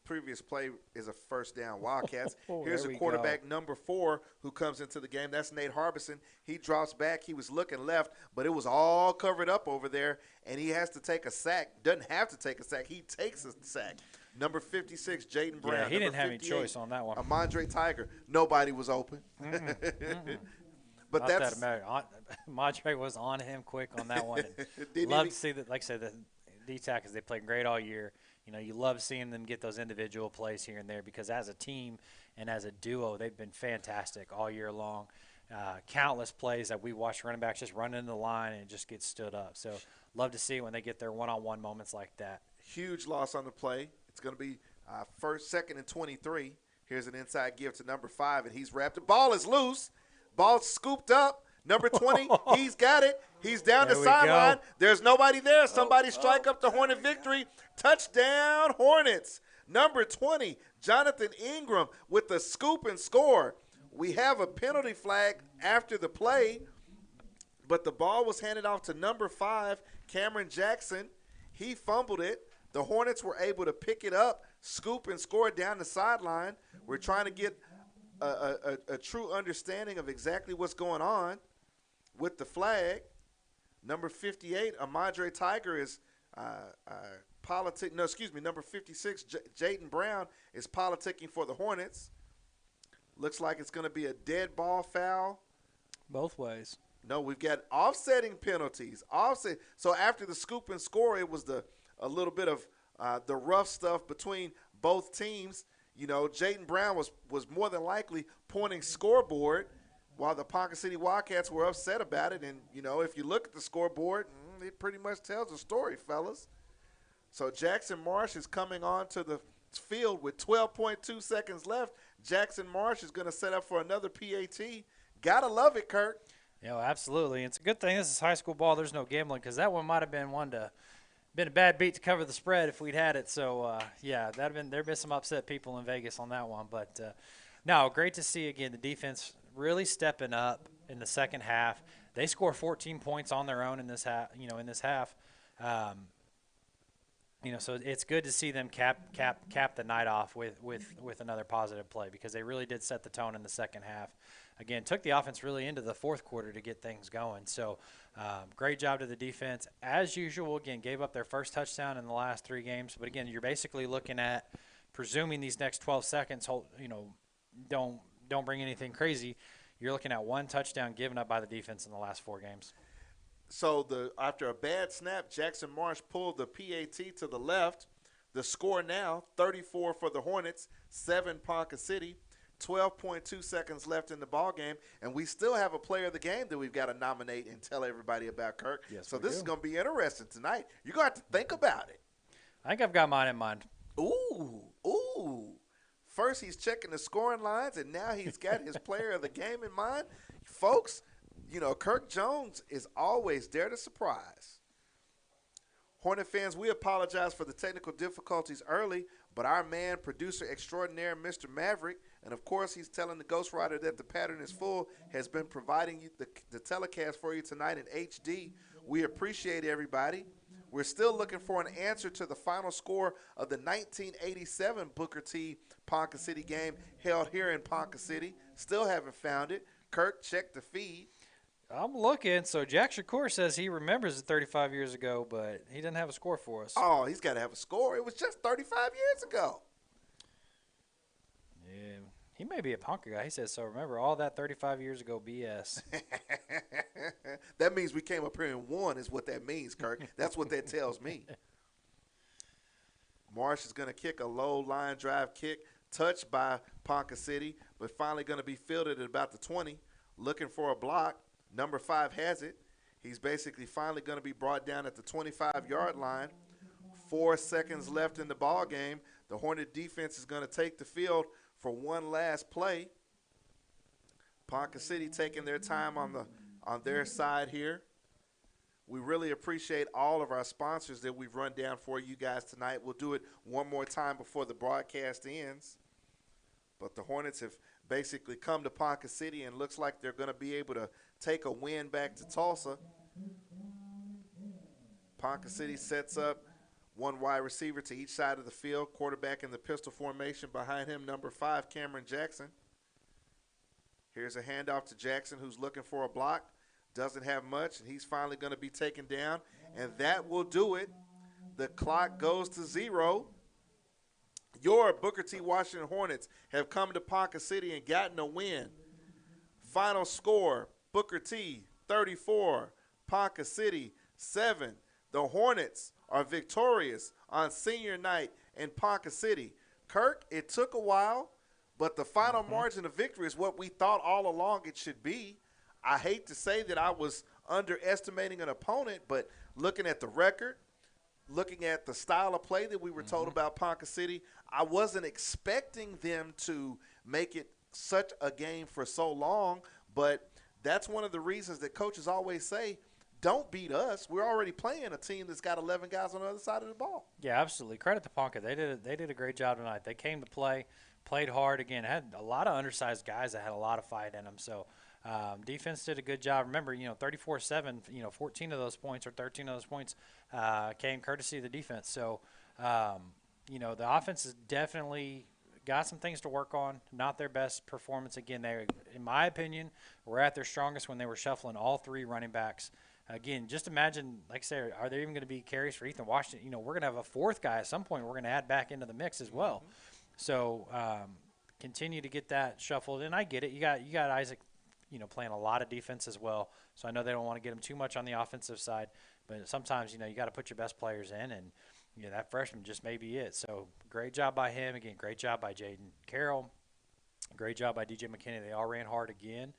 previous play is a first down. Wildcats. Oh, Here's there the we quarterback go. number 4 who comes into the game. That's Nate Harbison. He drops back. He was looking left, but it was all covered up over there, and he has to take a sack. Doesn't have to take a sack. He takes a sack. Number 56, Jaden Brown. Yeah, he didn't have any 58, choice on that one. Amandre Tiger. Nobody was open. But Not that's that Madre was on him quick on that one. Didn't Love even- to see that. Like I said, the D-tackles, they played great all year. You know, you love seeing them get those individual plays here and there because as a team and as a duo, they've been fantastic all year long. Countless plays that we watch running backs just run into the line and just get stood up. So love to see when they get their one-on-one moments like that. Huge loss on the play. It's going to be second and 23. Here's an inside give to number 5, and he's wrapped. The ball is loose. Ball scooped up. Number 20, he's got it. He's down the sideline. There's nobody there. Somebody strike up the Hornet victory. Touchdown, Hornets. Number 20, Jonathan Ingram with the scoop and score. We have a penalty flag after the play, but the ball was handed off to number 5, Cameron Jackson. He fumbled it. The Hornets were able to pick it up, scoop and score down the sideline. We're trying to get a true understanding of exactly what's going on with the flag. Number 58, Amadre Tiger is number 56, Jaden Brown is politicking for the Hornets. Looks like it's going to be a dead ball foul. Both ways. No, we've got offsetting penalties. So after the scoop and score, it was a little bit of the rough stuff between both teams. You know, Jaden Brown was more than likely pointing scoreboard while the Ponca City Wildcats were upset about it. And, you know, if you look at the scoreboard, it pretty much tells the story, fellas. So Jackson Marsh is coming on to the field with 12.2 seconds left. Jackson Marsh is going to set up for another PAT. Gotta love it, Kirk. Yeah, absolutely. It's a good thing this is high school ball. There's no gambling because that one might have been been a bad beat to cover the spread if we'd had it. So, there'd been some upset people in Vegas on that one. But, no, great to see, again, the defense really stepping up in the second half. They score 14 points on their own in this half. So it's good to see them cap the night off with another positive play because they really did set the tone in the second half. Again, took the offense really into the fourth quarter to get things going. So great job to the defense. As usual, again, gave up their first touchdown in the last 3 games. But, again, you're basically looking at presuming these next 12 seconds, don't bring anything crazy. You're looking at 1 touchdown given up by the defense in the last 4 games. So after a bad snap, Jackson Marsh pulled the PAT to the left. The score now, 34 for the Hornets, 7 Ponca City. 12.2 seconds left in the ball game, and we still have a player of the game that we've got to nominate and tell everybody about, Kirk. Yes, so this is going to be interesting tonight. You're going to have to think about it. I think I've got mine in mind. Ooh. First he's checking the scoring lines, and now he's got his player of the game in mind. Folks, you know, Kirk Jones is always there to surprise. Hornet fans, we apologize for the technical difficulties early, but our man, producer extraordinaire, Mr. Maverick, and of course he's telling the ghostwriter that the pattern is full, has been providing you the telecast for you tonight in HD. We appreciate everybody. We're still looking for an answer to the final score of the 1987 Booker T. Ponca City game held here in Ponca City. Still haven't found it. Kirk, check the feed. I'm looking. So Jack Shakur says he remembers it 35 years ago, but he didn't have a score for us. Oh, he's got to have a score. It was just 35 years ago. Yeah, he may be a Ponca guy. He says, so remember all that 35 years ago BS. That means we came up here and won is what that means, Kirk. That's what that tells me. Marsh is going to kick a low line drive kick, touched by Ponca City, but finally going to be fielded at about the 20, looking for a block. Number 5 has it. He's basically finally going to be brought down at the 25-yard line. 4 seconds left in the ball game. The Hornet defense is going to take the field for one last play. Ponca City taking their time on their side here. We really appreciate all of our sponsors that we've run down for you guys tonight. We'll do it one more time before the broadcast ends. But the Hornets have basically come to Ponca City and looks like they're going to be able to take a win back to Tulsa. Ponca City sets up one wide receiver to each side of the field, quarterback in the pistol formation. Behind him, number 5, Cameron Jackson. Here's a handoff to Jackson, who's looking for a block. Doesn't have much, and he's finally going to be taken down, and that will do it. The clock goes to 0. Your Booker T. Washington Hornets have come to Ponca City and gotten a win. Final score, Booker T. 34, Ponca City 7. The Hornets are victorious on senior night in Ponca City. Kirk, it took a while, but the final margin of victory is what we thought all along it should be. I hate to say that I was underestimating an opponent, but looking at the record, looking at the style of play that we were told about Ponca City, I wasn't expecting them to make it such a game for so long, but that's one of the reasons that coaches always say, don't beat us. We're already playing a team that's got 11 guys on the other side of the ball. Yeah, absolutely. Credit to Ponca. They did a great job tonight. They came to play, played hard. Again, had a lot of undersized guys that had a lot of fight in them. So defense did a good job. Remember, 34-7, 14 of those points or 13 of those points came courtesy of the defense. So, the offense has definitely got some things to work on. Not their best performance. Again, they, in my opinion, were at their strongest when they were shuffling all 3 running backs. Again, just imagine, like I said, are there even going to be carries for Ethan Washington? We're going to have a 4th guy at some point we're going to add back into the mix as well. So continue to get that shuffled. And I get it. You got Isaac, playing a lot of defense as well. So I know they don't want to get him too much on the offensive side. But sometimes, you got to put your best players in. And, that freshman just may be it. So great job by him. Again, great job by Jaden Carroll. Great job by DJ McKinney. They all ran hard again.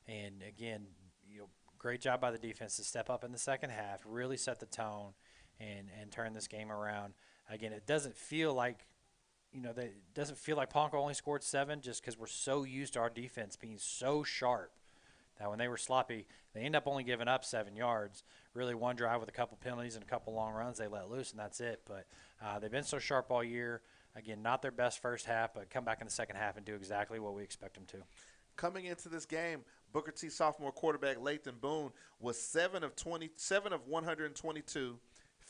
And, again, great job by the defense to step up in the second half, really set the tone, and turn this game around. Again, it doesn't feel like, it doesn't feel like Ponca only scored 7 just because we're so used to our defense being so sharp that when they were sloppy, they end up only giving up 7 yards. Really one drive with a couple penalties and a couple long runs they let loose, and that's it. But they've been so sharp all year. Again, not their best first half, but come back in the second half and do exactly what we expect them to. Coming into this game, Booker T sophomore quarterback Lathan Boone was 7 of 122,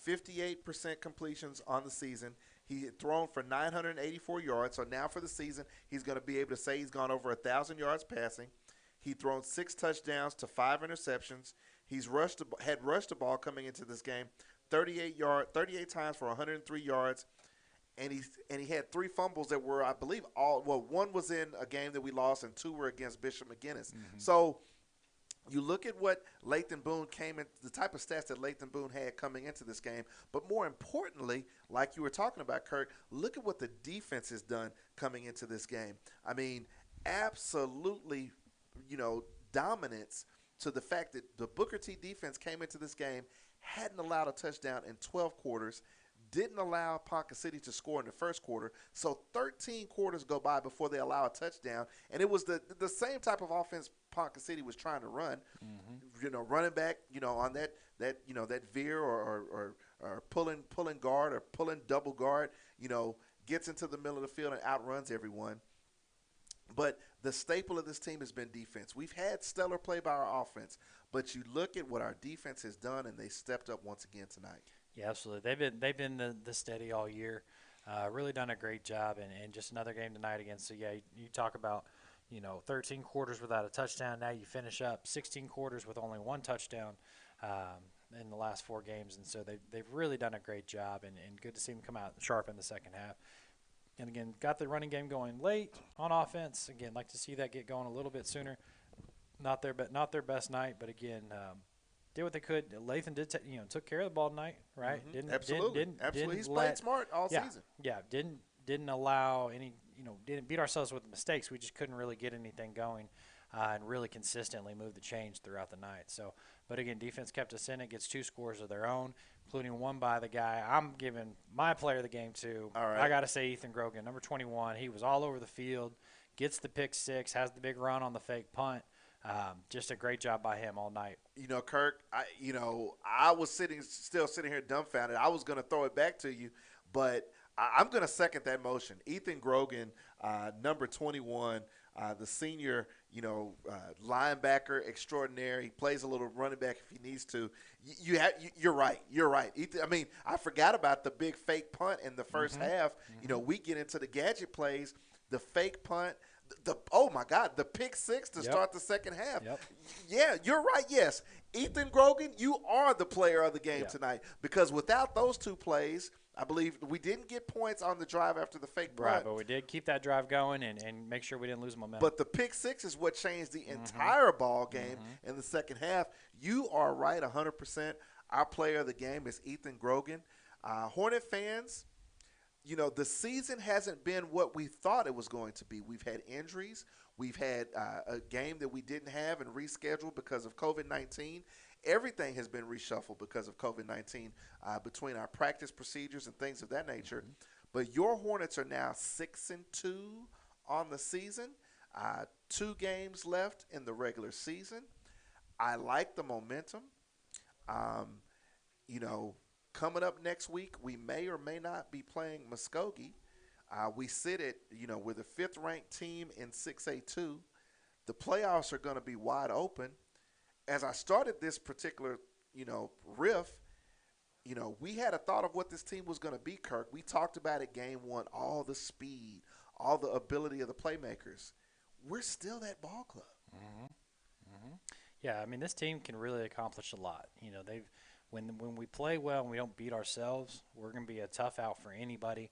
58% completions on the season. He had thrown for 984 yards, so now for the season, he's going to be able to say he's gone over 1,000 yards passing. He thrown 6 touchdowns to 5 interceptions. He's had rushed the ball coming into this game 38 times for 103 yards. And he had 3 fumbles that were, I believe, one was in a game that we lost and 2 were against Bishop McGuinness. So you look at what Lathan Boone the type of stats that Lathan Boone had coming into this game. But more importantly, like you were talking about, Kirk, look at what the defense has done coming into this game. I mean, absolutely, dominance to the fact that the Booker T defense came into this game, hadn't allowed a touchdown in 12 quarters, didn't allow Ponca City to score in the first quarter. So 13 quarters go by before they allow a touchdown. And it was the same type of offense Ponca City was trying to run. Running back, on that veer or pulling guard or pulling double guard, gets into the middle of the field and outruns everyone. But the staple of this team has been defense. We've had stellar play by our offense, but you look at what our defense has done, and they stepped up once again tonight. Yeah, absolutely. They've been the steady all year. Really done a great job, and just another game tonight again. So yeah, you talk about 13 quarters without a touchdown. Now you finish up 16 quarters with only 1 touchdown in the last 4 games, and so they've really done a great job, and good to see them come out sharp in the second half. And again, got the running game going late on offense. Again, like to see that get going a little bit sooner. Not their best night, but again, did what they could. Lathan took care of the ball tonight, right? Absolutely. He's played smart all season. Yeah, didn't allow any, didn't beat ourselves with mistakes. We just couldn't really get anything going and really consistently move the change throughout the night. So, but again, defense kept us in it. Gets 2 scores of their own, including one by the guy I'm giving my player of the game to. All right. I got to say Ethan Grogan, number 21. He was all over the field, gets the pick 6, has the big run on the fake punt. Just a great job by him all night. Kirk, I was still sitting here dumbfounded. I was going to throw it back to you, but I'm going to second that motion. Ethan Grogan, number 21, the senior, linebacker extraordinaire. He plays a little running back if he needs to. You're right. You're right. Ethan, I forgot about the big fake punt in the first half. We get into the gadget plays, the fake punt. Oh my God, the pick six to start the second half. Yep. Yeah, you're right. Yes, Ethan Grogan, you are the player of the game tonight, because without those two plays, I believe we didn't get points on the drive after the fake punt. Right, but we did keep that drive going and make sure we didn't lose momentum. But the pick six is what changed the entire ball game in the second half. You are right 100%. Our player of the game is Ethan Grogan. Hornet fans, the season hasn't been what we thought it was going to be. We've had injuries. We've had a game that we didn't have and rescheduled because of COVID-19. Everything has been reshuffled because of COVID-19 between our practice procedures and things of that nature. But your Hornets are now 6-2 on the season. 2 games left in the regular season. I like the momentum. Coming up next week, we may or may not be playing Muskogee. We sit at, we're the 5th ranked team in 6A2. The playoffs are going to be wide open. As I started this particular, riff, we had a thought of what this team was going to be, Kirk. We talked about it game one, all the speed, all the ability of the playmakers. We're still that ball club. Yeah, this team can really accomplish a lot. When we play well and we don't beat ourselves, we're going to be a tough out for anybody.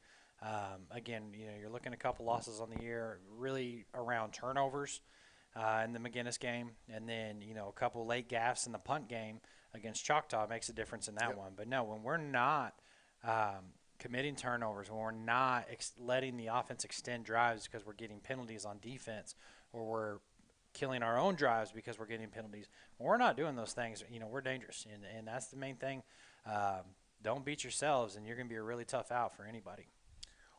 Again, you're looking at a couple losses on the year, really around turnovers in the McGinnis game, and then a couple late gaffes in the punt game against Choctaw makes a difference in that one. But no, when we're not committing turnovers, when we're not letting the offense extend drives because we're getting penalties on defense, or we're killing our own drives because we're getting penalties. When we're not doing those things, we're dangerous, and that's the main thing. Don't beat yourselves, and you're going to be a really tough out for anybody.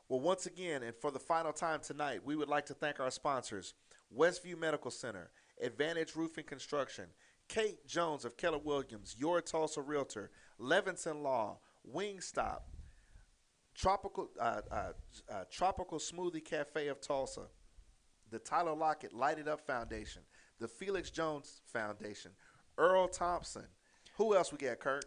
Well, once again, and for the final time tonight, we would like to thank our sponsors: Westview Medical Center, Advantage Roofing Construction, Kate Jones of Keller Williams, Your Tulsa Realtor, Levinson Law, Wingstop, Tropical Smoothie Cafe of Tulsa, the Tyler Lockett Light It Up Foundation, the Felix Jones Foundation, Earl Thompson. Who else we got, Kurt?